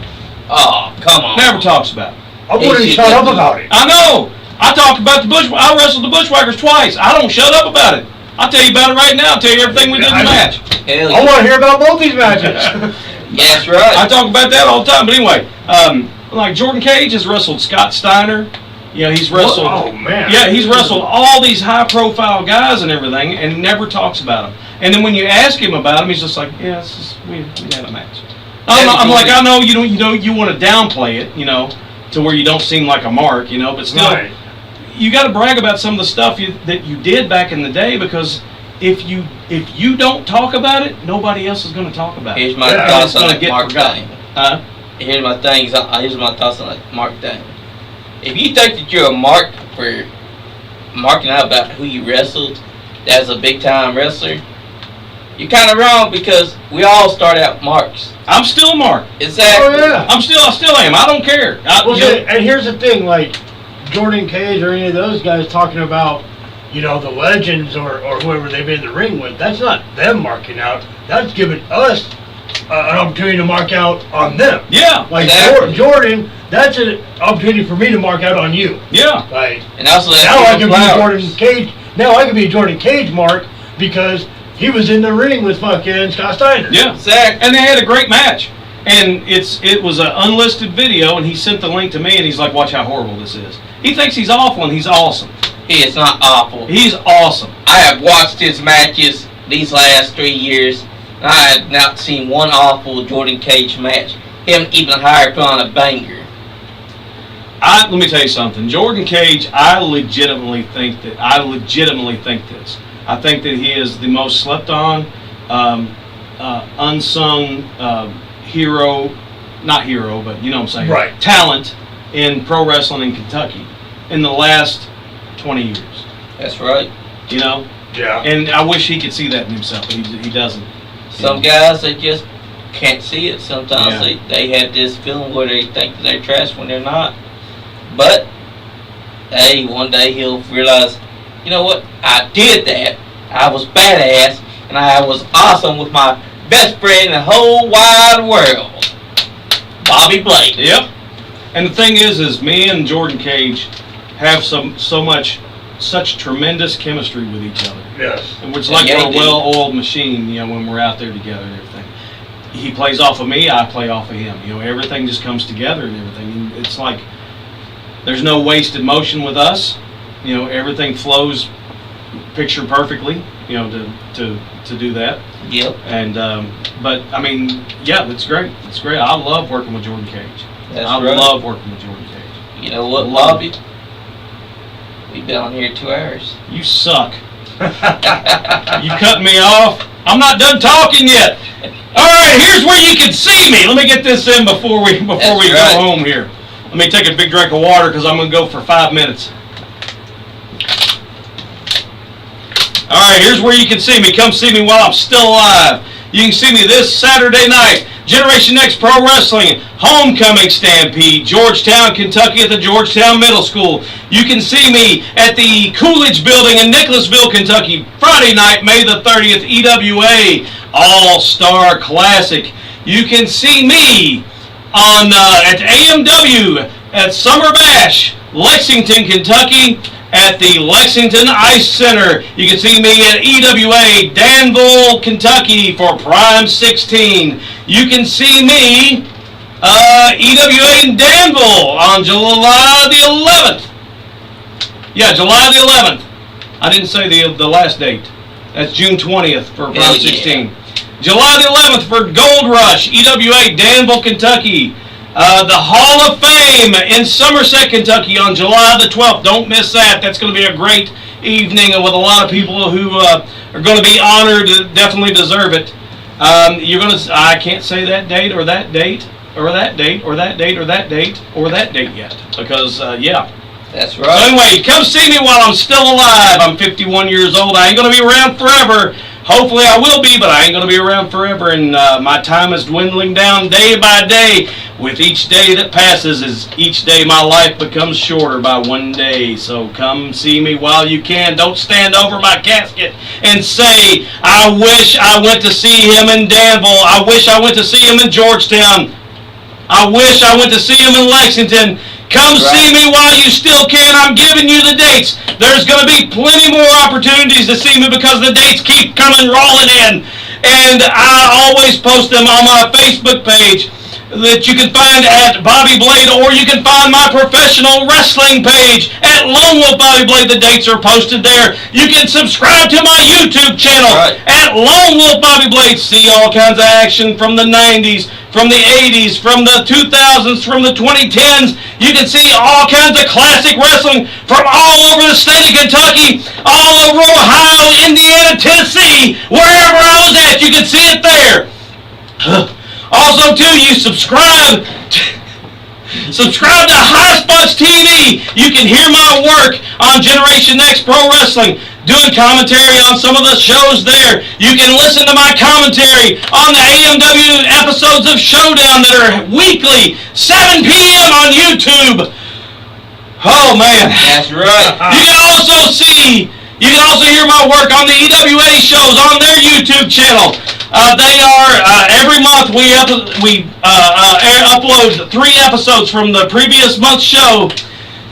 Oh, come on. Never talks about it. I wouldn't shut up about it. I know. I talked about I wrestled the Bushwhackers twice. I don't shut up about it. I'll tell you about it right now. I'll tell you everything we did in the match. Hell I yeah. want to hear about both these matches. Yeah, that's right. I talk about that all the time. But anyway, like Jordan Cage has wrestled Scott Steiner. You know, he's wrestled. Oh man. Yeah, he's wrestled all these high-profile guys and everything, and never talks about them. And then when you ask him about them, he's just like, "Yeah, we had a match." I'm like, I know you want to downplay it, you know, to where you don't seem like a mark, you know, but still, Right. you got to brag about some of the stuff that you did back in the day, because if you don't talk about it, nobody else is going to talk about it. Here's my Yeah, thoughts it's on gonna that get Mark forgotten. thing. Here's my thoughts on that Mark thing. If you think that you're a mark for marking out about who you wrestled, as a big time wrestler, you're kind of wrong, because we all start out marks. I'm still a mark. Exactly. Oh yeah. I still am. I don't care. Well, and here's the thing, like, Jordan Cage or any of those guys talking about, you know, the legends or whoever they've been in the ring with. That's not them marking out. That's giving us an opportunity to mark out on them. Yeah. Like exactly. Jordan, that's an opportunity for me to mark out on you. Yeah. Like, And also now I can be Jordan Cage. Now I can be a Jordan Cage mark because he was in the ring with fucking Scott Steiner. Yeah. Exactly. And they had a great match. And it was an unlisted video, and he sent the link to me, and he's like, watch how horrible this is. He thinks he's awful, and he's awesome. He is not awful. He's awesome. I have watched his matches these last 3 years. And I have not seen one awful Jordan Cage match. Him even higher put on a banger. Let me tell you something. Jordan Cage, I legitimately think this. I think that he is the most slept on, unsung hero, not hero, but you know what I'm saying. Right. Talent in pro wrestling in Kentucky in the last 20 years. That's right. You know? Yeah. And I wish he could see that in himself, but he doesn't. Some guys, they just can't see it. Sometimes Yeah. they have this feeling where they think they're trash when they're not. But, hey, one day he'll realize, you know what? I did that. I was badass, and I was awesome with my best friend in the whole wide world, Bobby Blade. Yep. And the thing is me and Jordan Cage have such tremendous chemistry with each other. Yes. And it's like Yeah, we're a they do. well-oiled machine, you know, when we're out there together and everything. He plays off of me, I play off of him. You know, everything just comes together and everything. And it's like there's no wasted motion with us. You know, everything flows picture perfectly, you know, to do that. Yep. And but I mean, yeah, it's great. It's great. I love working with Jordan Cage. That's I right. love working with Jordan Cage. You know what, Bobby? We've been on here 2 hours. You suck. You cut me off. I'm not done talking yet. All right, here's where you can see me. Let me get this in before we That's go right. home here. Let me take a big drink of water because I'm going to go for 5 minutes. All right, here's where you can see me. Come see me while I'm still alive. You can see me this Saturday night. Generation Next Pro Wrestling Homecoming Stampede, Georgetown, Kentucky at the Georgetown Middle School. You can see me at the Coolidge Building in Nicholasville, Kentucky, Friday night, May the 30th, EWA All-Star Classic. You can see me on at AMW at Summer Bash, Lexington, Kentucky, at the Lexington Ice Center. You can see me at EWA Danville, Kentucky for Prime 16. You can see me EWA in Danville on July the 11th. Yeah, July the 11th. I didn't say the last date. That's June 20th for Prime 16. July the 11th for Gold Rush, EWA Danville, Kentucky. The Hall of Fame in Somerset, Kentucky on July the 12th. Don't miss that. That's going to be a great evening with a lot of people who are going to be honored, definitely deserve it. I can't say that date or that date or that date or that date or that date or that date yet because, yeah. That's So right. anyway, come see me while I'm still alive. I'm 51 years old. I ain't going to be around forever. Hopefully I will be, but I ain't going to be around forever. And my time is dwindling down day by day. With each day that passes, as each day my life becomes shorter by 1 day. So come see me while you can. Don't stand over my casket and say, I wish I went to see him in Danville. I wish I went to see him in Georgetown. I wish I went to see him in Lexington. Come see me while you still can. I'm giving you the dates. There's going to be plenty more opportunities to see me because the dates keep coming rolling in. And I always post them on my Facebook page that you can find at Bobby Blade, or you can find my professional wrestling page at Lone Wolf Bobby Blade. The dates are posted there. You can subscribe to my YouTube channel at Lone Wolf Bobby Blade. See all kinds of action from the 90s, from the 80s, from the 2000s, from the 2010s. You can see all kinds of classic wrestling from all over the state of Kentucky, all over Ohio, Indiana, Tennessee, wherever I was at, you can see it there. Also, too, you subscribe to High Spots TV. You can hear my work on Generation Next Pro Wrestling, doing commentary on some of the shows there. You can listen to my commentary on the AMW episodes of Showdown that are weekly, 7 p.m. on YouTube. Oh man. That's right. You can also hear my work on the EWA shows on their YouTube channel. They are every month we upload 3 episodes from the previous month's show.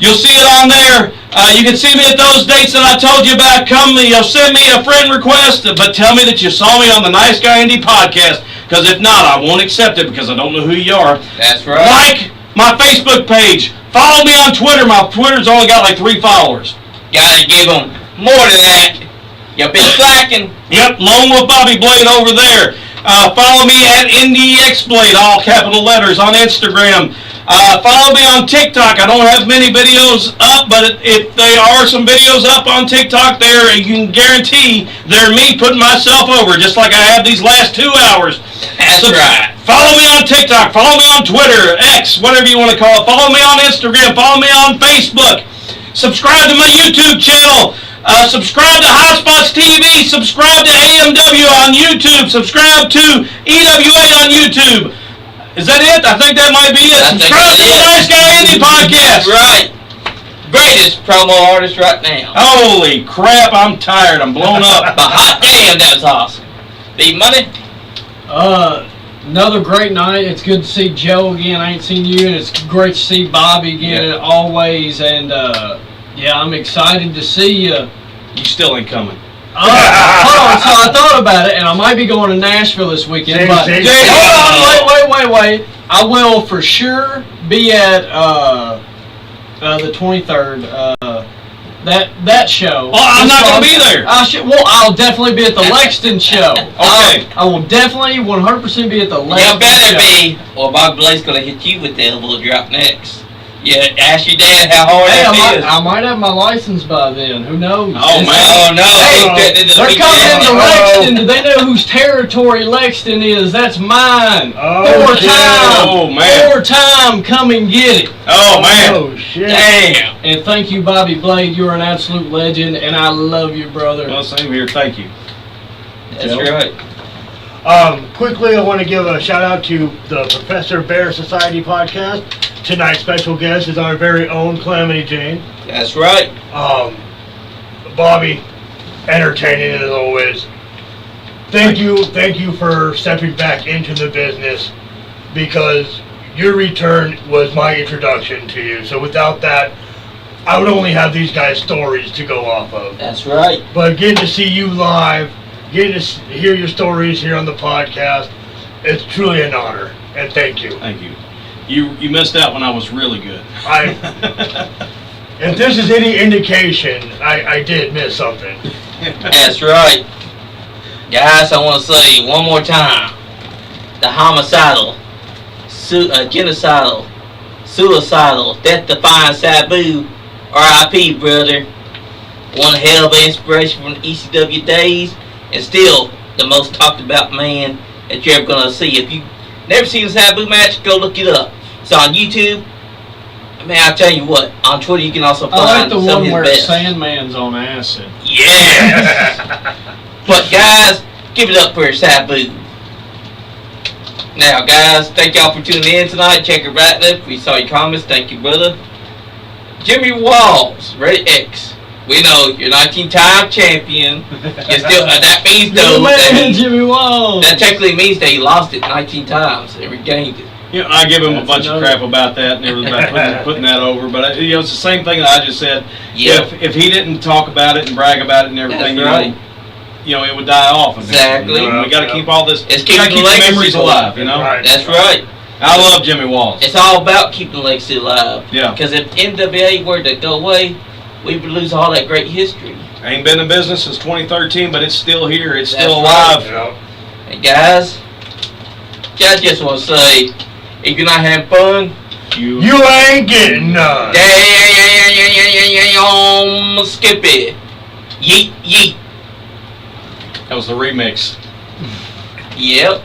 You'll see it on there. You can see me at those dates that I told you about. Send me a friend request, but tell me that you saw me on the Nice Guy Andy podcast. Because if not, I won't accept it because I don't know who you are. That's right. Like my Facebook page. Follow me on Twitter. My Twitter's only got like 3 followers. Gotta give them more than that. You've been slacking. Yep, Lone with Bobby Blade over there. Follow me at NDX Blade, all capital letters, on Instagram. Follow me on TikTok. I don't have many videos up, but if there are some videos up on TikTok there, you can guarantee they're me putting myself over, just like I have these last 2 hours. That's right. Follow me on TikTok. Follow me on Twitter, X, whatever you want to call it. Follow me on Instagram. Follow me on Facebook. Subscribe to my YouTube channel. Subscribe to High Spots TV. Subscribe to AMW on YouTube. Subscribe to EWA on YouTube. Is that it? I think that might be it. Subscribe to the Nice Guy Andy podcast. That's right. Greatest promo artist right now. Holy crap, I'm tired. I'm blown up. But hot damn, that was awesome. Big money. Another great night. It's good to see Joe again. I ain't seen you, and it's great to see Bobby again always. And yeah, I'm excited to see you. You still ain't coming. Hold on, so I thought about it, and I might be going to Nashville this weekend. Hold on, wait. I will for sure be at the 23rd. That show. Oh, I'm not going to be there. I'll definitely be at the Lexington show. Okay. I will definitely 100% be at the Lexington show. You better be, or Bob Blake's going to hit you with the elbow drop next. Yeah, ask your dad how hard that is. I might have my license by then. Who knows? Oh, man. Oh, no. Hey, they're coming into Lexington. Do they know whose territory Lexington is? That's mine. Oh, Four-time. Come and get it. Oh, man. Oh, shit. Damn. And thank you, Bobby Blade. You're an absolute legend, and I love you, brother. Well, same here. Thank you. That's right. Quickly, I want to give a shout out to the Professor Bear Society podcast. Tonight's special guest is our very own Calamity Jane. That's right. Bobby, entertaining as always. Thank you for stepping back into the business, because your return was my introduction to you. So without that, I would only have these guys' stories to go off of. That's right. But getting to see you live, getting to hear your stories here on the podcast, it's truly an honor. And thank you. Thank you. You missed out when I was really good. If this is any indication, I did miss something. That's right. Guys, I want to say one more time. The homicidal, genocidal, suicidal, death-defying Sabu, R.I.P. brother. One hell of an inspiration from the ECW days, and still the most talked about man that you're ever going to see. If you never seen a Sabu match, go look it up. It's on YouTube. Man, I'll tell you what, on Twitter you can also find I like the some one of his where best. Sandman's on acid. Yes! But guys, give it up for Sabu. Now guys, thank y'all for tuning in tonight. Check it right left. We saw your comments. Thank you, brother. Jimmy Walls, Ready X. We know you're 19-time champion. You're still, that means though that Jimmy Walls. that technically means that he lost it 19 times and regained it. You know, I give him a bunch of crap about that and everything, about putting that over. But it's the same thing that I just said. Yep. If he didn't talk about it and brag about it and everything, That's right. it would die off. Exactly. We got to keep all this. It's We got to keeping keep the the memories legacy alive. You know. Right. That's right. I love Jimmy Walls. It's all about keeping the legacy alive. Yeah. Because if NWA were to go away, we would lose all that great history. I ain't been in business since 2013, but it's still here. It's That's still right. alive. And guys, I just want to say, if you're not having fun, You ain't getting none. damn, skip it. Yeet, yeet. That was the remix. Yep.